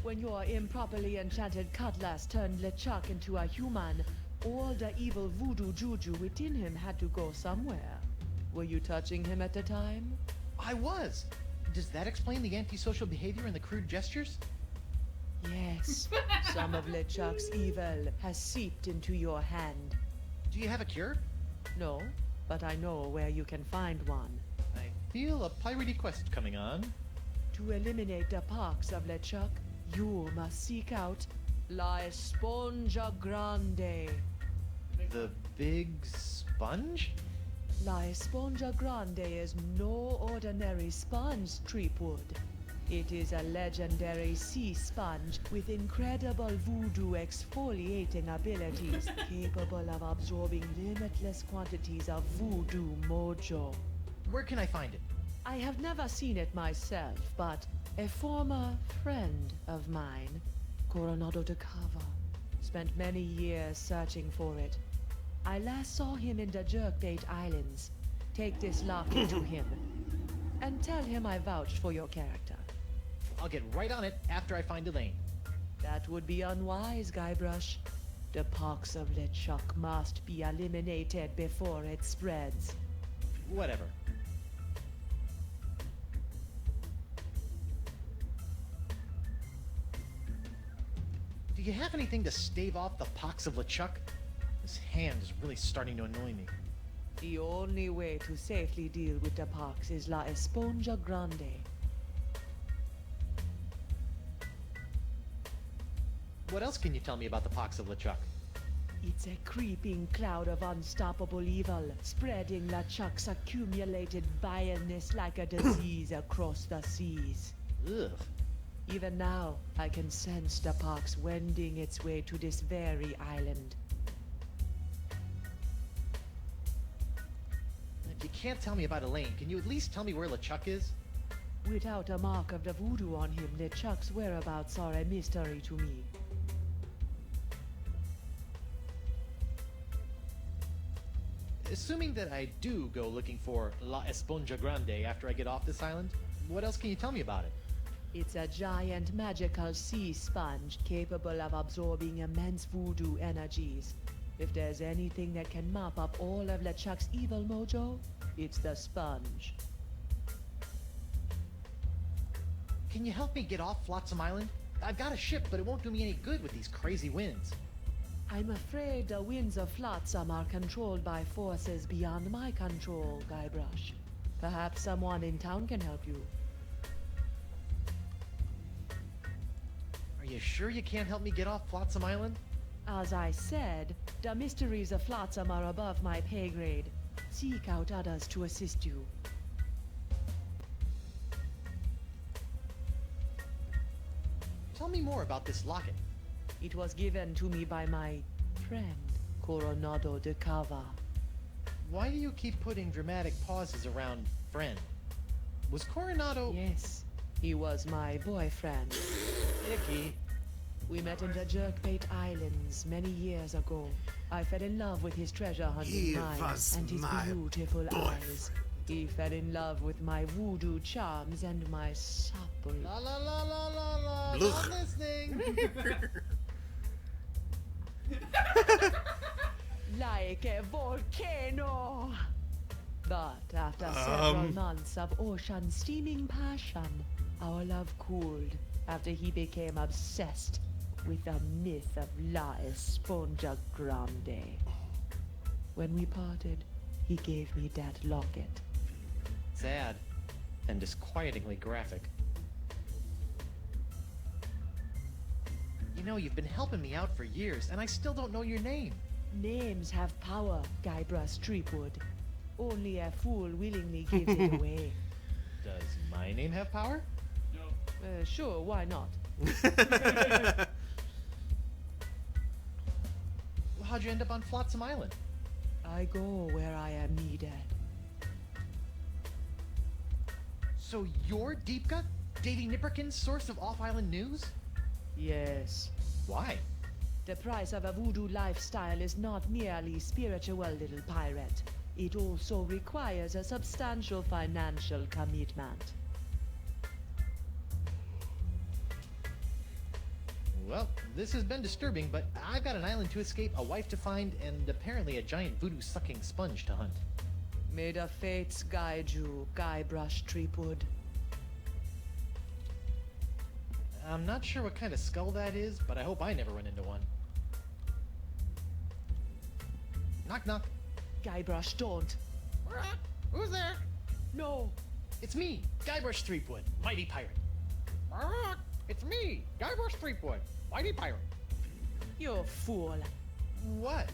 When your improperly enchanted cutlass turned LeChuck into a human, all the evil voodoo juju within him had to go somewhere. Were you touching him at the time? I was. Does that explain the antisocial behavior and the crude gestures? Yes. Some of LeChuck's evil has seeped into your hand. Do you have a cure? No, but I know where you can find one. I feel a piratey quest coming on. To eliminate the Parks of LeChuck, you must seek out La Esponja Grande. The big sponge? La Esponja Grande is no ordinary sponge, Treepwood. It is a legendary sea sponge with incredible voodoo exfoliating abilities, capable of absorbing limitless quantities of voodoo mojo. Where can I find it? I have never seen it myself, but a former friend of mine, Coronado de Cava, spent many years searching for it. I last saw him in the Jerkbait Islands. Take this locket to him, and tell him I vouched for your character. I'll get right on it after I find Elaine. That would be unwise, Guybrush. The Parks of LeChuck must be eliminated before it spreads. Whatever. Do you have anything to stave off the pox of LeChuck? This hand is really starting to annoy me. The only way to safely deal with the pox is La Esponja Grande. What else can you tell me about the pox of LeChuck? It's a creeping cloud of unstoppable evil, spreading LeChuck's accumulated vileness like a disease across the seas. Ugh. Even now, I can sense the pox wending its way to this very island. If you can't tell me about Elaine, can you at least tell me where LeChuck is? Without a mark of the voodoo on him, LeChuck's whereabouts are a mystery to me. Assuming that I do go looking for La Esponja Grande after I get off this island, what else can you tell me about it? It's a giant magical sea sponge capable of absorbing immense voodoo energies. If there's anything that can mop up all of LeChuck's evil mojo, it's the sponge. Can you help me get off Flotsam Island? I've got a ship, but it won't do me any good with these crazy winds. I'm afraid the winds of Flotsam are controlled by forces beyond my control, Guybrush. Perhaps someone in town can help you. Are you sure you can't help me get off Flotsam Island? As I said, the mysteries of Flotsam are above my pay grade. Seek out others to assist you. Tell me more about this locket. It was given to me by my friend, Coronado de Cava. Why do you keep putting dramatic pauses around friend? Was Coronado... Yes, he was my boyfriend. Icky. We met in the Jerkbait Islands many years ago. I fell in love with his treasure hunting He mind was and his my beautiful boyfriend. eyes. He fell in love with my voodoo charms and my supple. La la la la la la. Blech. Not listening. Like a volcano. But after several months of ocean steaming passion, our love cooled after he became obsessed with the myth of La Esponja Grande. When we parted, he gave me that locket. Sad. And disquietingly graphic. You know, you've been helping me out for years, and I still don't know your name. Names have power, Guybrush Threepwood. Only a fool willingly gives it away. Does my name have power? No. Sure, why not? How'd you end up on Flotsam Island? I go where I am needed. So you're Deep Gut? Davy Nipperkin's source of off-island news? Yes. Why? The price of a voodoo lifestyle is not merely spiritual, little pirate. It also requires a substantial financial commitment. Well, this has been disturbing, but I've got an island to escape, a wife to find, and apparently a giant voodoo-sucking sponge to hunt. May the fates guide you, Guybrush Threepwood. I'm not sure what kind of skull that is, but I hope I never run into one. Knock, knock. Guybrush, don't. Who's there? No! It's me, Guybrush Threepwood, mighty pirate. It's me, Guybrush Threepwood, mighty pirate. You fool. What?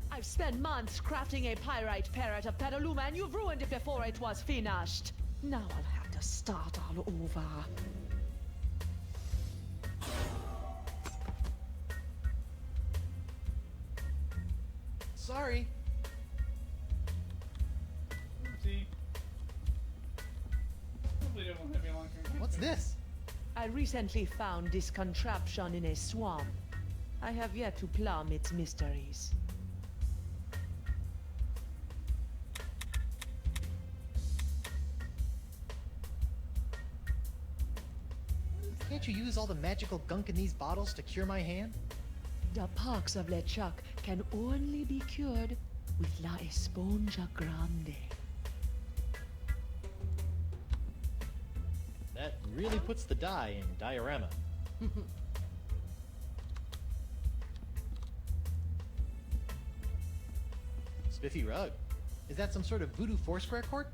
I've spent months crafting a pyrite parrot of Petaluma, and you've ruined it before it was finished. Now I'll have to start all over. Sorry. See? Hopefully it won't have you long term. What's this? I recently found this contraption in a swamp. I have yet to plumb its mysteries. Can't you use all the magical gunk in these bottles to cure my hand? The pox of LeChuck can only be cured with La Esponja Grande. That really puts the dye in diorama. Spiffy rug. Is that some sort of voodoo foursquare court?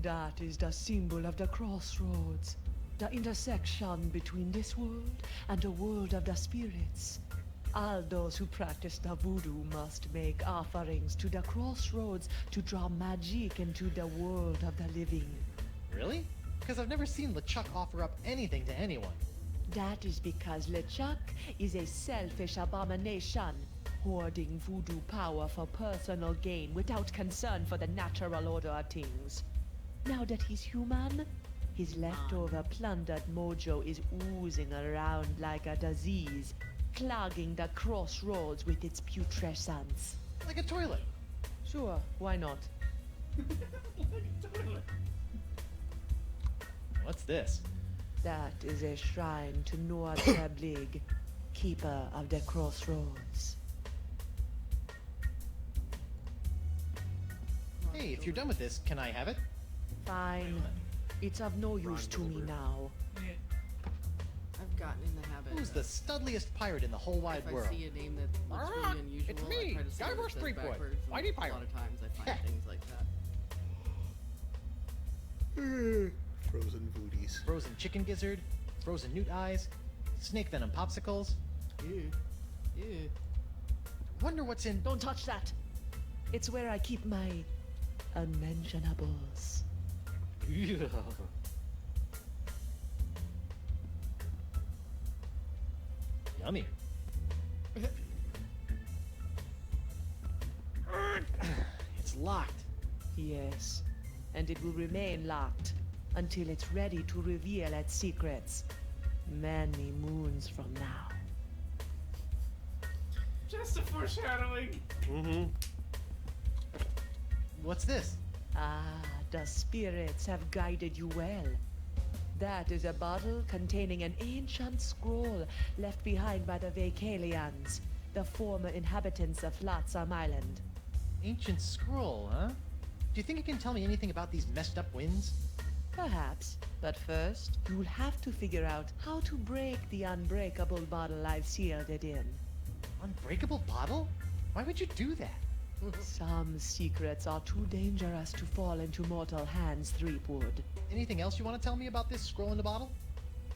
That is the symbol of the crossroads, the intersection between this world and the world of the spirits. All those who practice the voodoo must make offerings to the crossroads to draw magic into the world of the living. Really? Because I've never seen LeChuck offer up anything to anyone. That is because LeChuck is a selfish abomination, hoarding voodoo power for personal gain without concern for the natural order of things. Now that he's human, his leftover plundered mojo is oozing around like a disease, clogging the crossroads with its putrescence. Like a toilet. Sure, why not? What's this? That is a shrine to Noor Treblig, keeper of the crossroads. Hey, if you're done with this, can I have it? Fine. It's of no use to me now. I've gotten in the habit. Who's the studliest pirate in the whole wide if world? I see a name that looks really unusual, it's me, I try to say what Guybrush it says Threepwood, backwards, and mighty pirate. A lot of times I find things like that. Frozen booties. Frozen chicken gizzard, frozen newt eyes, snake venom popsicles. Ew. Ew. Wonder what's in. Don't touch that! It's where I keep my unmentionables. Yummy. It's locked. Yes, and it will remain locked until it's ready to reveal its secrets many moons from now. Just a foreshadowing. Mm-hmm. What's this? Ah, the spirits have guided you well. That is a bottle containing an ancient scroll left behind by the Vacalians, the former inhabitants of Flotsam Island. Ancient scroll, huh? Do you think it can tell me anything about these messed up winds? Perhaps, but first, you'll have to figure out how to break the unbreakable bottle I've sealed it in. Unbreakable bottle? Why would you do that? Some secrets are too dangerous to fall into mortal hands, Threepwood. Anything else you want to tell me about this scroll in the bottle?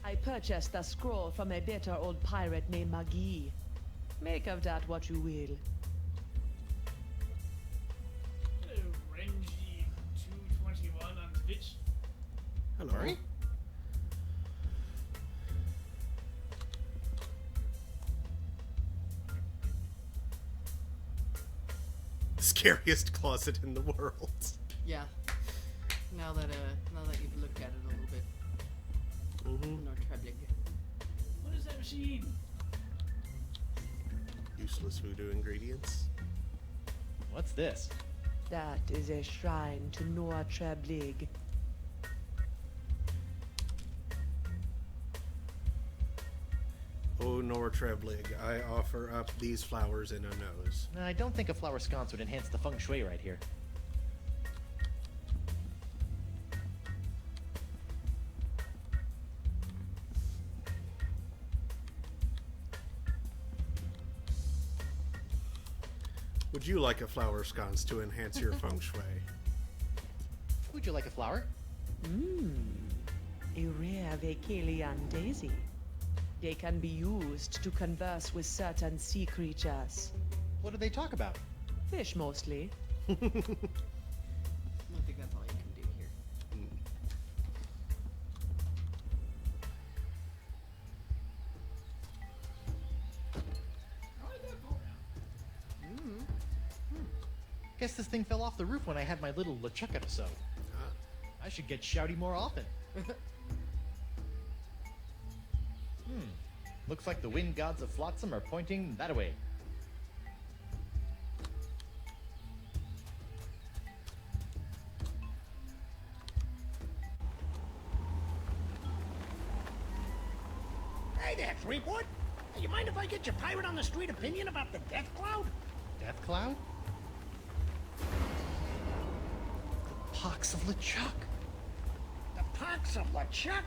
I purchased the scroll from a bitter old pirate named Magee. Make of that what you will. Hello, Renji221 on Twitch. Hello. Sorry? Scariest closet in the world. Yeah. Now that you've looked at it a little bit. Mm-hmm. Nor Treblig. What is that machine? Useless voodoo ingredients. What's this? That is a shrine to Noa Treblig. Oh, Nor Treblig, I offer up these flowers in a nose. I don't think a flower sconce would enhance the feng shui right here. Would you like a flower sconce to enhance your feng shui? Would you like a flower? A rare Vacalian daisy. They can be used to converse with certain sea creatures. What do they talk about? Fish mostly. I don't think that's all you can do here. Guess this thing fell off the roof when I had my little LeChuck episode. I should get shouty more often. Looks like the wind gods of Flotsam are pointing that way. Hey there, Threepwood. Hey, you mind if I get your pirate on the street opinion about the death cloud? Death Cloud? The pox of LeChuck. The pox of LeChuck?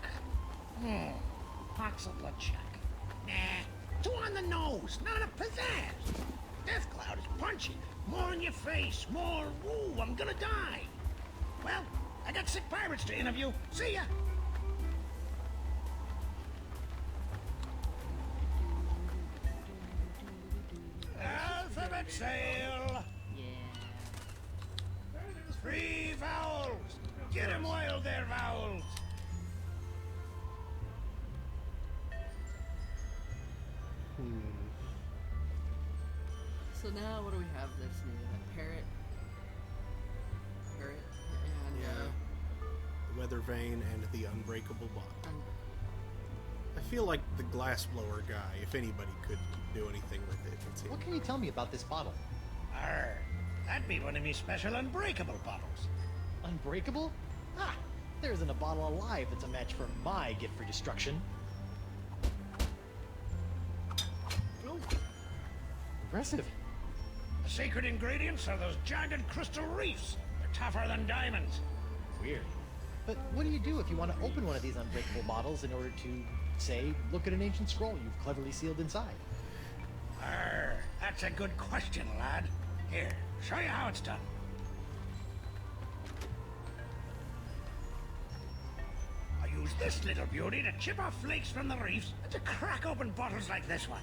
Pox of LeChuck. Nah, too on the nose, not a pizzazz. Death cloud is punchy. More in your face, more, ooh, I'm gonna die. Well, I got sick pirates to interview. See ya. Alphabet sail. Three vowels. Get 'em wild there, vowels. So now what do we have that's new? That parrot, and The weather vane and the unbreakable bottle. I feel like the glassblower guy, if anybody could do anything with it, it's him. What can you tell me about this bottle? Arr, that'd be one of me special unbreakable bottles. Unbreakable? Ah, there isn't a bottle alive that's a match for my gift for destruction. Impressive. The secret ingredients are those jagged crystal reefs. They're tougher than diamonds. Weird. But what do you do if you want to open one of these unbreakable bottles in order to, say, look at an ancient scroll you've cleverly sealed inside? Arr, that's a good question, lad. Here, show you how it's done. I use this little beauty to chip off flakes from the reefs and to crack open bottles like this one.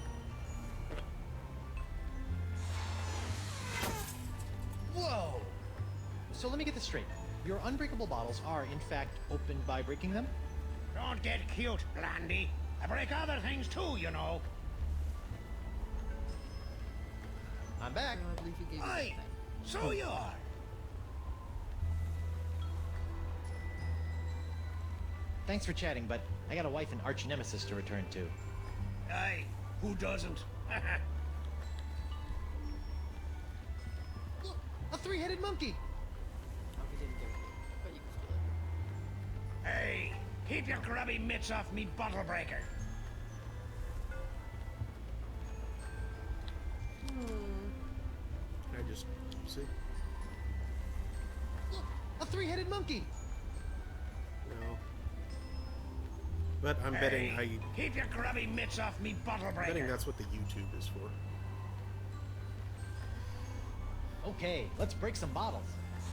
Whoa! So let me get this straight. Your unbreakable bottles are, in fact, opened by breaking them? Don't get cute, Blandy. I break other things too, you know. I'm back. I believe he gave you Aye, that. so you are. Thanks for chatting, but I got a wife and arch nemesis to return to. Aye, who doesn't? Look, a three-headed monkey! Oh, he didn't give it to you, but you can steal it. Hey, keep your grubby mitts off me bottle breaker. I just see. Look, a three-headed monkey! No. But I'm betting Keep your grubby mitts off me bottle breaker. betting that's what the YouTube is for. Okay, let's break some bottles.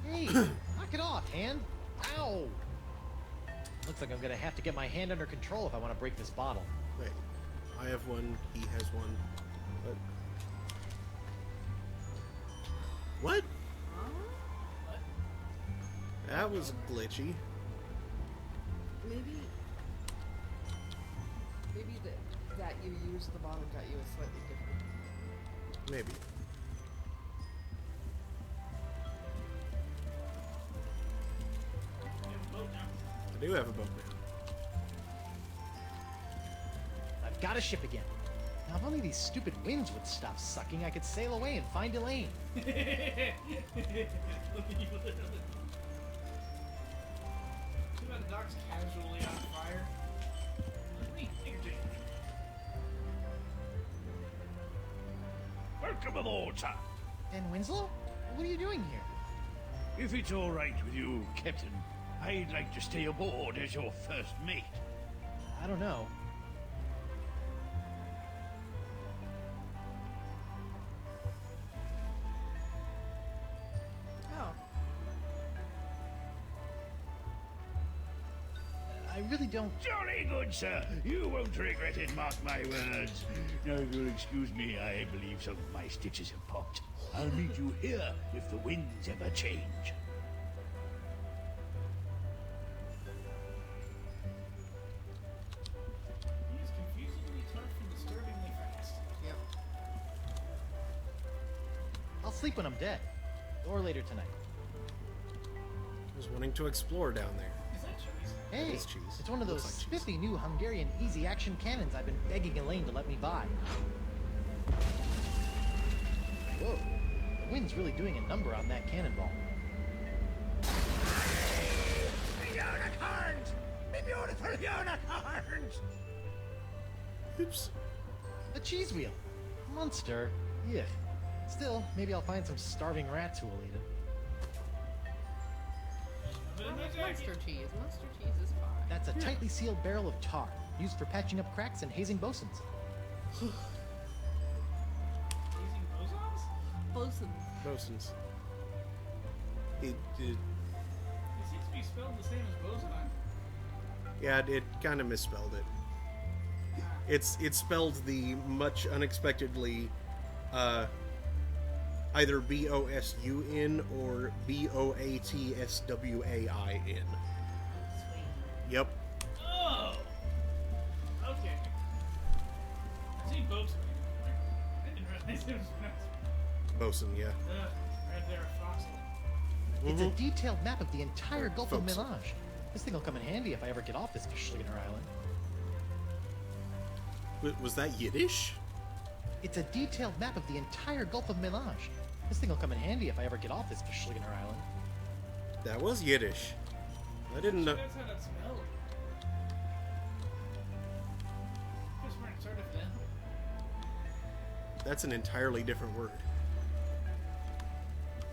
Hey, knock it off, hand! Ow! Looks like I'm gonna have to get my hand under control if I want to break this bottle. Wait, I have one. He has one. But what? That was glitchy. Maybe that you used the bottle got you a slightly different. Maybe. I do have a boat now. I've got a ship again. Now, if only these stupid winds would stop sucking, I could sail away and find Elaine. Look at you, literally. Too bad the dock's casually on fire. Welcome aboard, sir. And Winslow? What are you doing here? If it's all right with you, Captain, I'd like to stay aboard as your first mate. I don't know. Oh. I really don't... Jolly good, sir. You won't regret it, mark my words. Now, if you'll excuse me, I believe some of my stitches have popped. I'll meet you here if the winds ever change. He is confusingly tough and disturbingly fast. Yep. I'll sleep when I'm dead. Or later tonight. I was wanting to explore down there. Is that cheese? Hey, is cheese. it's one of those Looks like cheese. spiffy new Hungarian easy-action cannons I've been begging Elaine to let me buy. Whoa, the wind's really doing a number on that cannonball. Unicorns! Me beautiful unicorns! Oops. A cheese wheel. Monster. Yeah. Still, maybe I'll find some starving rats who will eat it. But in my jacket. Monster cheese. Monster cheese is fine. That's a tightly sealed barrel of tar, used for patching up cracks and hazing bosuns. Using bosons? Bosun. Bosun's. It It seems to be spelled the same as boson. yeah, it kind of misspelled it. It's spelled the much unexpectedly either B-O-S-U-N or B-O-A-T-S-W-A-I-N. Yep. Oh! Okay. I see boatswain. I didn't realize it was pronounced. Bosun, yeah. Right there, a fossil. It's a detailed map of the entire Gulf of Folks. Melange. This thing will come in handy if I ever get off this Verschlingener Island. Was that Yiddish? It's a detailed map of the entire Gulf of Melange. This thing will come in handy if I ever get off this Verschlingener Island. That was Yiddish. I didn't know. That's how that's spelled. Just weren't started for them. That's an entirely different word.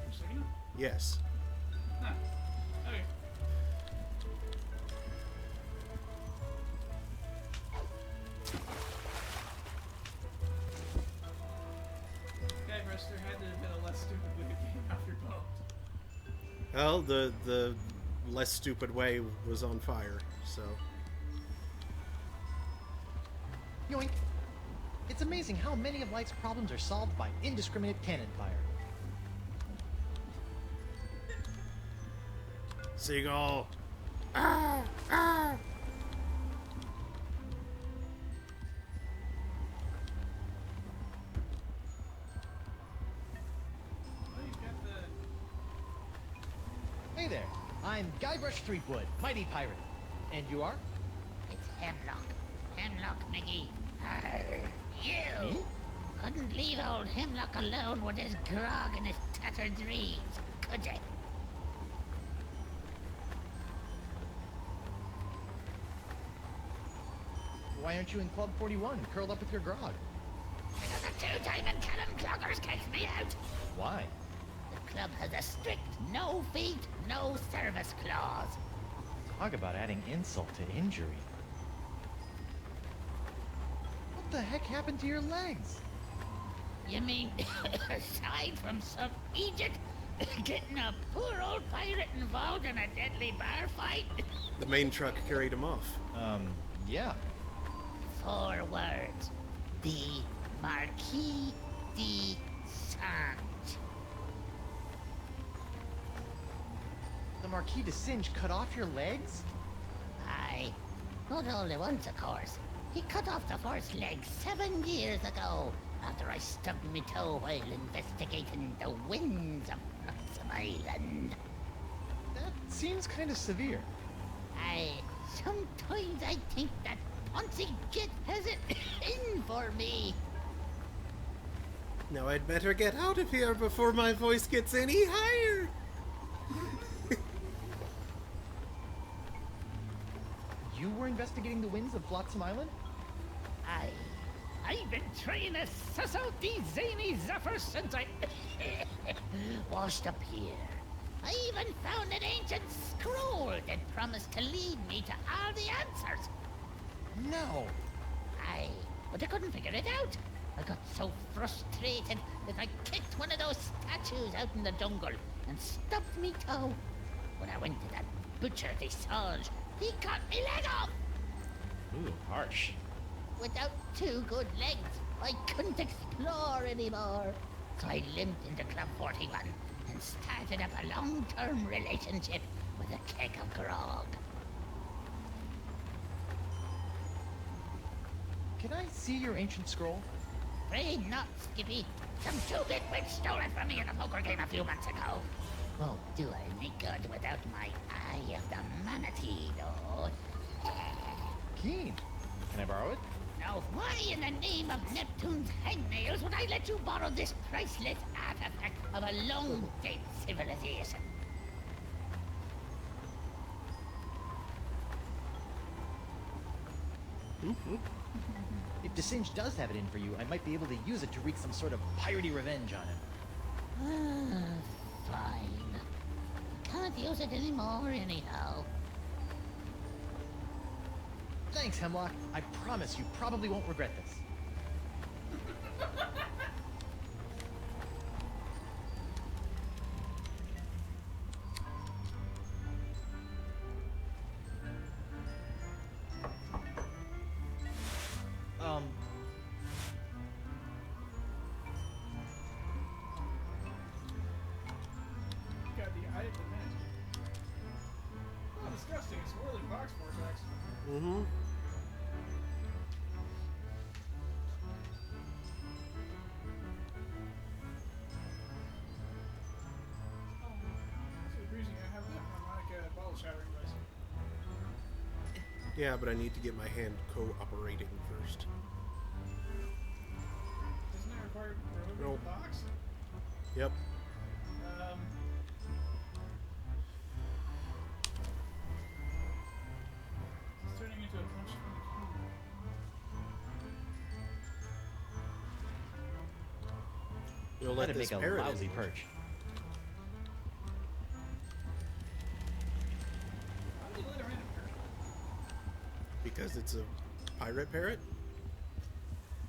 Just like, Yes. huh. Okay. Guybrush, there had to have been a less stupid way to get off your boat. Well, the less stupid way was on fire, so. Yoink! It's amazing how many of life's problems are solved by indiscriminate cannon fire. Seagull. Well, you've got the... Hey there, I'm Guybrush Threepwood, mighty pirate. And you are? It's Hemlock. Hemlock McGee. You couldn't leave old Hemlock alone with his grog and his tattered dreams, could you? Why aren't you in Club 41, curled up with your grog? Because the two-diamond cannon cloggers kicked me out. Why? The club has a strict no feet, no service clause. Talk about adding insult to injury. What the heck happened to your legs? You mean, aside from some Egypt getting a poor old pirate involved in a deadly bar fight? The main truck carried him off. Yeah. 4 words. The Marquis de Saint. The Marquis de Singe cut off your legs? Aye. Not only once, of course. He cut off the first leg 7 years ago, after I stubbed me toe while investigating the winds of Nutsum Island. That seems kind of severe. Aye. Sometimes I think that once he has it in for me. Now I'd better get out of here before my voice gets any higher. You were investigating the winds of Flotsam Island? I've been trying to suss out these zany zephyrs since I washed up here. I even found an ancient scroll that promised to lead me to all the answers. No. But I couldn't figure it out. I got so frustrated that I kicked one of those statues out in the jungle and stubbed me toe. When I went to that butcher Visage, he cut me leg off. Ooh, harsh. Without 2 good legs, I couldn't explore anymore. So I limped into Club 41 and started up a long-term relationship with a keg of grog. Can I see your ancient scroll? Afraid not, Skippy. Some 2-bit witch stole it from me in a poker game a few months ago. Won't do any good without my Eye of the Manatee, though. Keen. Can I borrow it? Now, why in the name of Neptune's hangnails would I let you borrow this priceless artifact of a long-dead civilization? If DeSinge does have it in for you, I might be able to use it to wreak some sort of piratey revenge on him. Fine. Can't use it anymore anyhow. Thanks, Hemlock. I promise you probably won't regret this. Got the eye of the net. Oh, disgusting. It's whirling box vortex. Mm-hmm. So crazy. I have that harmonica ball shattering device. Yeah, but I need to get my hand cooperating first. Doesn't it require removing Nope. the box? Yep. It's turning into a punch from the cube. You'll let That'd this make a parrot in. lousy perch. How did you let her in here? Because it's a pirate parrot?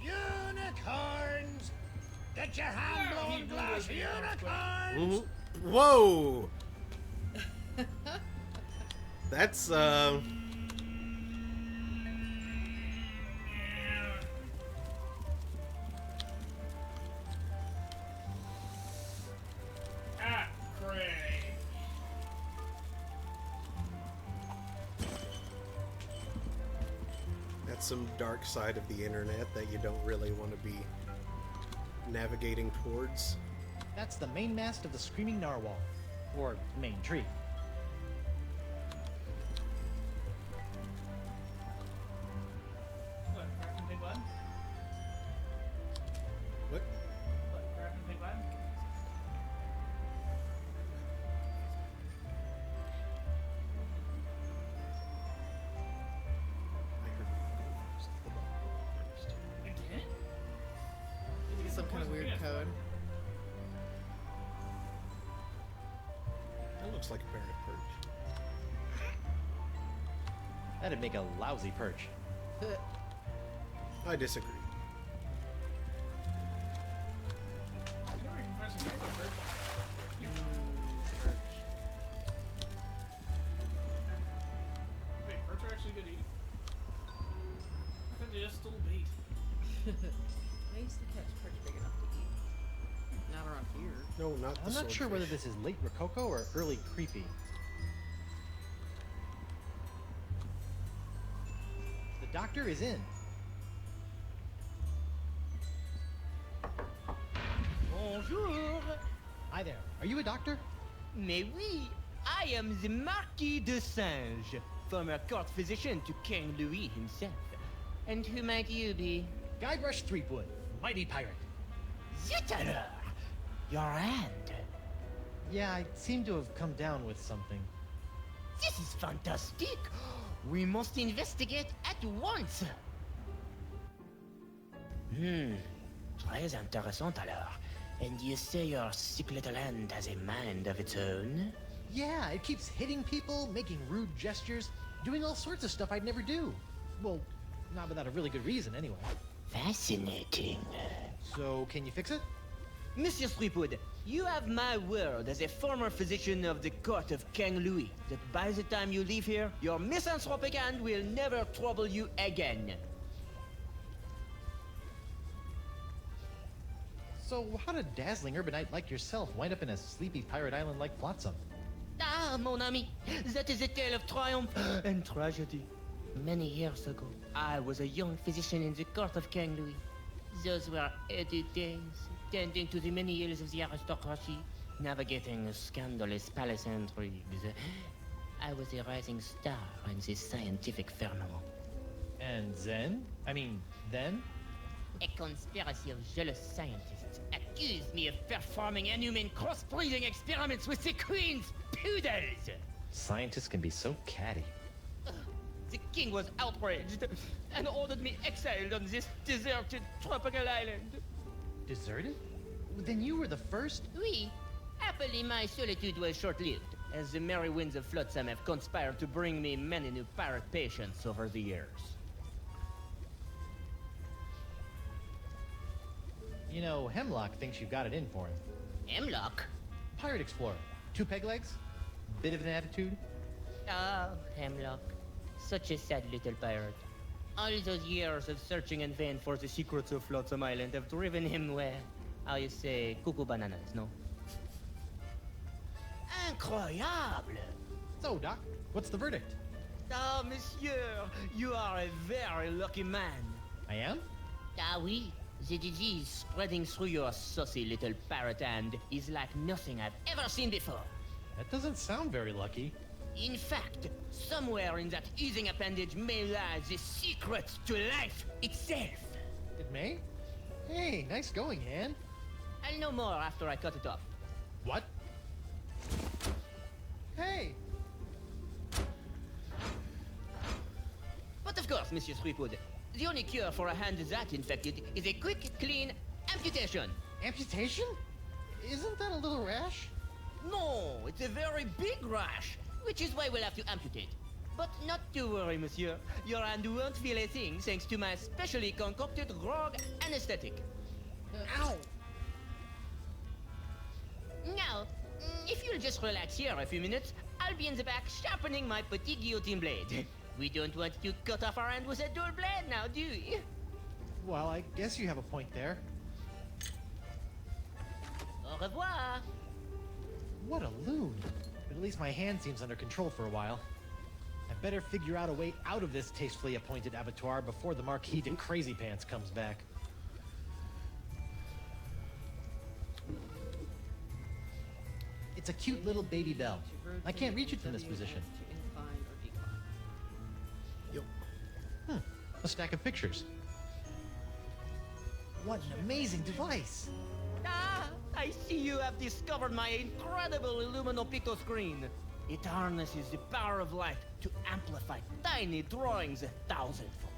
Unicorns! Get your hand blown glass unicorns! Mm-hmm. Whoa! That's, Ah, Craig. That's some dark side of the internet that you don't really want to be navigating towards. That's the main mast of the Screaming Narwhal. Or main tree. What, Captain Big Bud? What? What, Captain Big Bud? I heard you go first. Again? Some kind of weird code. That looks like a parrot perch. That'd make a lousy perch. I disagree. You know where you can find some good bird? Wait, birds are actually good to eat? I thought they just stole bait. I used to catch perch big enough to eat. Not around here. No, not the I'm not sure whether swordfish. this is late Rococo or early creepy. The doctor is in. Bonjour. Hi there. Are you a doctor? Mais oui, I am the Marquis de Singe, former court physician to King Louis himself. And who might you be? Guybrush Threepwood, mighty pirate. Zut alors! Your hand. Yeah, I seem to have come down with something. This is fantastic! We must investigate at once! Très intéressant alors. And you say your sick little hand has a mind of its own? Yeah, it keeps hitting people, making rude gestures, doing all sorts of stuff I'd never do. Well, not without a really good reason, anyway. Fascinating. So, can you fix it? Monsieur Threepwood, you have my word as a former physician of the court of King Louis that by the time you leave here, your misanthropic hand will never trouble you again. So, how did a dazzling urbanite like yourself wind up in a sleepy pirate island like Flotsam? Ah, mon ami, that is a tale of triumph and tragedy. Many years ago, I was a young physician in the court of King Louis. Those were heady days, tending to the many ills of the aristocracy, navigating scandalous palace intrigues. I was a rising star in the scientific firmament. And then? A conspiracy of jealous scientists accused me of performing inhuman cross-breeding experiments with the Queen's poodles! Scientists can be so catty. The king was outraged and ordered me exiled on this deserted tropical island. Deserted? Then you were the first? Oui. Happily, my solitude was short-lived, as the merry winds of Flotsam have conspired to bring me many new pirate patients over the years. You know, Hemlock thinks you got it in for him. Hemlock? Pirate explorer. 2 peg legs? Bit of an attitude? Ah, Hemlock. Such a sad little pirate. All those years of searching in vain for the secrets of Flotsam Island have driven him where? How you say, cuckoo bananas, no? Incroyable! So, Doc, what's the verdict? Ah, monsieur, you are a very lucky man. I am? Ah, oui. The disease spreading through your saucy little parrot hand is like nothing I've ever seen before. That doesn't sound very lucky. In fact, somewhere in that oozing appendage may lie the secret to life itself. It may? Hey, nice going, Han. I'll know more after I cut it off. What? Hey! But of course, Monsieur Threepwood, the only cure for a hand that infected is a quick, clean amputation. Amputation? Isn't that a little rash? No, it's a very big rash, which is why we'll have to amputate. But not to worry, monsieur. Your hand won't feel a thing thanks to my specially concocted grog anesthetic. Ow! Now, if you'll just relax here a few minutes, I'll be in the back sharpening my petit guillotine blade. We don't want to cut off our hand with a dull blade now, do we? Well, I guess you have a point there. Au revoir. What a loon. But at least my hand seems under control for a while. I better figure out a way out of this tastefully appointed abattoir before the Marquis de Crazy Pants comes back. It's a cute little baby bell. I can't reach it from this position. A stack of pictures. What an amazing device! Ah, I see you have discovered my incredible Illuminopito screen. It harnesses the power of light to amplify tiny drawings a thousandfold.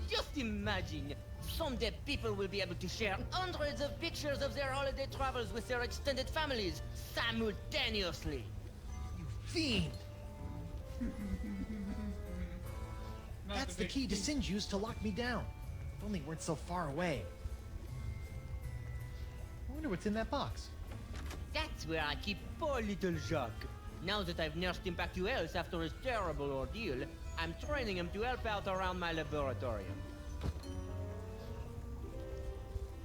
Just imagine, someday people will be able to share hundreds of pictures of their holiday travels with their extended families simultaneously. You fiend! That's the key Desinde used to lock me down. If only it weren't so far away. I wonder what's in that box. That's where I keep poor little Jacques. Now that I've nursed him back to health after his terrible ordeal, I'm training him to help out around my laboratorium.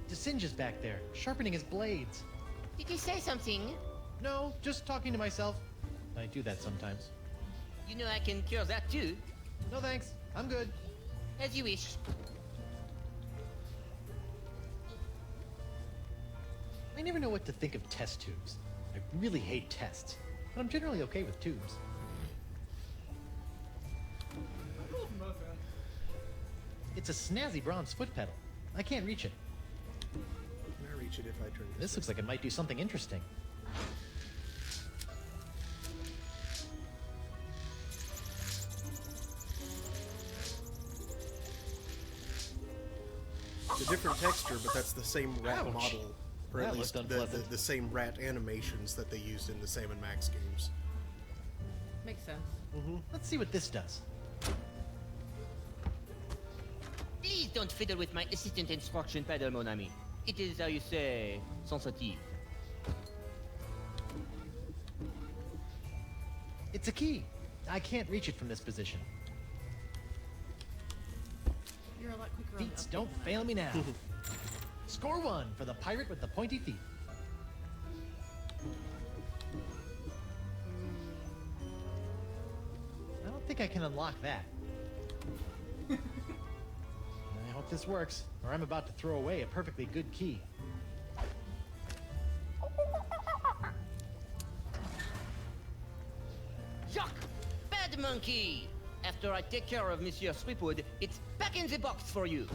Desinde is back there, sharpening his blades. Did you say something? No, just talking to myself. I do that sometimes. You know I can cure that too. No thanks, I'm good. As you wish. I never know what to think of test tubes. I really hate tests, but I'm generally okay with tubes. It's a snazzy bronze foot pedal. I can't reach it. Can I reach it if I turn This looks like it might do something interesting. It's a different texture, but that's the same rat Ouch. model, or at That least looked the unpleasant. same rat animations that they used in the Sam and Max games. Makes sense. Let's see what this does. Please don't fiddle with my assistant instruction pedal, mon ami. It is, how you say, sensitive. It's a key. I can't reach it from this position. You're a lot quicker on the Feats uptake don't than I fail am. me now. Score 1 for the pirate with the pointy feet. I don't think I can unlock that. I hope this works, or I'm about to throw away a perfectly good key. Jacques! Bad monkey! After I take care of Monsieur Sweetwood, it's back in the box for you.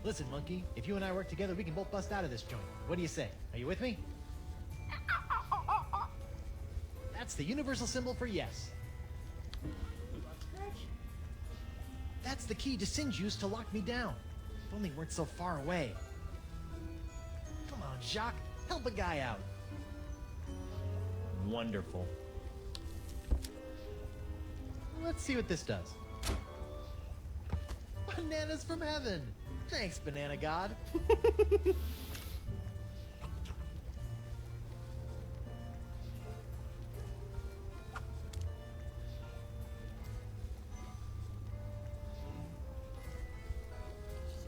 Listen, monkey, if you and I work together, we can both bust out of this joint. What do you say? Are you with me? That's the universal symbol for yes. That's the key Desynge used to lock me down. If only we weren't so far away. Come on, Jacques, help a guy out. Wonderful. Let's see what this does. Bananas from heaven! Thanks, Banana God. See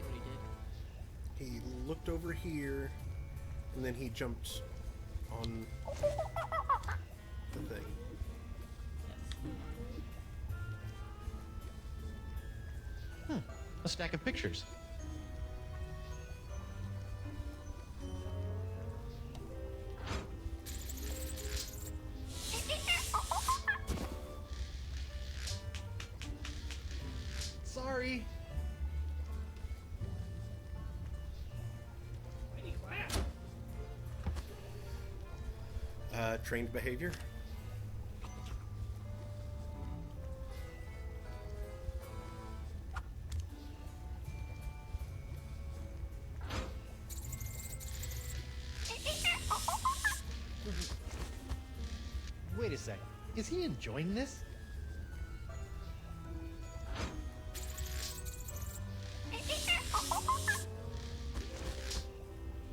what he did? He looked over here, and then he jumped on the thing. A stack of pictures. Sorry. Trained behavior. Wait a sec. Is he enjoying this?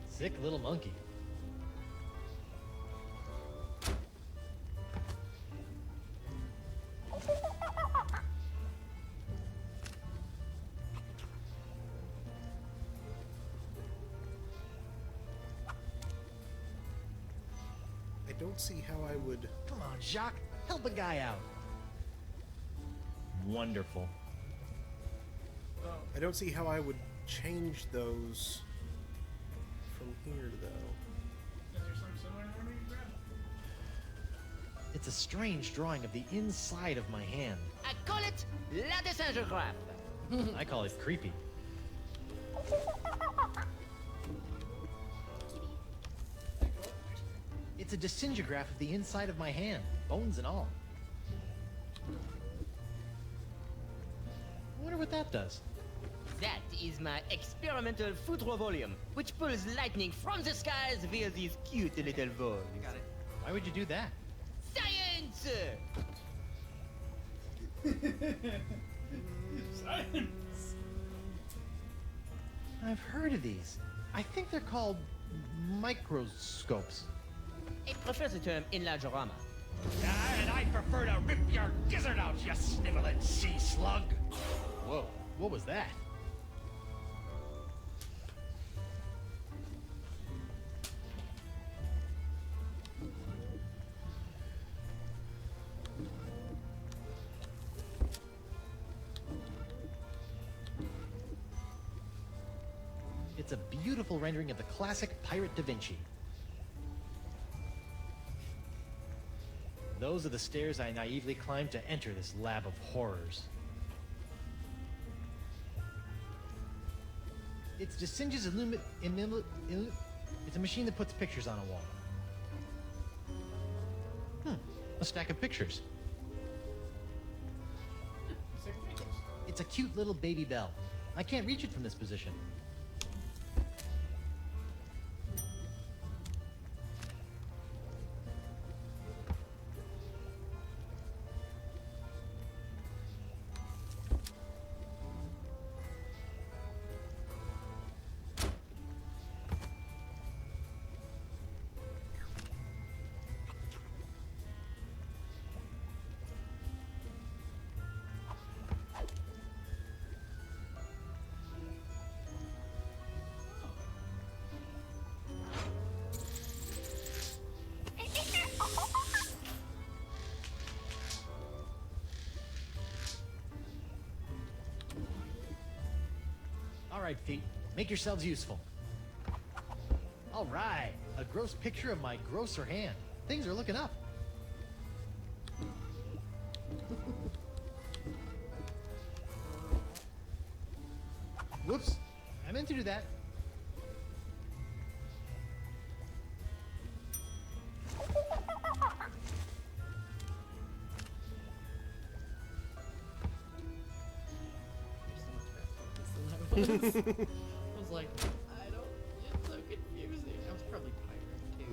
Sick little monkey. I don't see how I would. Come on, Jacques, help a guy out. Wonderful. I don't see how I would change those from here, though. Is there some similar armor you grab? It's a strange drawing of the inside of my hand. I call it La Desingographe. I call it creepy. It's a desingograph of the inside of my hand, bones and all. I wonder what that does. That is my experimental foudre volume, which pulls lightning from the skies via these cute little valves. Got it. Why would you do that? Science! Science! I've heard of these. I think they're called microscopes. I prefer the term enlargerama. And I prefer to rip your gizzard out, you sniveling sea slug. Whoa, what was that? It's a beautiful rendering of the classic Pirate Da Vinci. Those are the stairs I naively climbed to enter this lab of horrors. It's Jacinja's it's a machine that puts pictures on a wall. A stack of pictures. It's a cute little baby bell. I can't reach it from this position. All right, feet. Make yourselves useful. All right. A gross picture of my grosser hand. Things are looking up. Whoops. I meant to do that. I was like, I don't. It's so confusing. I was probably tired too.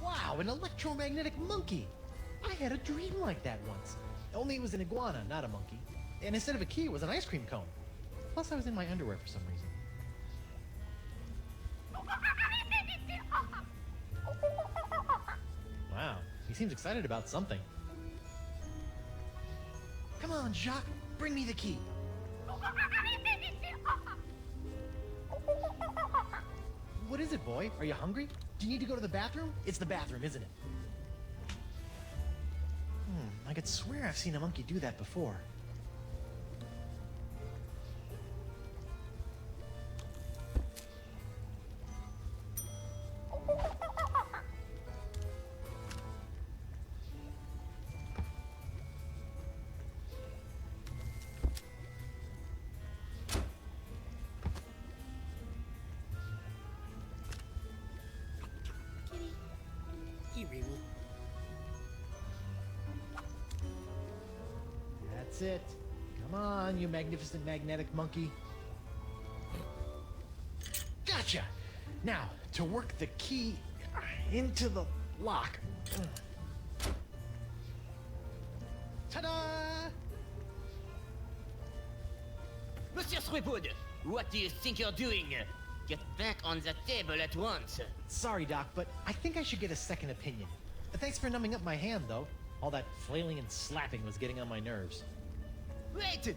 Wow, an electromagnetic monkey! I had a dream like that once. Only it was an iguana, not a monkey. And instead of a key, it was an ice cream cone. Plus, I was in my underwear for some reason. Wow, he seems excited about something. Come on, Jacques, bring me the key. What is it, boy? Are you hungry? Do you need to go to the bathroom? It's the bathroom, isn't it? I could swear I've seen a monkey do that before. That's it. Come on, you magnificent magnetic monkey. Gotcha! Now, to work the key into the lock. Ta-da! Monsieur Threepwood, what do you think you're doing? Get back on the table at once. Sorry, Doc, but I think I should get a second opinion. Thanks for numbing up my hand, though. All that flailing and slapping was getting on my nerves. Wait!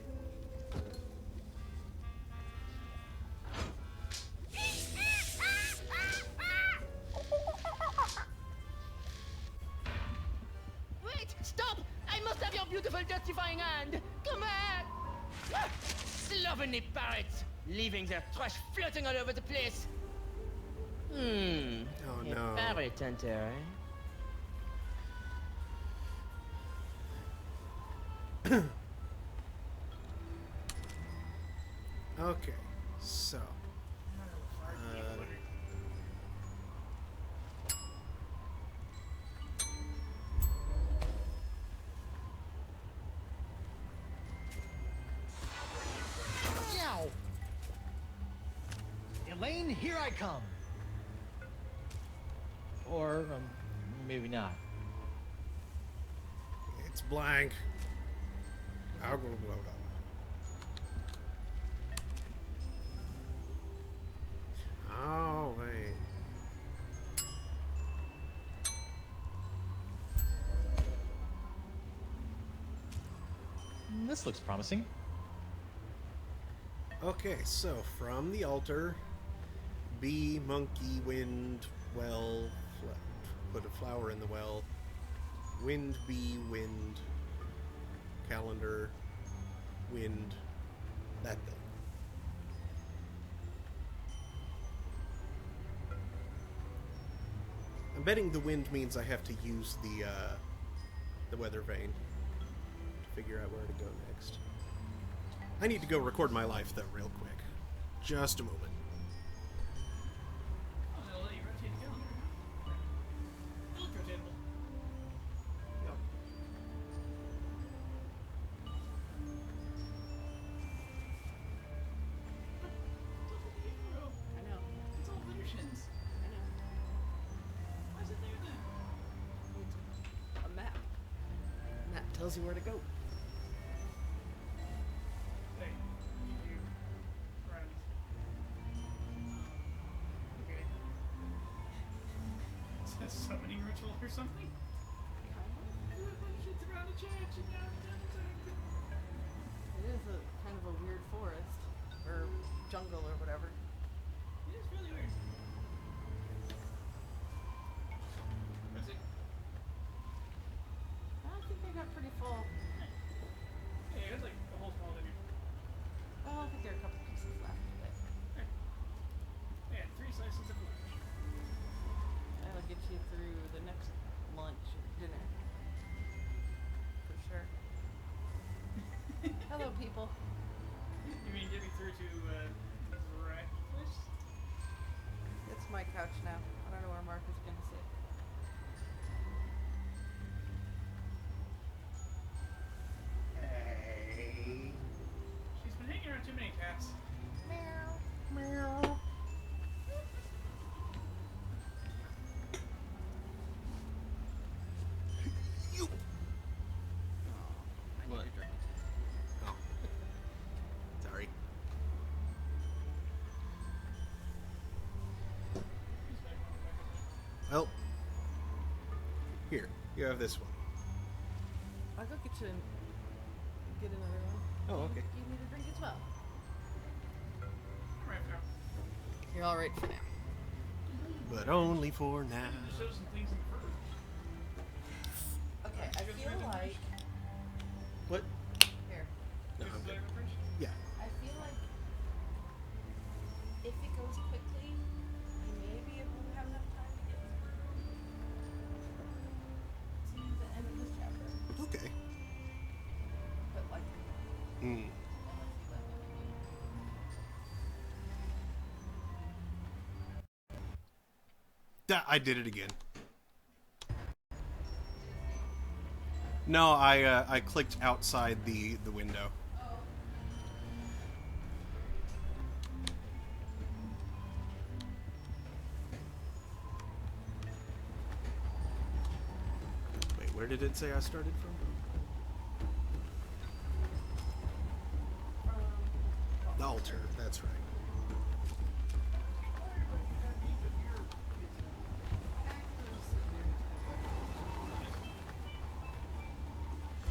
Wait! Stop! I must have your beautiful justifying hand! Come back! Ah! Slovenly parrots! Leaving their trash floating all over the place! Oh A no. parrot hunter, eh? Okay, so. Yow! Elaine, here I come! Or, maybe not. It's blank. I'll go. Oh, wait. This looks promising. Okay, so from the altar, bee, monkey, wind, well, put a flower in the well, wind, bee, wind, calendar, wind, that thing. I'm betting the wind means I have to use the weather vane to figure out where to go next. I need to go record my life, though, real quick. Just a moment. Oh, they'll let you rotate the calendar. It looks rotatable. Yep. I know. It's all Venusians. I know. Why is it there then? A map. Map tells you where to go. Hey, you run. Okay. Is that summoning ritual or something? Do a bunch of shit around the church and down. It is a kind of a weird forest or jungle or whatever. It is really weird. That's it. I think they got pretty full. Yeah, it has like a whole small thing. Oh, I think there are a couple pieces left. But Yeah, 3 slices of lunch. that'll get you through the next lunch or dinner. For sure. Hello, people. You mean get me through to breakfast? It's my couch now. I don't know where Mark is going to sit. Hey. She's been hanging around too many cats. Meow. You. I need What? a drink. Oh. Sorry. Well, here, you have this one. I'll go get you and get another one. Oh, okay. You need a drink as well. Alright, now. You're all right for now. But only for now. Just show some things in the fridge. Okay, I feel like What? here. No, This I'm is good. like the fridge? Yeah. I feel like if it goes quickly, maybe it won't have enough time to get to the end of this chapter. Okay. But like, Mm. unless you let me. I did it again. No, I clicked outside the window. Wait, where did it say I started from? The altar, that's right.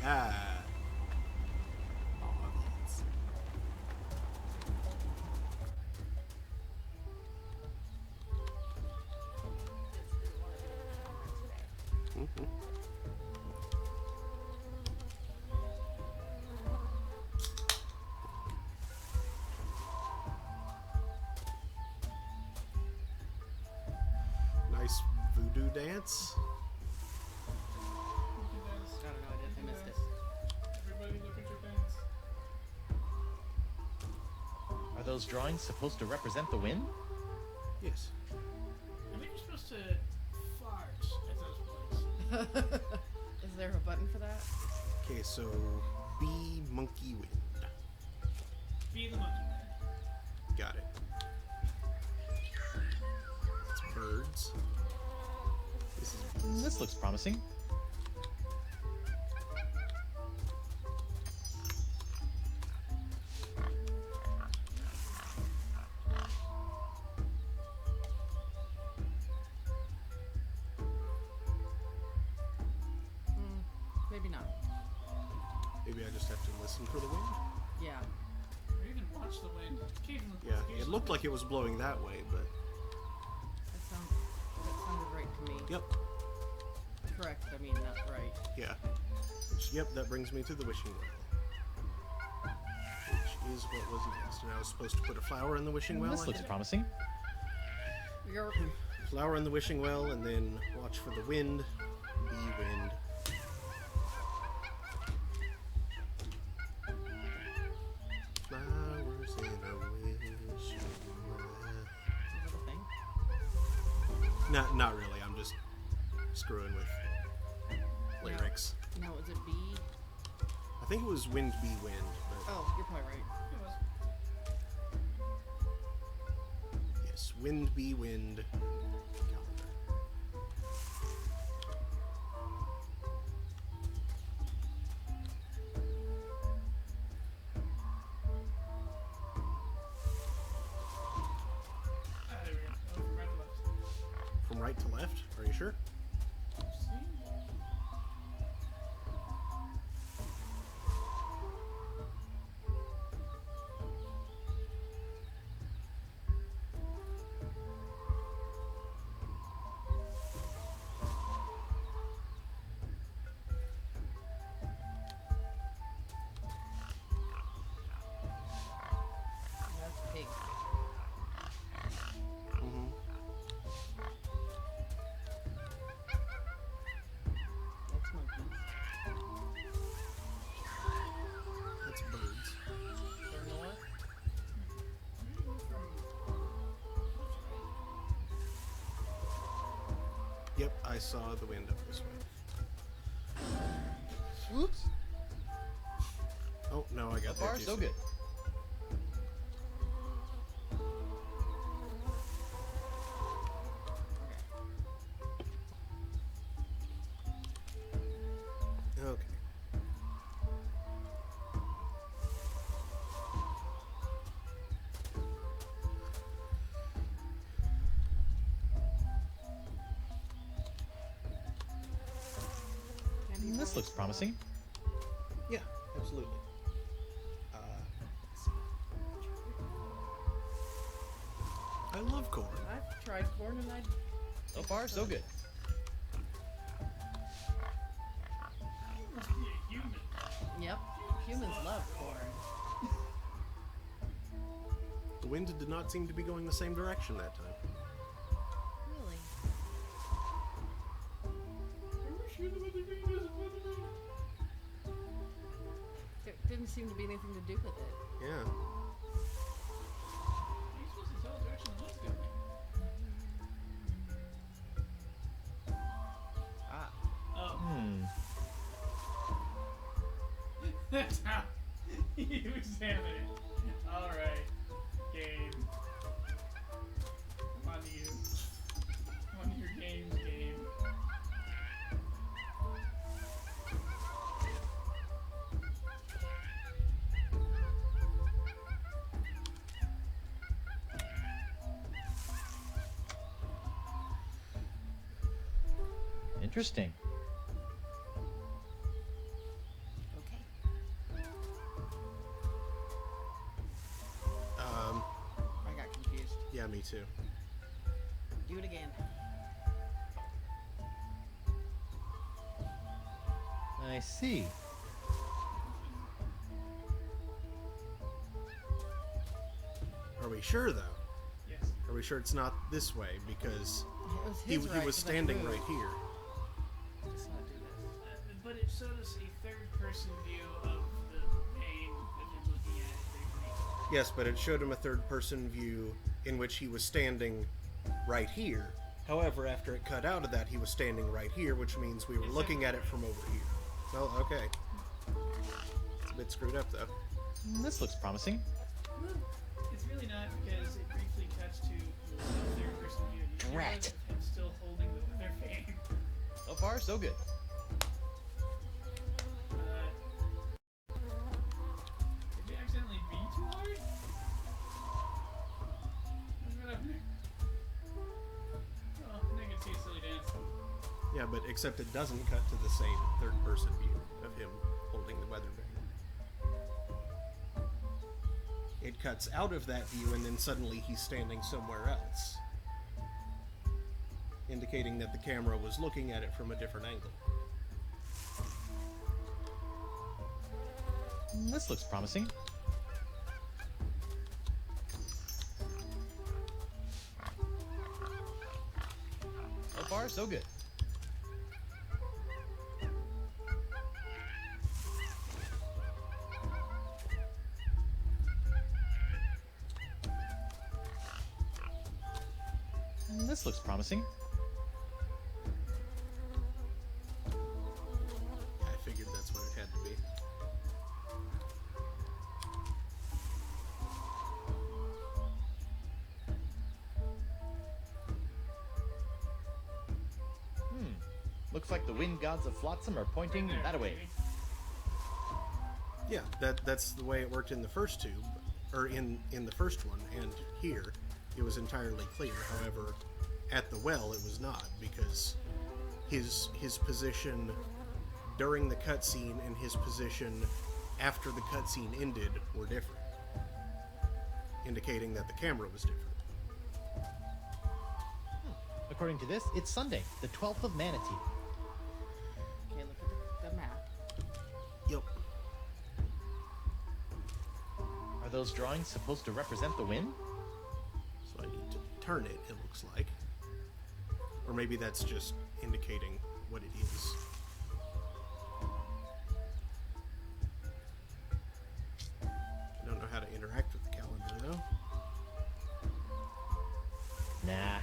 Ah. Obvious. Mhm. Nice voodoo dance. I don't know, I missed it. Everybody look at your pens. Are those drawings supposed to represent the wind? Yes. I think you're supposed to fart at those points. Is there a button for that? Okay, so B monkey wind. Be the monkey man. Got it. It's birds. This is bees. This looks promising. Maybe not. Maybe I just have to listen for the wind. Yeah. Or even watch the wind. Occasionally. Yeah, it looked like it was blowing that way, but That sounded right to me. yep, Correct, I mean not right. yeah. Yep, that brings me to the wishing well. Which is what was next. And I was supposed to put a flower in the wishing well. This I looks think? promising. You're Flower in the wishing well, and then watch for the wind. Be wind. Flowers in a wishing well. Is that a thing? Not really. I'm just screwing with lyrics. No, is it B? I think it was wind be wind, but Oh, you're probably right. It was. yes, wind be wind. Calendar. There we go. Oh, from right to left. From right to left. Are you sure? See? That's pig. Mm-hmm. That's monkeys. That's birds. Or Noah? Yep, I saw the wind up this way. Whoops. Oh no, I got So far, there too so soon. good. Okay. Candy This bars. looks promising. Yeah, absolutely. Let's see. I love corn. I've tried corn and I. So far, so good. Must be a human. Yep. Humans love corn. The wind did not seem to be going the same direction that time. Really? Are we sure the weather vane doesn't weather vane? There didn't seem to be anything to do with it. Yeah. You're supposed to tell the direction the wind's going. Ah. Oh. That's how you examine it. Alright. Game. I'm on to you. I'm on to your games, game. Interesting. Okay. I got confused. Yeah, me too. Do it again. I see. Are we sure though? Yes. Are we sure it's not this way? Because It was he his right, was 'cause I standing moved. right here. Let's not do this. But it showed us a third-person view of the pane of him looking at it briefly. Yes, but it showed him a third-person view in which he was standing right here. However, after it cut out of that, he was standing right here, which means we were looking at it from over here. Well, okay. It's a bit screwed up, though. This looks promising. Well, it's really not because it briefly cuts to the third-person view. You hear Rat. of him still holding the weather vane. So far, so good. Did you accidentally be too hard? What happened there? Oh, and I can see a silly dance. Yeah, but except it doesn't cut to the same third-person view of him holding the weather vane. It cuts out of that view, and then suddenly he's standing somewhere else, indicating that the camera was looking at it from a different angle. This looks promising. so good. This looks promising. I figured that's what it had to be. Looks like the wind gods of Flotsam are pointing that way. Yeah, that's the way it worked in the first two, or in the first one, and here it was entirely clear. However, at the well it was not, because his position during the cutscene and his position after the cutscene ended were different, indicating that the camera was different. According to this, it's Sunday, the 12th of Manatee. Okay, look at the map. Yep. Are those drawings supposed to represent the wind? So I need to turn it, it looks like. Or maybe that's just indicating what it is. I don't know how to interact with the calendar, though. Nah.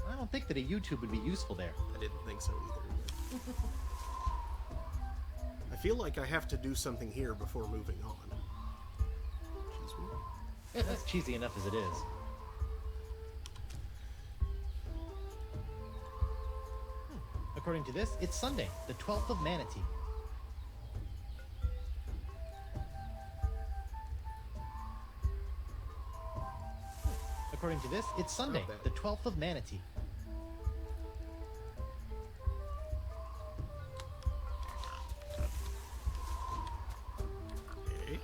I don't think that a YouTube would be useful there. I didn't think so either. But I feel like I have to do something here before moving on. Excuse me. That's cheesy enough as it is. According to this, it's Sunday, the 12th of Manatee. According to this, it's Sunday, the 12th of Manatee. Okay.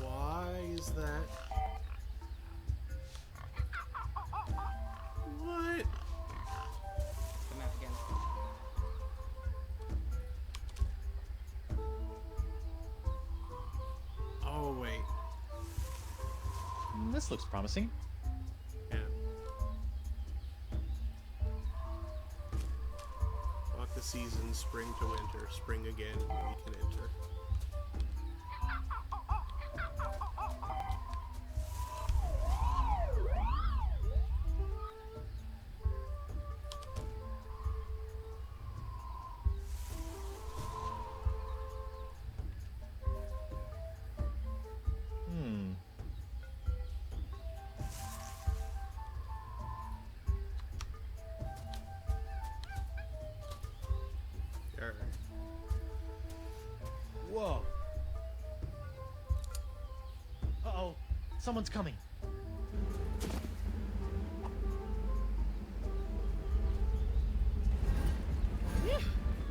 Why is that? What? The map again. Oh, wait. This looks promising. Yeah. Walk the seasons, spring to winter, spring again, we can enter. Alright. Whoa. Uh-oh. Someone's coming.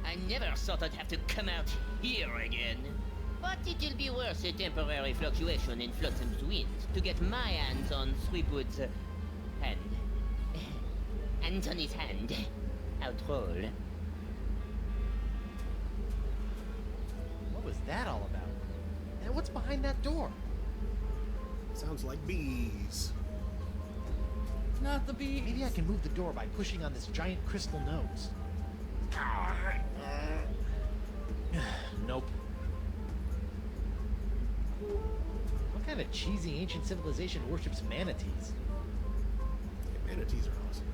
I never thought I'd have to come out here again. But it'll be worth a temporary fluctuation in Flotsam's winds to get my hands on Threepwood's hand. Anthony's hand. How droll. What was that all about? And what's behind that door? Sounds like bees. Not the bees. Maybe I can move the door by pushing on this giant crystal nose. Nope. What kind of cheesy ancient civilization worships manatees? Manatees are awesome.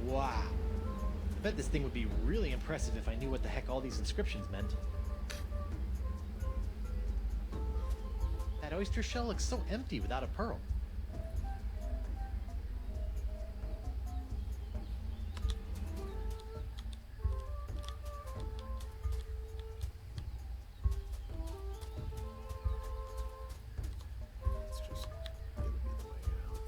Wow. I bet this thing would be really impressive if I knew what the heck all these inscriptions meant. That oyster shell looks so empty without a pearl. It's just gonna be the way out.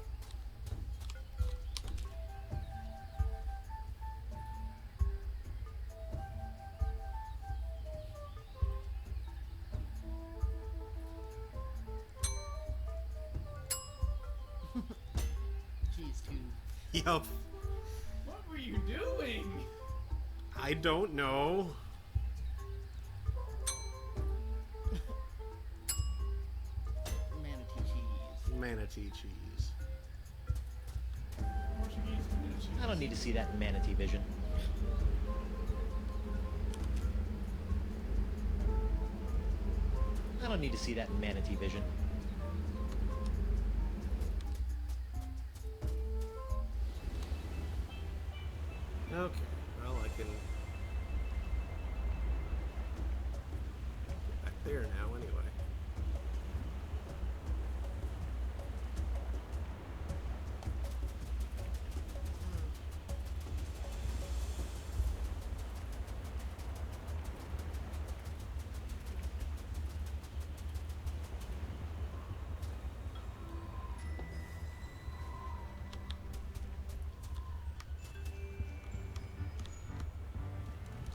Yup. What were you doing? I don't know. Manatee cheese. Manatee cheese. Portuguese cheese. I don't need to see that in manatee vision. I don't need to see that in manatee vision. Okay, well, I can get back there now anyway.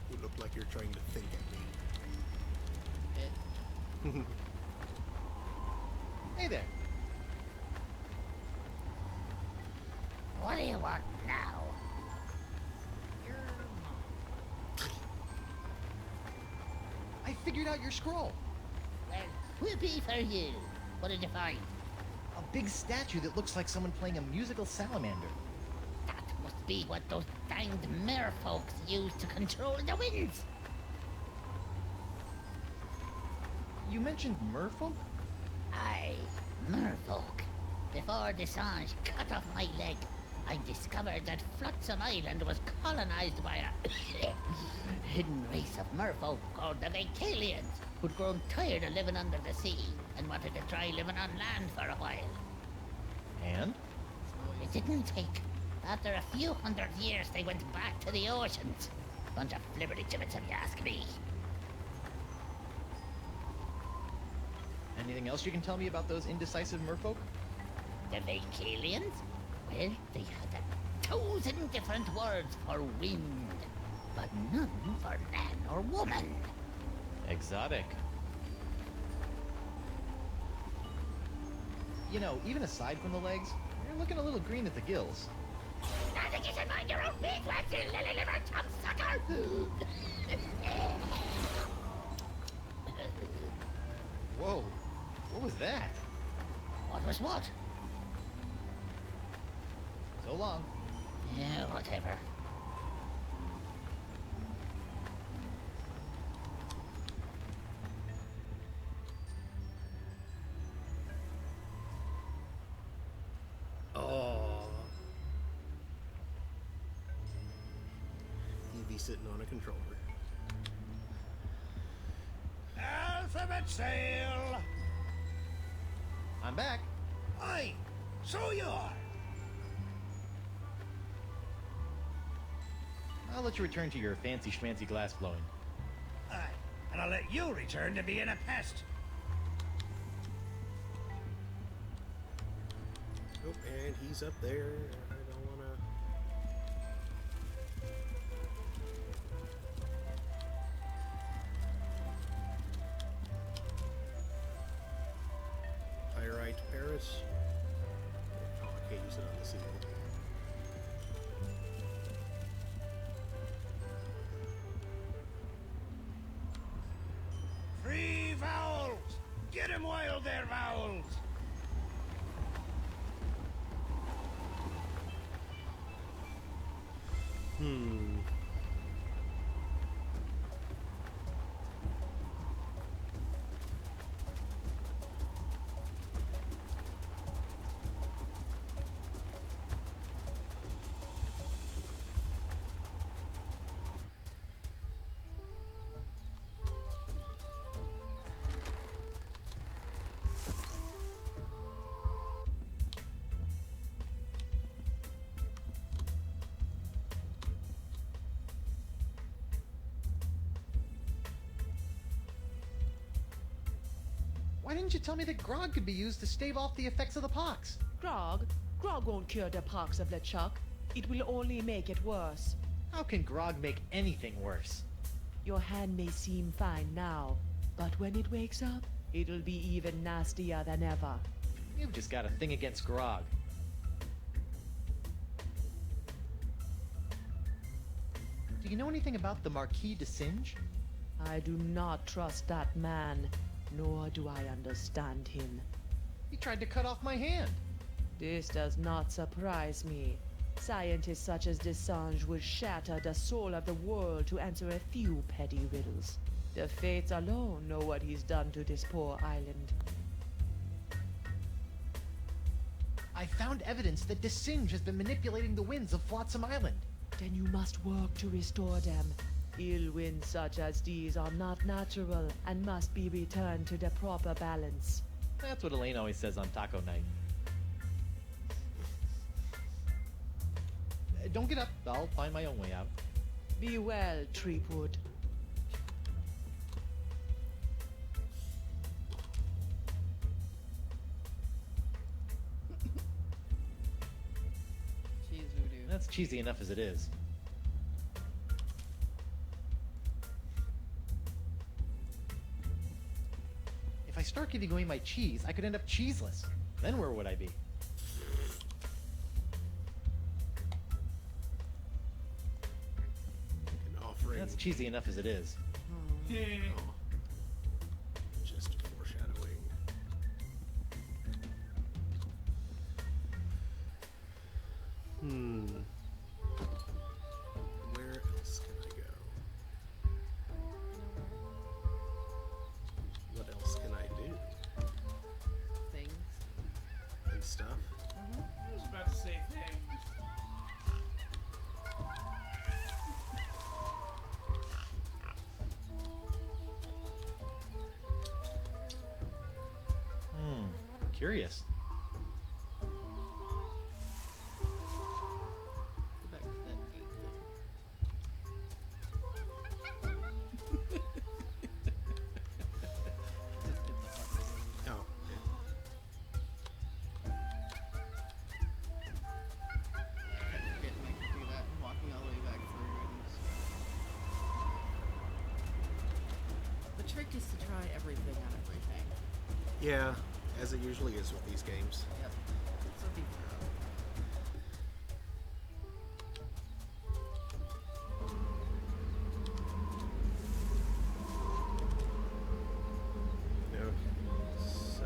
You look like you're trying to think at me. Hey there. What do you want now? I figured out your scroll. Well, whoopee for you. What did you find? A big statue that looks like someone playing a musical salamander. That must be what those danged merfolks use to control the winds. You mentioned merfolk? Aye, merfolk. Before Desange cut off my leg, I discovered that Flotsam Island was colonized by a hidden race of merfolk called the Vicalians, who'd grown tired of living under the sea and wanted to try living on land for a while. And? It didn't take. After a few hundred years, they went back to the oceans. Bunch of flibberty-gibbets, if you ask me. Anything else you can tell me about those indecisive merfolk? The Vicalians? Well, they had 1,000 different words for wind, but none for man or woman. Exotic. You know, even aside from the legs, you're looking a little green at the gills. I think you should mind your own beeswax, you lily-livered sucker! Whoa, what was that? What was what? So long. Yeah, whatever. Oh. He'd be sitting on a controller. Alphabet sail! I'm back. Aye, so you are. I'll let you return to your fancy schmancy glass blowing. Aye, and I'll let you return to being a pest. Oh, and he's up there. I don't wanna. Pyrite Paris. Oh, I can't use it on the seal. Free vowels! Get him while they're vowels! Why didn't you tell me that grog could be used to stave off the effects of the pox? Grog won't cure the pox of LeChuck. It will only make it worse. How can grog make anything worse? Your hand may seem fine now, but when it wakes up, it'll be even nastier than ever. You've just got a thing against grog. Do you know anything about the Marquis de Singe? I do not trust that man, nor do I understand him. He tried to cut off my hand. This does not surprise me. Scientists such as Desange would shatter the soul of the world to answer a few petty riddles. The fates alone know what he's done to this poor island. I found evidence that de Singe has been manipulating the winds of Flotsam Island. Then you must work to restore them. Ill winds such as these are not natural and must be returned to the proper balance. That's what Elaine always says on taco night. Don't get up. I'll find my own way out. Be well, Treepwood. Cheese voodoo. That's cheesy enough as it is. If I start giving away my cheese, I could end up cheeseless. Then where would I be? An offering. That's cheesy enough as it is. Yeah. Oh. Just foreshadowing. Where else can I go? What else can I do? Things. And stuff? I was about to say things. Curious. Go back to that gate thing. Oh. I kept forgetting I could do that and walking all the way back through. The trick is to try everything on everything. Yeah, as it usually is with these games. Yep. So be thorough. Okay. So.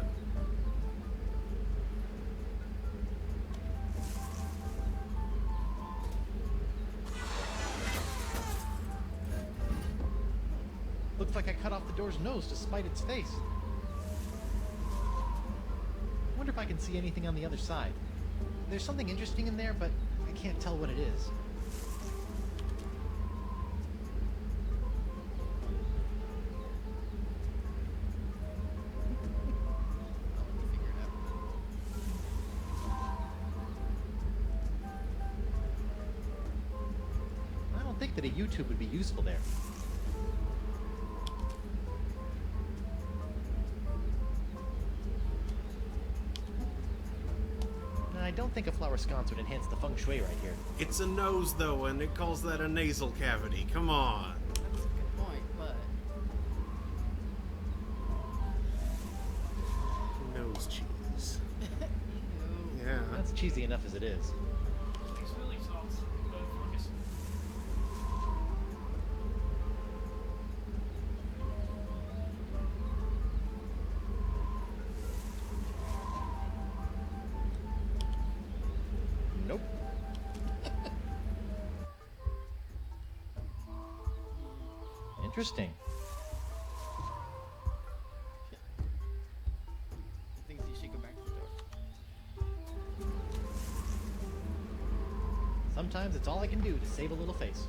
Looks like I cut off the door's nose to spite its face. I wonder if I can see anything on the other side. There's something interesting in there, but I can't tell what it is. I'll let you figure it out. I don't think that a YouTube would be useful there. I don't think a flower sconce would enhance the feng shui right here. It's a nose, though, and it calls that a nasal cavity. Come on. That's a good point, but Nose cheese. ew. Yeah. That's cheesy enough as it is. It's really salty. But focus. Nope. Interesting. Thinks you should go back to the door. Sometimes it's all I can do to save a little face.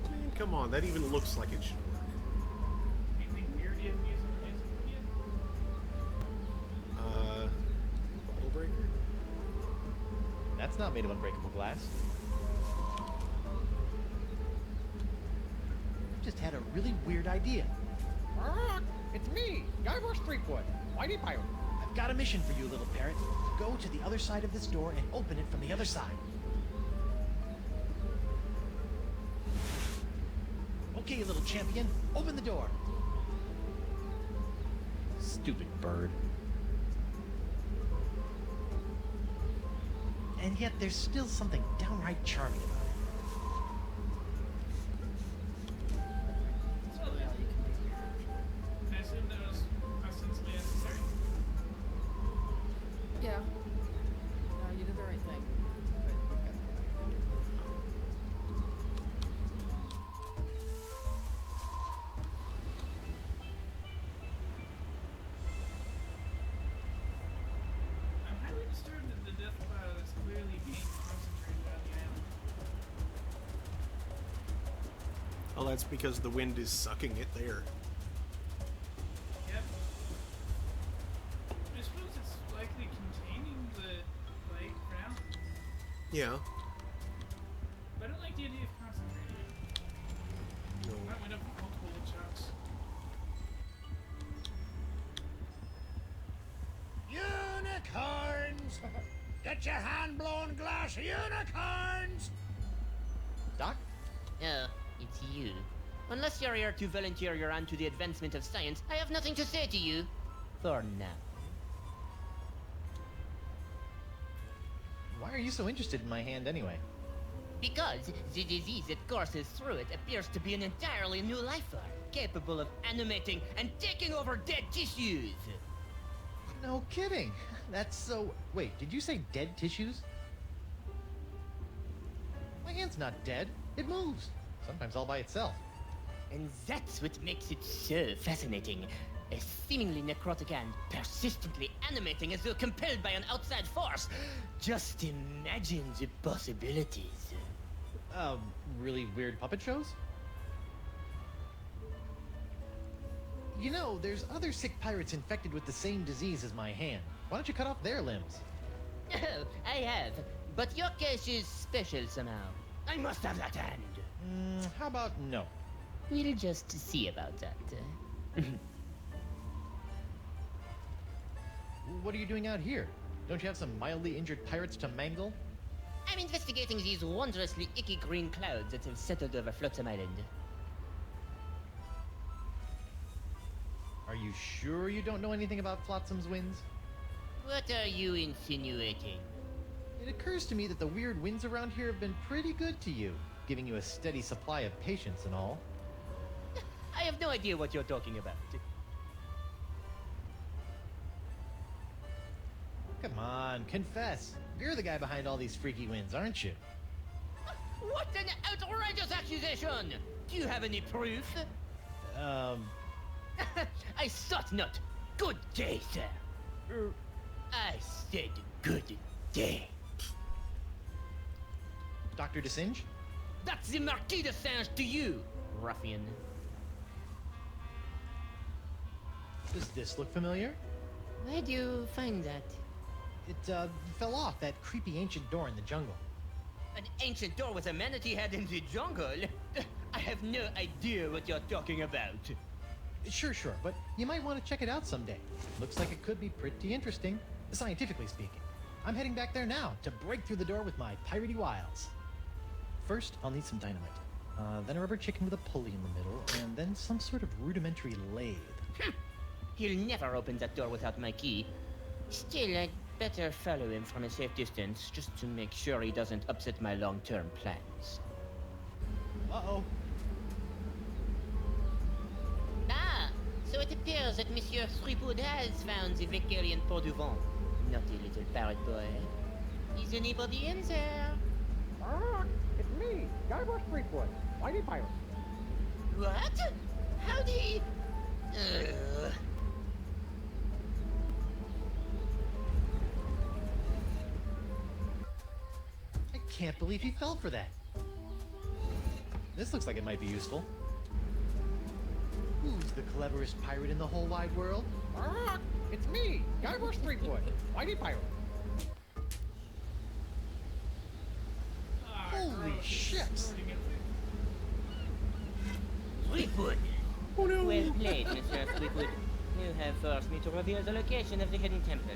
Man, come on. That even looks like it should work. Anything weird you have using yet? Bottle breaker? That's not made of unbreakable glass. I've just had a really weird idea. It's me, Guybrush Threepwood, Whitey Pirate. I've got a mission for you, little parrot. Go to the other side of this door and open it from the other side. Okay, little champion, open the door. Stupid bird. And yet there's still something downright charming about it. So then, I assume that was ostensibly necessary. Yeah. No, you did the right thing. I'm highly disturbed at the death cloud that's clearly being concentrated on the island. Well, that's because the wind is sucking it there. Yep. I suppose it's likely containing the light for now, Yeah. but I don't like the idea of concentrating it. No. Might wind up with multiple chunks. Unicorns! Get your hand-blown glass unicorns! Doc? Oh, it's you. Unless you're here to volunteer your hand to the advancement of science, I have nothing to say to you. For now. Why are you so interested in my hand anyway? Because the disease that courses through it appears to be an entirely new life form, capable of animating and taking over dead tissues. No kidding. That's so... Wait, did you say dead tissues? My hand's not dead. It moves. Sometimes all by itself. And that's what makes it so fascinating. A seemingly necrotic hand, persistently animating as though compelled by an outside force. Just imagine the possibilities. Really weird puppet shows? You know, there's other sick pirates infected with the same disease as my hand. Why don't you cut off their limbs? Oh, I have. But your case is special somehow. I must have that hand. How about no? We'll just see about that. What are you doing out here? Don't you have some mildly injured pirates to mangle? I'm investigating these wondrously icky green clouds that have settled over Flotsam Island. Are you sure you don't know anything about Flotsam's winds? What are you insinuating? It occurs to me that the weird winds around here have been pretty good to you, giving you a steady supply of patience and all. I have no idea what you're talking about. Come on, confess. You're the guy behind all these freaky winds, aren't you? What an outrageous accusation! Do you have any proof? I thought not. Good day, sir. I said good day. Dr. DeSinge? That's the Marquis de Singe to you, ruffian. Does this look familiar? Where do you find that? It, fell off that creepy ancient door in the jungle. An ancient door with a manatee head in the jungle? I have no idea what you're talking about. Sure, but you might want to check it out someday. Looks like it could be pretty interesting, scientifically speaking. I'm heading back there now to break through the door with my piratey wiles. First, I'll need some dynamite. Then a rubber chicken with a pulley in the middle, and then some sort of rudimentary lathe. He'll never open that door without my key. Still, I'd better follow him from a safe distance, just to make sure he doesn't upset my long-term plans. Uh-oh. Ah, so it appears that Monsieur Threepwood has found the Vicarian Port du Vent. Naughty little parrot boy. Is anybody in there? It's me, Guybrush Threepwood, Whitey Pirate. What? Howdy? I can't believe he fell for that. This looks like it might be useful. Who's the cleverest pirate in the whole wide world? It's me, Guybrush Threepwood, Whitey Pirate. Holy ships! Threepwood! Oh no! Well played, Mr. Threepwood. You have forced me to reveal the location of the hidden temple.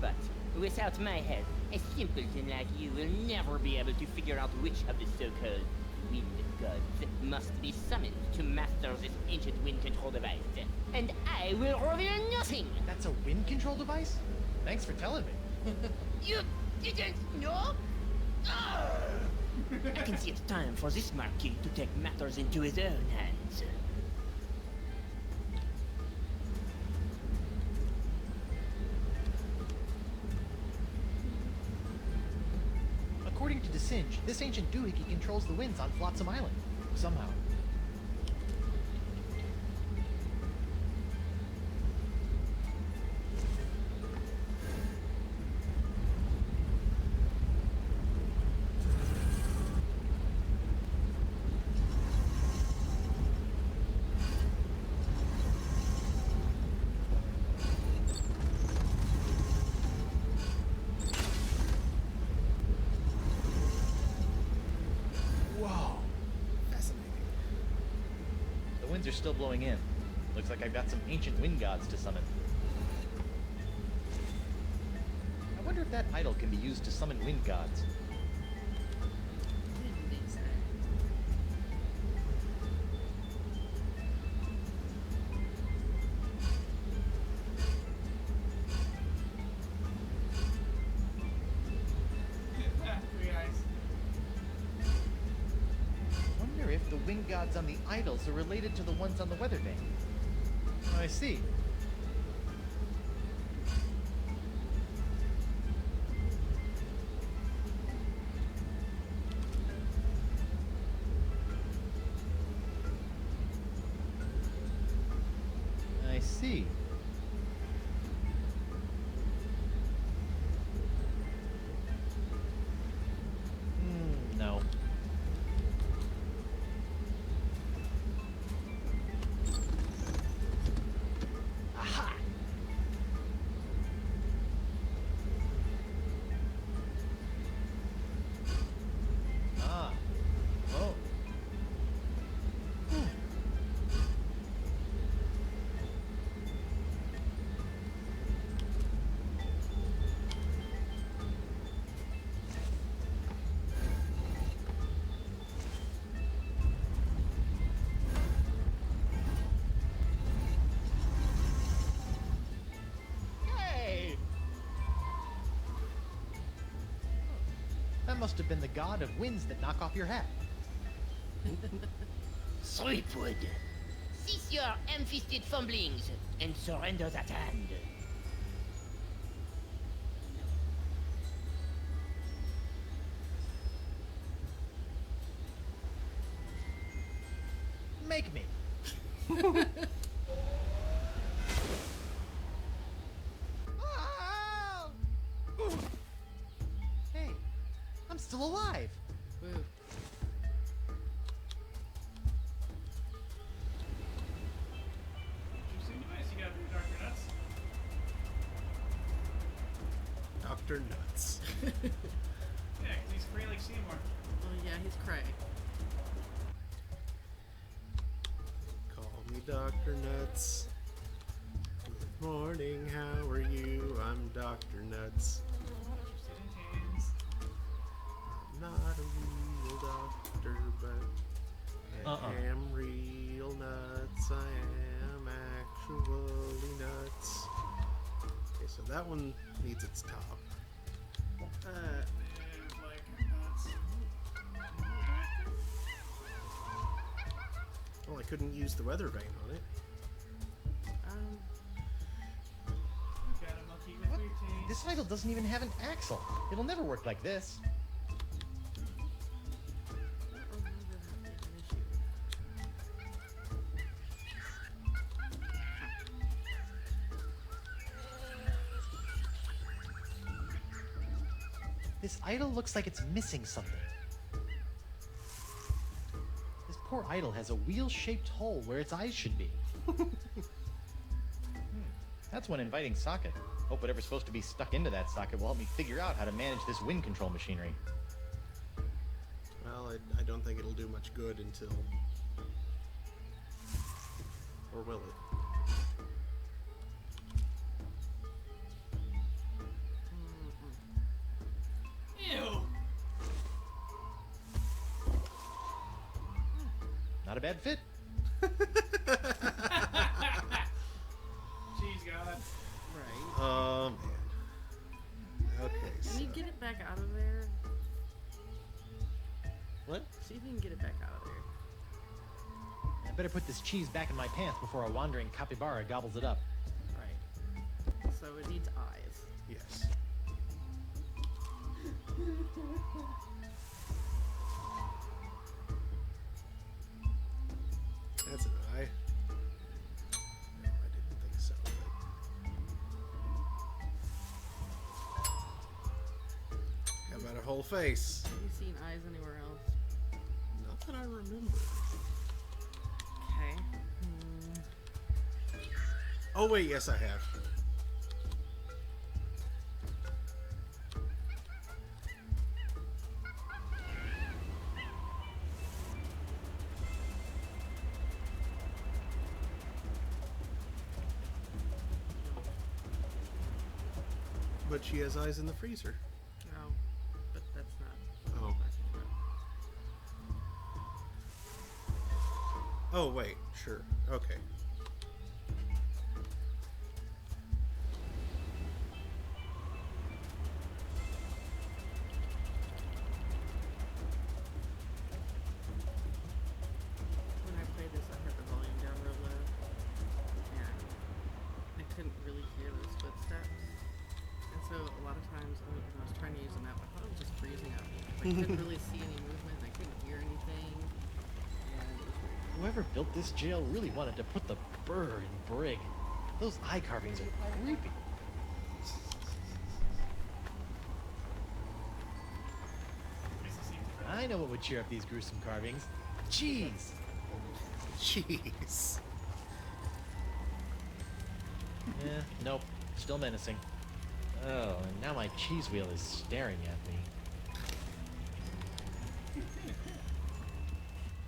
But without my help, a simpleton like you will never be able to figure out which of the so-called wind gods must be summoned to master this ancient wind control device. And I will reveal nothing! That's a wind control device? Thanks for telling me. You didn't know? I can see it's time for this Marquis to take matters into his own hands. According to DeSinge, this ancient doohickey controls the winds on Flotsam Island. Somehow. Whoa. Fascinating. The winds are still blowing in. Looks like I've got some ancient wind gods to summon. I wonder if that idol can be used to summon wind gods. Wonder if the wind gods on the idols are related to the ones on the weather vane. I see. I see. No. Aha! Ah. Oh. Hey! That must have been the god of winds that knock off your hat. Threepwood, cease your ham-fisted fumblings and surrender that hand. Make me. Ah! Hey, I'm still alive. Woo. Interesting device you got for Dr. Nuts. Dr. Nuts. Yeah, 'cause he's free like Seymour. Oh yeah, he's cray. Call me Dr. Nuts. Good morning, how are you? I'm Dr. Nuts. Interested in hands. I'm not a real doctor, but I am real nuts. I am actually nuts. Okay, so that one needs its top. And like nuts. Well, I couldn't use the weather vane on it. Got a monkey with What? routine. This idol doesn't even have an axle. It'll never work like this. I don't remember that being an issue. This idol looks like it's missing something. This poor idol has a wheel-shaped hole where its eyes should be. That's one inviting socket. Hope whatever's supposed to be stuck into that socket will help me figure out how to manage this wind control machinery. Well, I don't think it'll do much good until... Or will it? Ew. Not a bad fit. Jeez, God. Right. Man. Okay. Can you get it back out of there? What? See if you can get it back out of there. I better put this cheese back in my pants before a wandering capybara gobbles it up. Right. So it needs eyes. Yes. That's an eye. No, I didn't think so. How about a whole face? Have you seen eyes anywhere else? Not that I remember. Okay. Oh wait, yes I have. But she has eyes in the freezer. No, but that's not. Oh. Oh wait, sure. Okay. When I played this, I had the volume down real low, and I couldn't really hear those footsteps. And so a lot of times, when I was trying to use the map, I thought it was just freezing up. I couldn't really see any movement. I couldn't hear anything. And it was weird. Whoever built this jail really wanted to put the burr in Brig. Those eye carvings are creepy. I know what would cheer up these gruesome carvings. Cheese! Jeez. Yeah, nope. Still menacing. Oh, and now my cheese wheel is staring at me.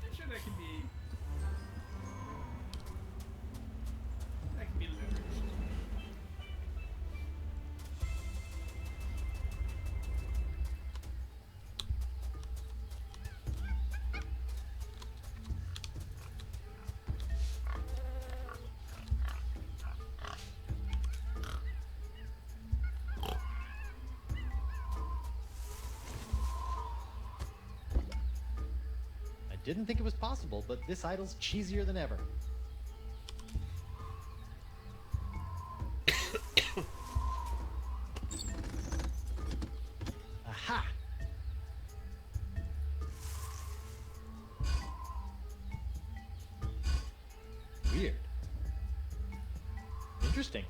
I'm sure that can be. That can be leveraged. I didn't think it was possible, but this idol's cheesier than ever. Aha! Weird. Interesting.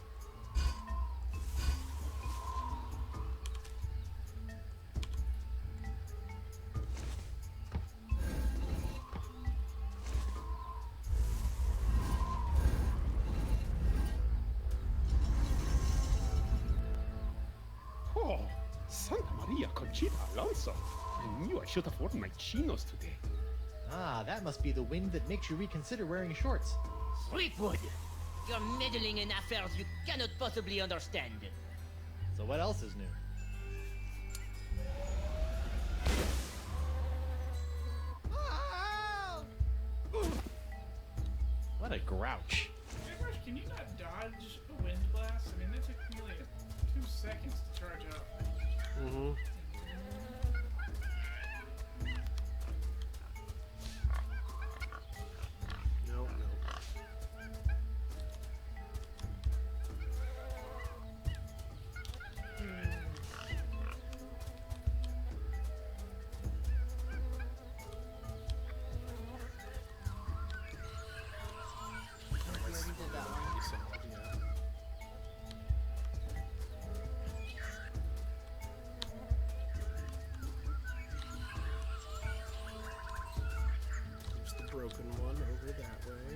Oh, Santa Maria Conchita Alonso. I knew I should have worn my chinos today. Ah, that must be the wind that makes you reconsider wearing shorts. Fleetwood! You're meddling in affairs you cannot possibly understand. So what else is new? What a grouch. Airbrush, can you not dodge a wind blast? I mean, that took me like 2 seconds to charge up. Mm-hmm. No, no. We already did that one. There's the broken one over that way.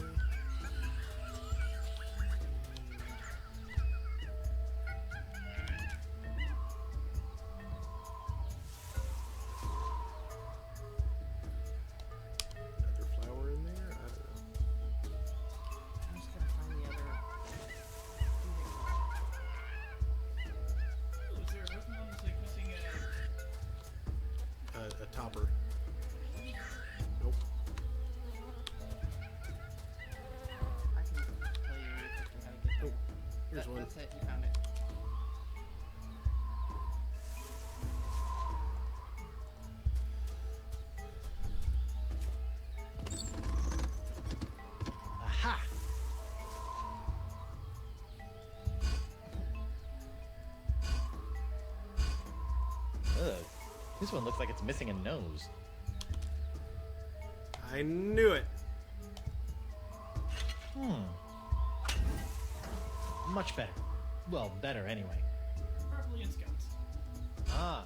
topper. Nope. I can tell you really quickly how to get there. Here's one. That's it. You found it. Aha! Ugh. This one looks like it's missing a nose. I knew it. Much better. Well, better anyway. Probably in scouts. Ah.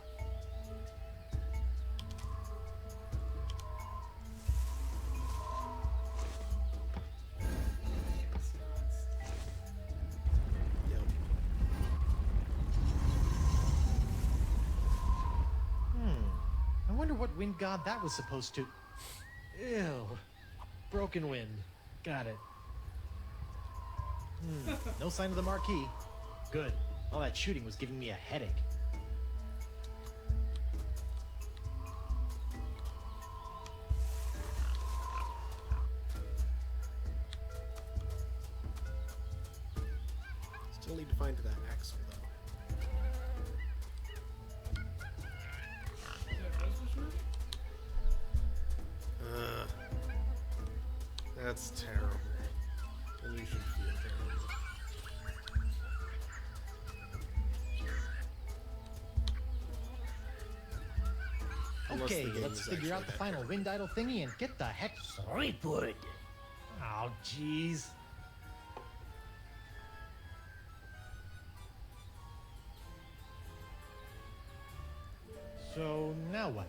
Yep. I wonder what wind god that was supposed to... Ew. Broken wind. Got it. No sign of the marquee. Good. All that shooting was giving me a headache. Still need to find that axle, though. Is that Rosebush movie? That's terrible. And you should feel terrible. Unless Okay, the game let's is figure actually out the that final wind idol thingy and get the heck... Threepwood. Oh, jeez. So, now what?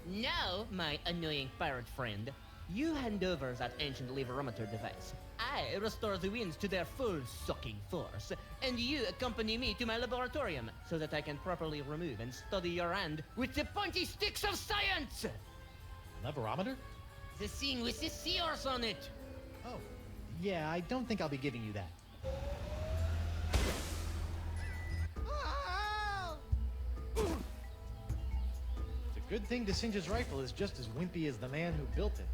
Now, my annoying pirate friend, you hand over that ancient leverometer device. I restore the winds to their full sucking force, and you accompany me to my laboratorium so that I can properly remove and study your hand with the pointy sticks of science! Leverometer? The thing with the seers on it! Oh, yeah, I don't think I'll be giving you that. It's a good thing DeSinge's rifle is just as wimpy as the man who built it.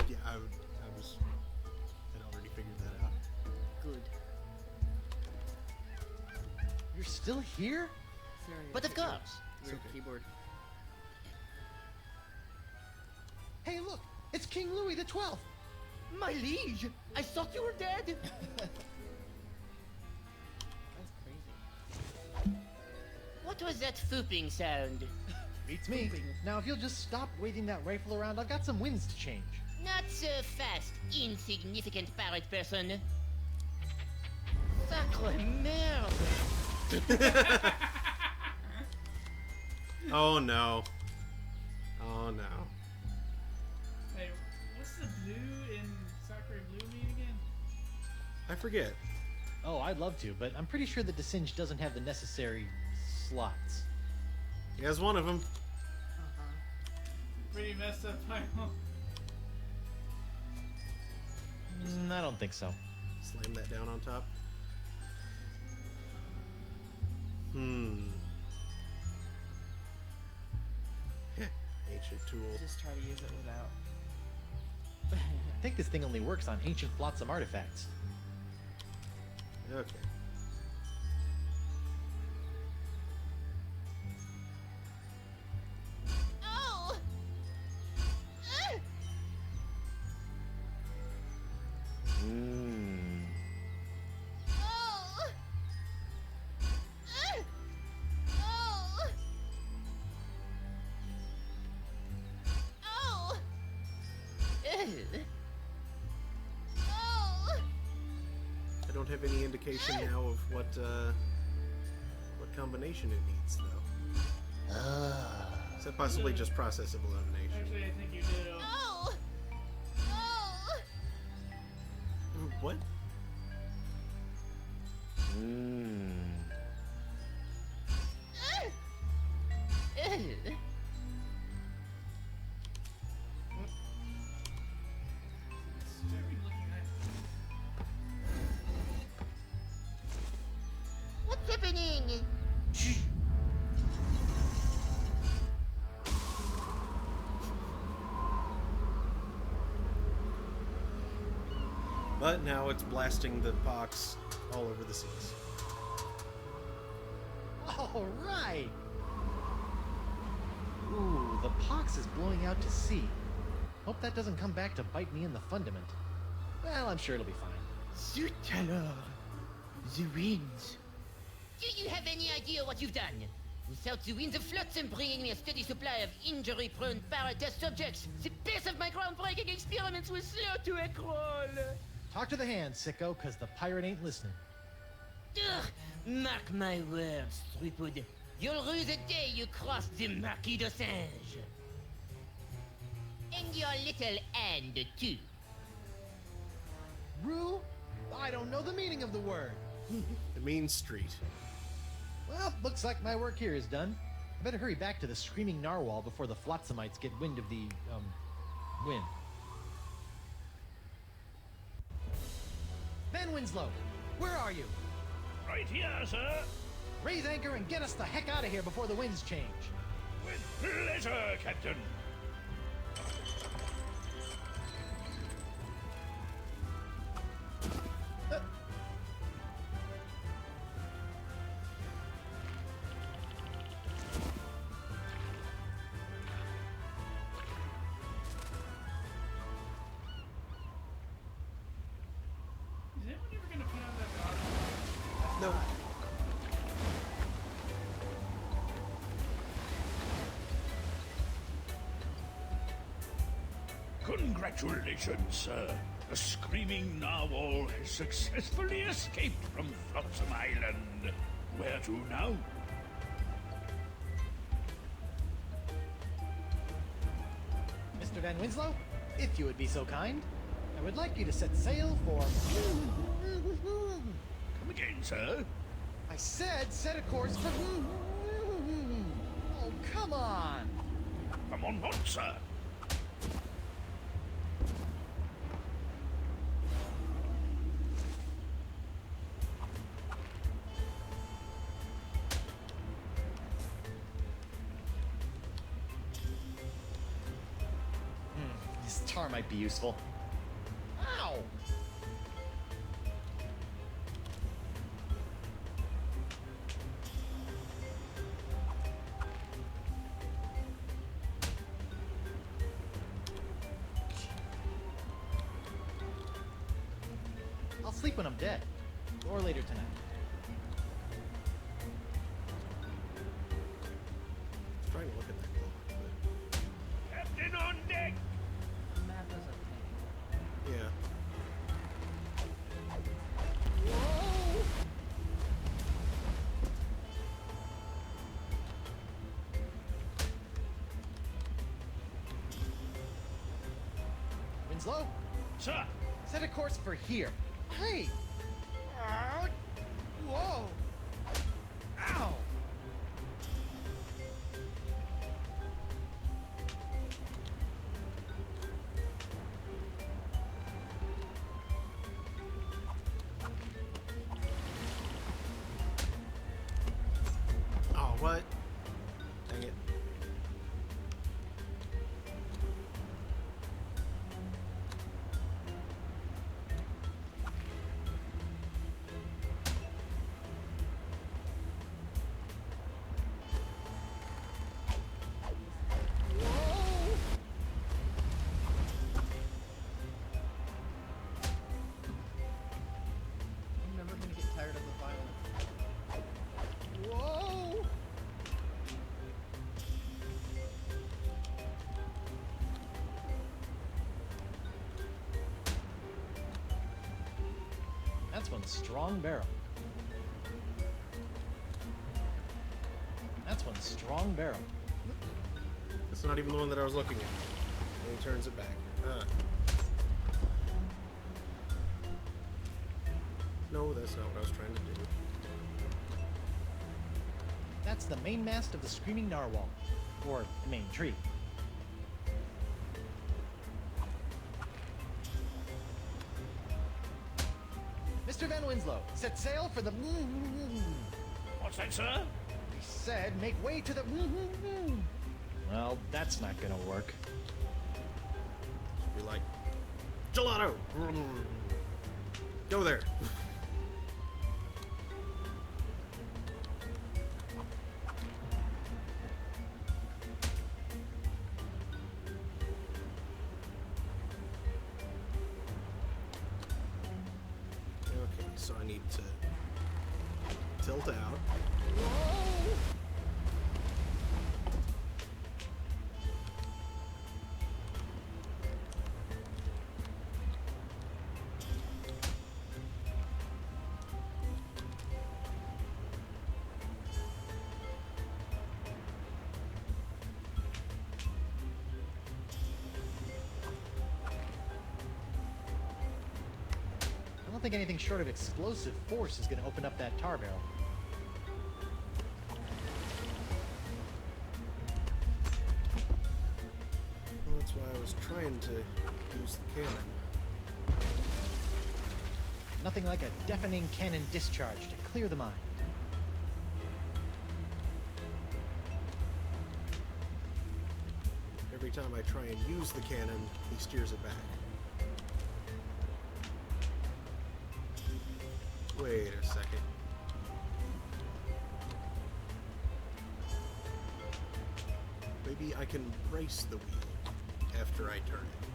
Yeah, I'd already figured that out. Good. You're still here? Sorry. But of course! Weird keyboard. Hey, look! It's King Louis the 12th! My liege! I thought you were dead! That's crazy. What was that fooping sound? Beats me. Now, if you'll just stop waving that rifle around, I've got some winds to change. Not so fast, insignificant pirate person. Sacre merde! Oh no. Oh no. Hey, what's the blue in Sakura Blue mean again? I forget. Oh, I'd love to, but I'm pretty sure that DeSinge doesn't have the necessary slots. He has one of them. Pretty messed up final. I don't think so. Slam that down on top. Ancient tool. Just try to use it without. I think this thing only works on ancient flotsam artifacts. Okay. Oh! Oh! Oh! Oh! Oh! I don't have any indication now of what combination it needs, though. Is that possibly just process of elimination? Actually, I think you did. Oh! Oh! What? Disturbing looking item. happening? But now it's blasting the pox all over the seas. All right. Ooh, the pox is blowing out to sea. Hope that doesn't come back to bite me in the fundament. Well, I'm sure it'll be fine. Zut alors! The winds. Do you have any idea what you've done? Without the winds of flotsam bringing me a steady supply of injury-prone para-test subjects, the pace of my groundbreaking experiments was slow to a crawl. Talk to the hand, sicko, because the pirate ain't listening. Ugh, mark my words, Threepwood. You'll rue the day you crossed the Marquis de Singe. And your little hand, too. Rue? I don't know the meaning of the word. It means street. Well, looks like my work here is done. I better hurry back to the screaming narwhal before the flotsamites get wind of the, wind. Van Winslow, where are you? Right here, sir. Raise anchor and get us the heck out of here before the winds change. With pleasure, Captain. Is anyone ever gonna put out that dog? No. Congratulations, sir. The screaming narwhal has successfully escaped from Flotsam Island. Where to now? Mr. Van Winslow, if you would be so kind, I would like you to set sail for... Come again, sir? I said set a course for... Oh, come on! Come on what, sir? This tar might be useful. Ow! I'll sleep when I'm dead. Or later tonight. I was trying to look at that clock, Captain on deck! The map is a but yeah. Winslow, Sir! set a course for here. Hey! Whoa! Ow! Oh, what? Dang it. I'm never gonna get tired of the violence. Whoa! That's one strong barrel. That's one strong barrel. It's not even the one that I was looking at. And he turns it back. No, that's not what I was trying to do. That's the main mast of the Screaming Narwhal. Or main tree. Mr. Van Winslow, set sail for the... What What's that, sir? He said, make way to the... Well, that's not gonna work. Be like, gelato! Go there. Okay, so I need to tilt out. I don't think anything short of explosive force is gonna open up that tar barrel. Well, that's why I was trying to use the cannon. Nothing like a deafening cannon discharge to clear the mind. Every time I try and use the cannon, he steers it back. Wait a second. Maybe I can brace the wheel after I turn it.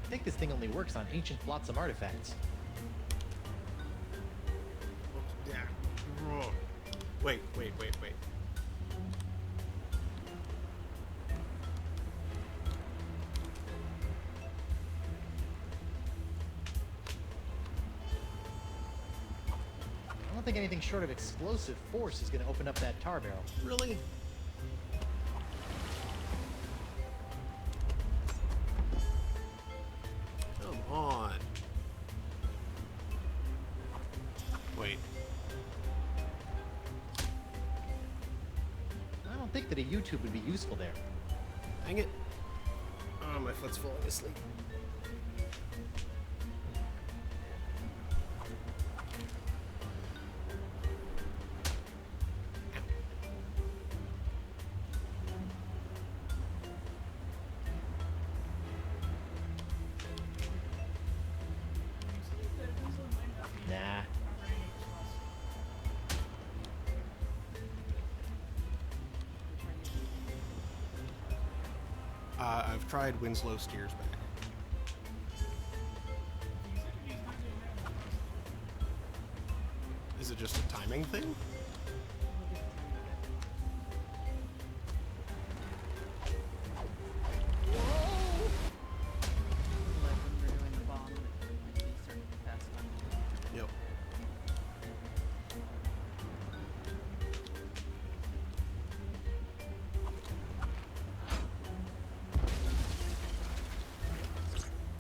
I think this thing only works on ancient flotsam artifacts. Yeah. Wait. I don't think anything short of explosive force is gonna open up that tar barrel. Really? Come on. Wait. I don't think that a YouTube would be useful there. Dang it. Oh, my foot's falling asleep. Nah. I've tried Winslow steers back. Is it just a timing thing? Like when you're doing the bomb, it might be starting to pass on. Yep.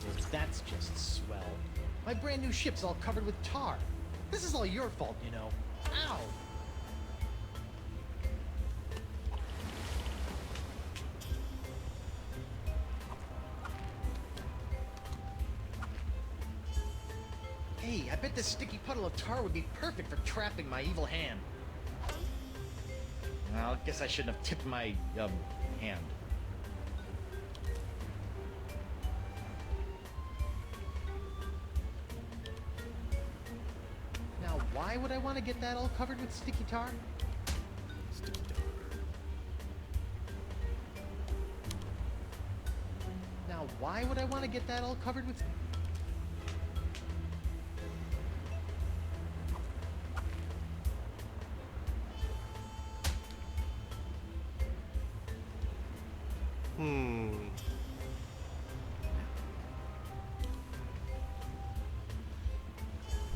Well, that's just swell. My brand new ship's all covered with tar. This is all your fault, you know. Ow! Hey, I bet this sticky puddle of tar would be perfect for trapping my evil hand. Well, I guess I shouldn't have tipped my, hand. Now, why would I want to get that all covered with sticky tar? Sticky tar. Now, why would I want to get that all covered with...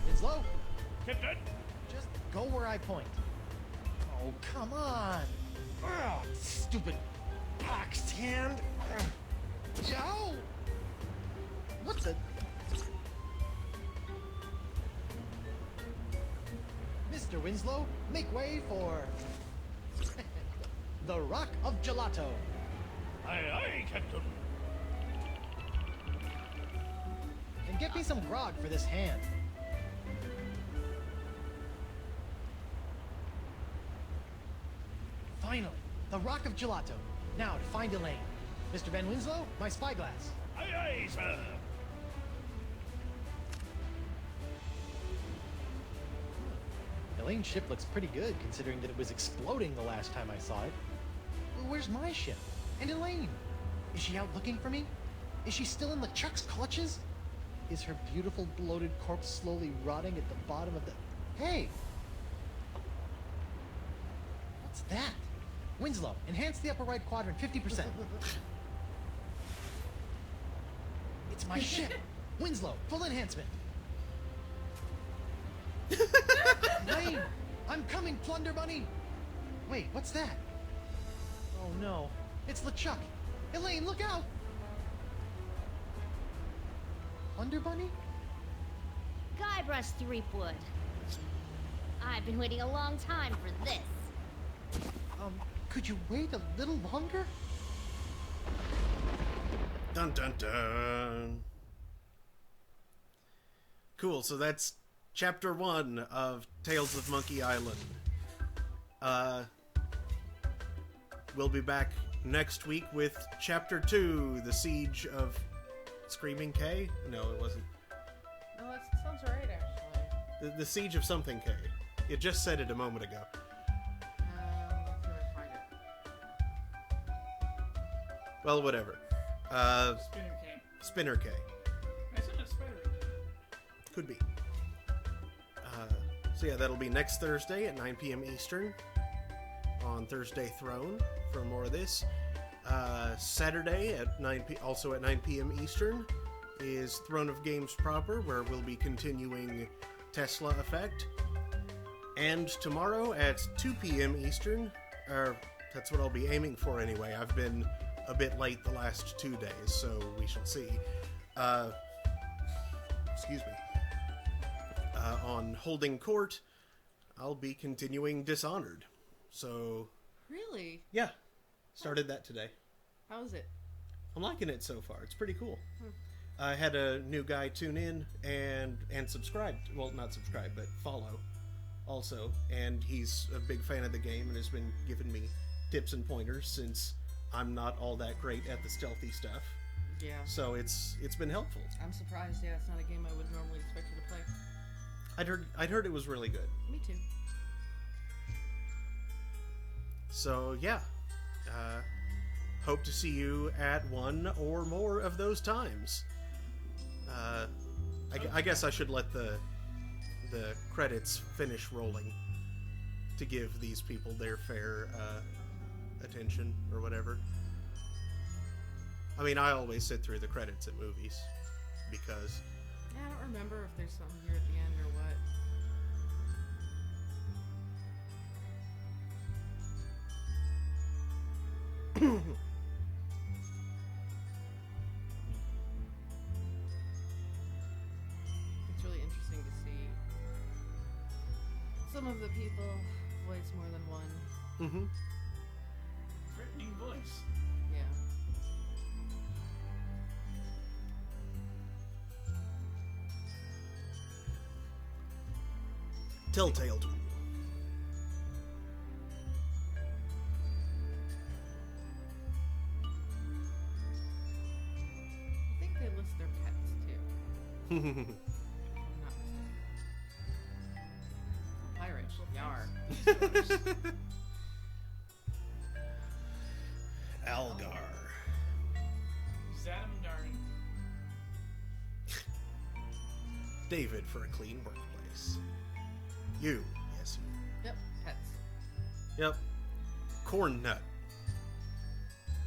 Winslow, Captain? just go where I point. Oh, come on. Ugh, stupid boxed hand. Ugh. Joe! What the... Mr. Winslow, make way for... the Rock of Gelato. Aye, aye, Captain. And get me some grog for this hand. Finally, the Rock of Gelato. Now to find Elaine. Mr. Van Winslow, my spyglass. Aye, aye, sir. Elaine's ship looks pretty good, considering that it was exploding the last time I saw it. Well, where's my ship? And Elaine? Is she out looking for me? Is she still in LeChuck's clutches? Is her beautiful bloated corpse slowly rotting at the bottom of the... Hey! What's that? Winslow, enhance the upper right quadrant 50%. It's my ship! Winslow, full enhancement! Elaine! I'm coming, Plunder Bunny! Wait, what's that? Oh no, it's LeChuck! Elaine, look out! Plunder Bunny? Guybrush Threepwood. I've been waiting a long time for this. Could you wait a little longer? Dun dun dun. Cool, so that's Chapter 1 of Tales of Monkey Island. We'll be back next week with Chapter 2, The Siege of Screaming K? No, it wasn't. No, that sounds right, actually. The Siege of something K. It just said it a moment ago. Let's see if I find it. Well, whatever. Spinner K. Spinner K. I said a spider. Could be. So yeah, that'll be next Thursday at 9 p.m. Eastern on Thursday Throne for more of this. Saturday at also at 9 p.m. Eastern is Throne of Games proper, where we'll be continuing Tesla Effect. And tomorrow at 2 p.m. Eastern, or that's what I'll be aiming for anyway. I've been a bit late the last 2 days, so we shall see. Excuse me. On Holding Court, I'll be continuing Dishonored. So... Really? Yeah. Started that today. How is it? I'm liking it so far. It's pretty cool. I had a new guy tune in and subscribe. Well, not subscribe, but follow also. And he's a big fan of the game and has been giving me tips and pointers since I'm not all that great at the stealthy stuff. Yeah. So it's been helpful. I'm surprised. Yeah, it's not a game I would normally expect you to play. I'd heard it was really good. Me too. So yeah, hope to see you at one or more of those times. I guess I should let the credits finish rolling to give these people their fair attention or whatever. I mean, I always sit through the credits at movies because... Yeah, I don't remember if there's something here at the end or what. It's really interesting to see some of the people voice more than one. Mm-hmm. Threatening voice. Yeah. Telltale tool. I think they list their pets too. I'm not mistaken. Pirate. Yar. Algar. Zadam Darn. David for a clean workplace. You. Yes, you. Yep, pets. Yep. Corn Nut.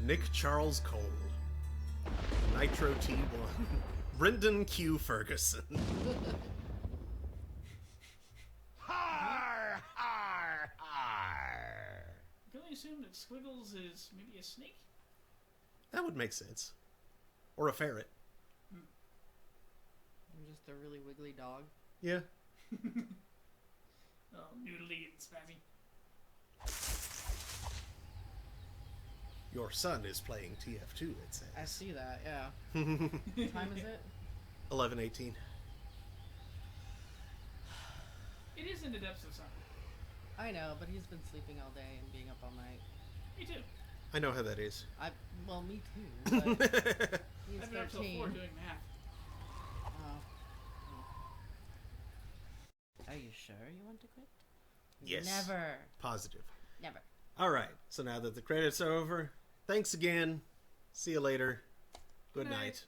Nick Charles Cole. Nitro T1. Brendan Q. Ferguson. Har, har, har. Can I assume that Squiggles is maybe a snake? That would make sense. Or a ferret. I'm just a really wiggly dog. Yeah. Oh, noodly and spazzy. Your son is playing TF2, it says. I see that, yeah. What time is it? 11:18. It is in the depths of summer. I know, but he's been sleeping all day and being up all night. Me too. I know how that is. Well, me too. But he's I've been up till 13. 4 doing math. Oh. Are you sure you want to quit? Yes. Never. Positive. Never. All right. So now that the credits are over, thanks again. See you later. Good night.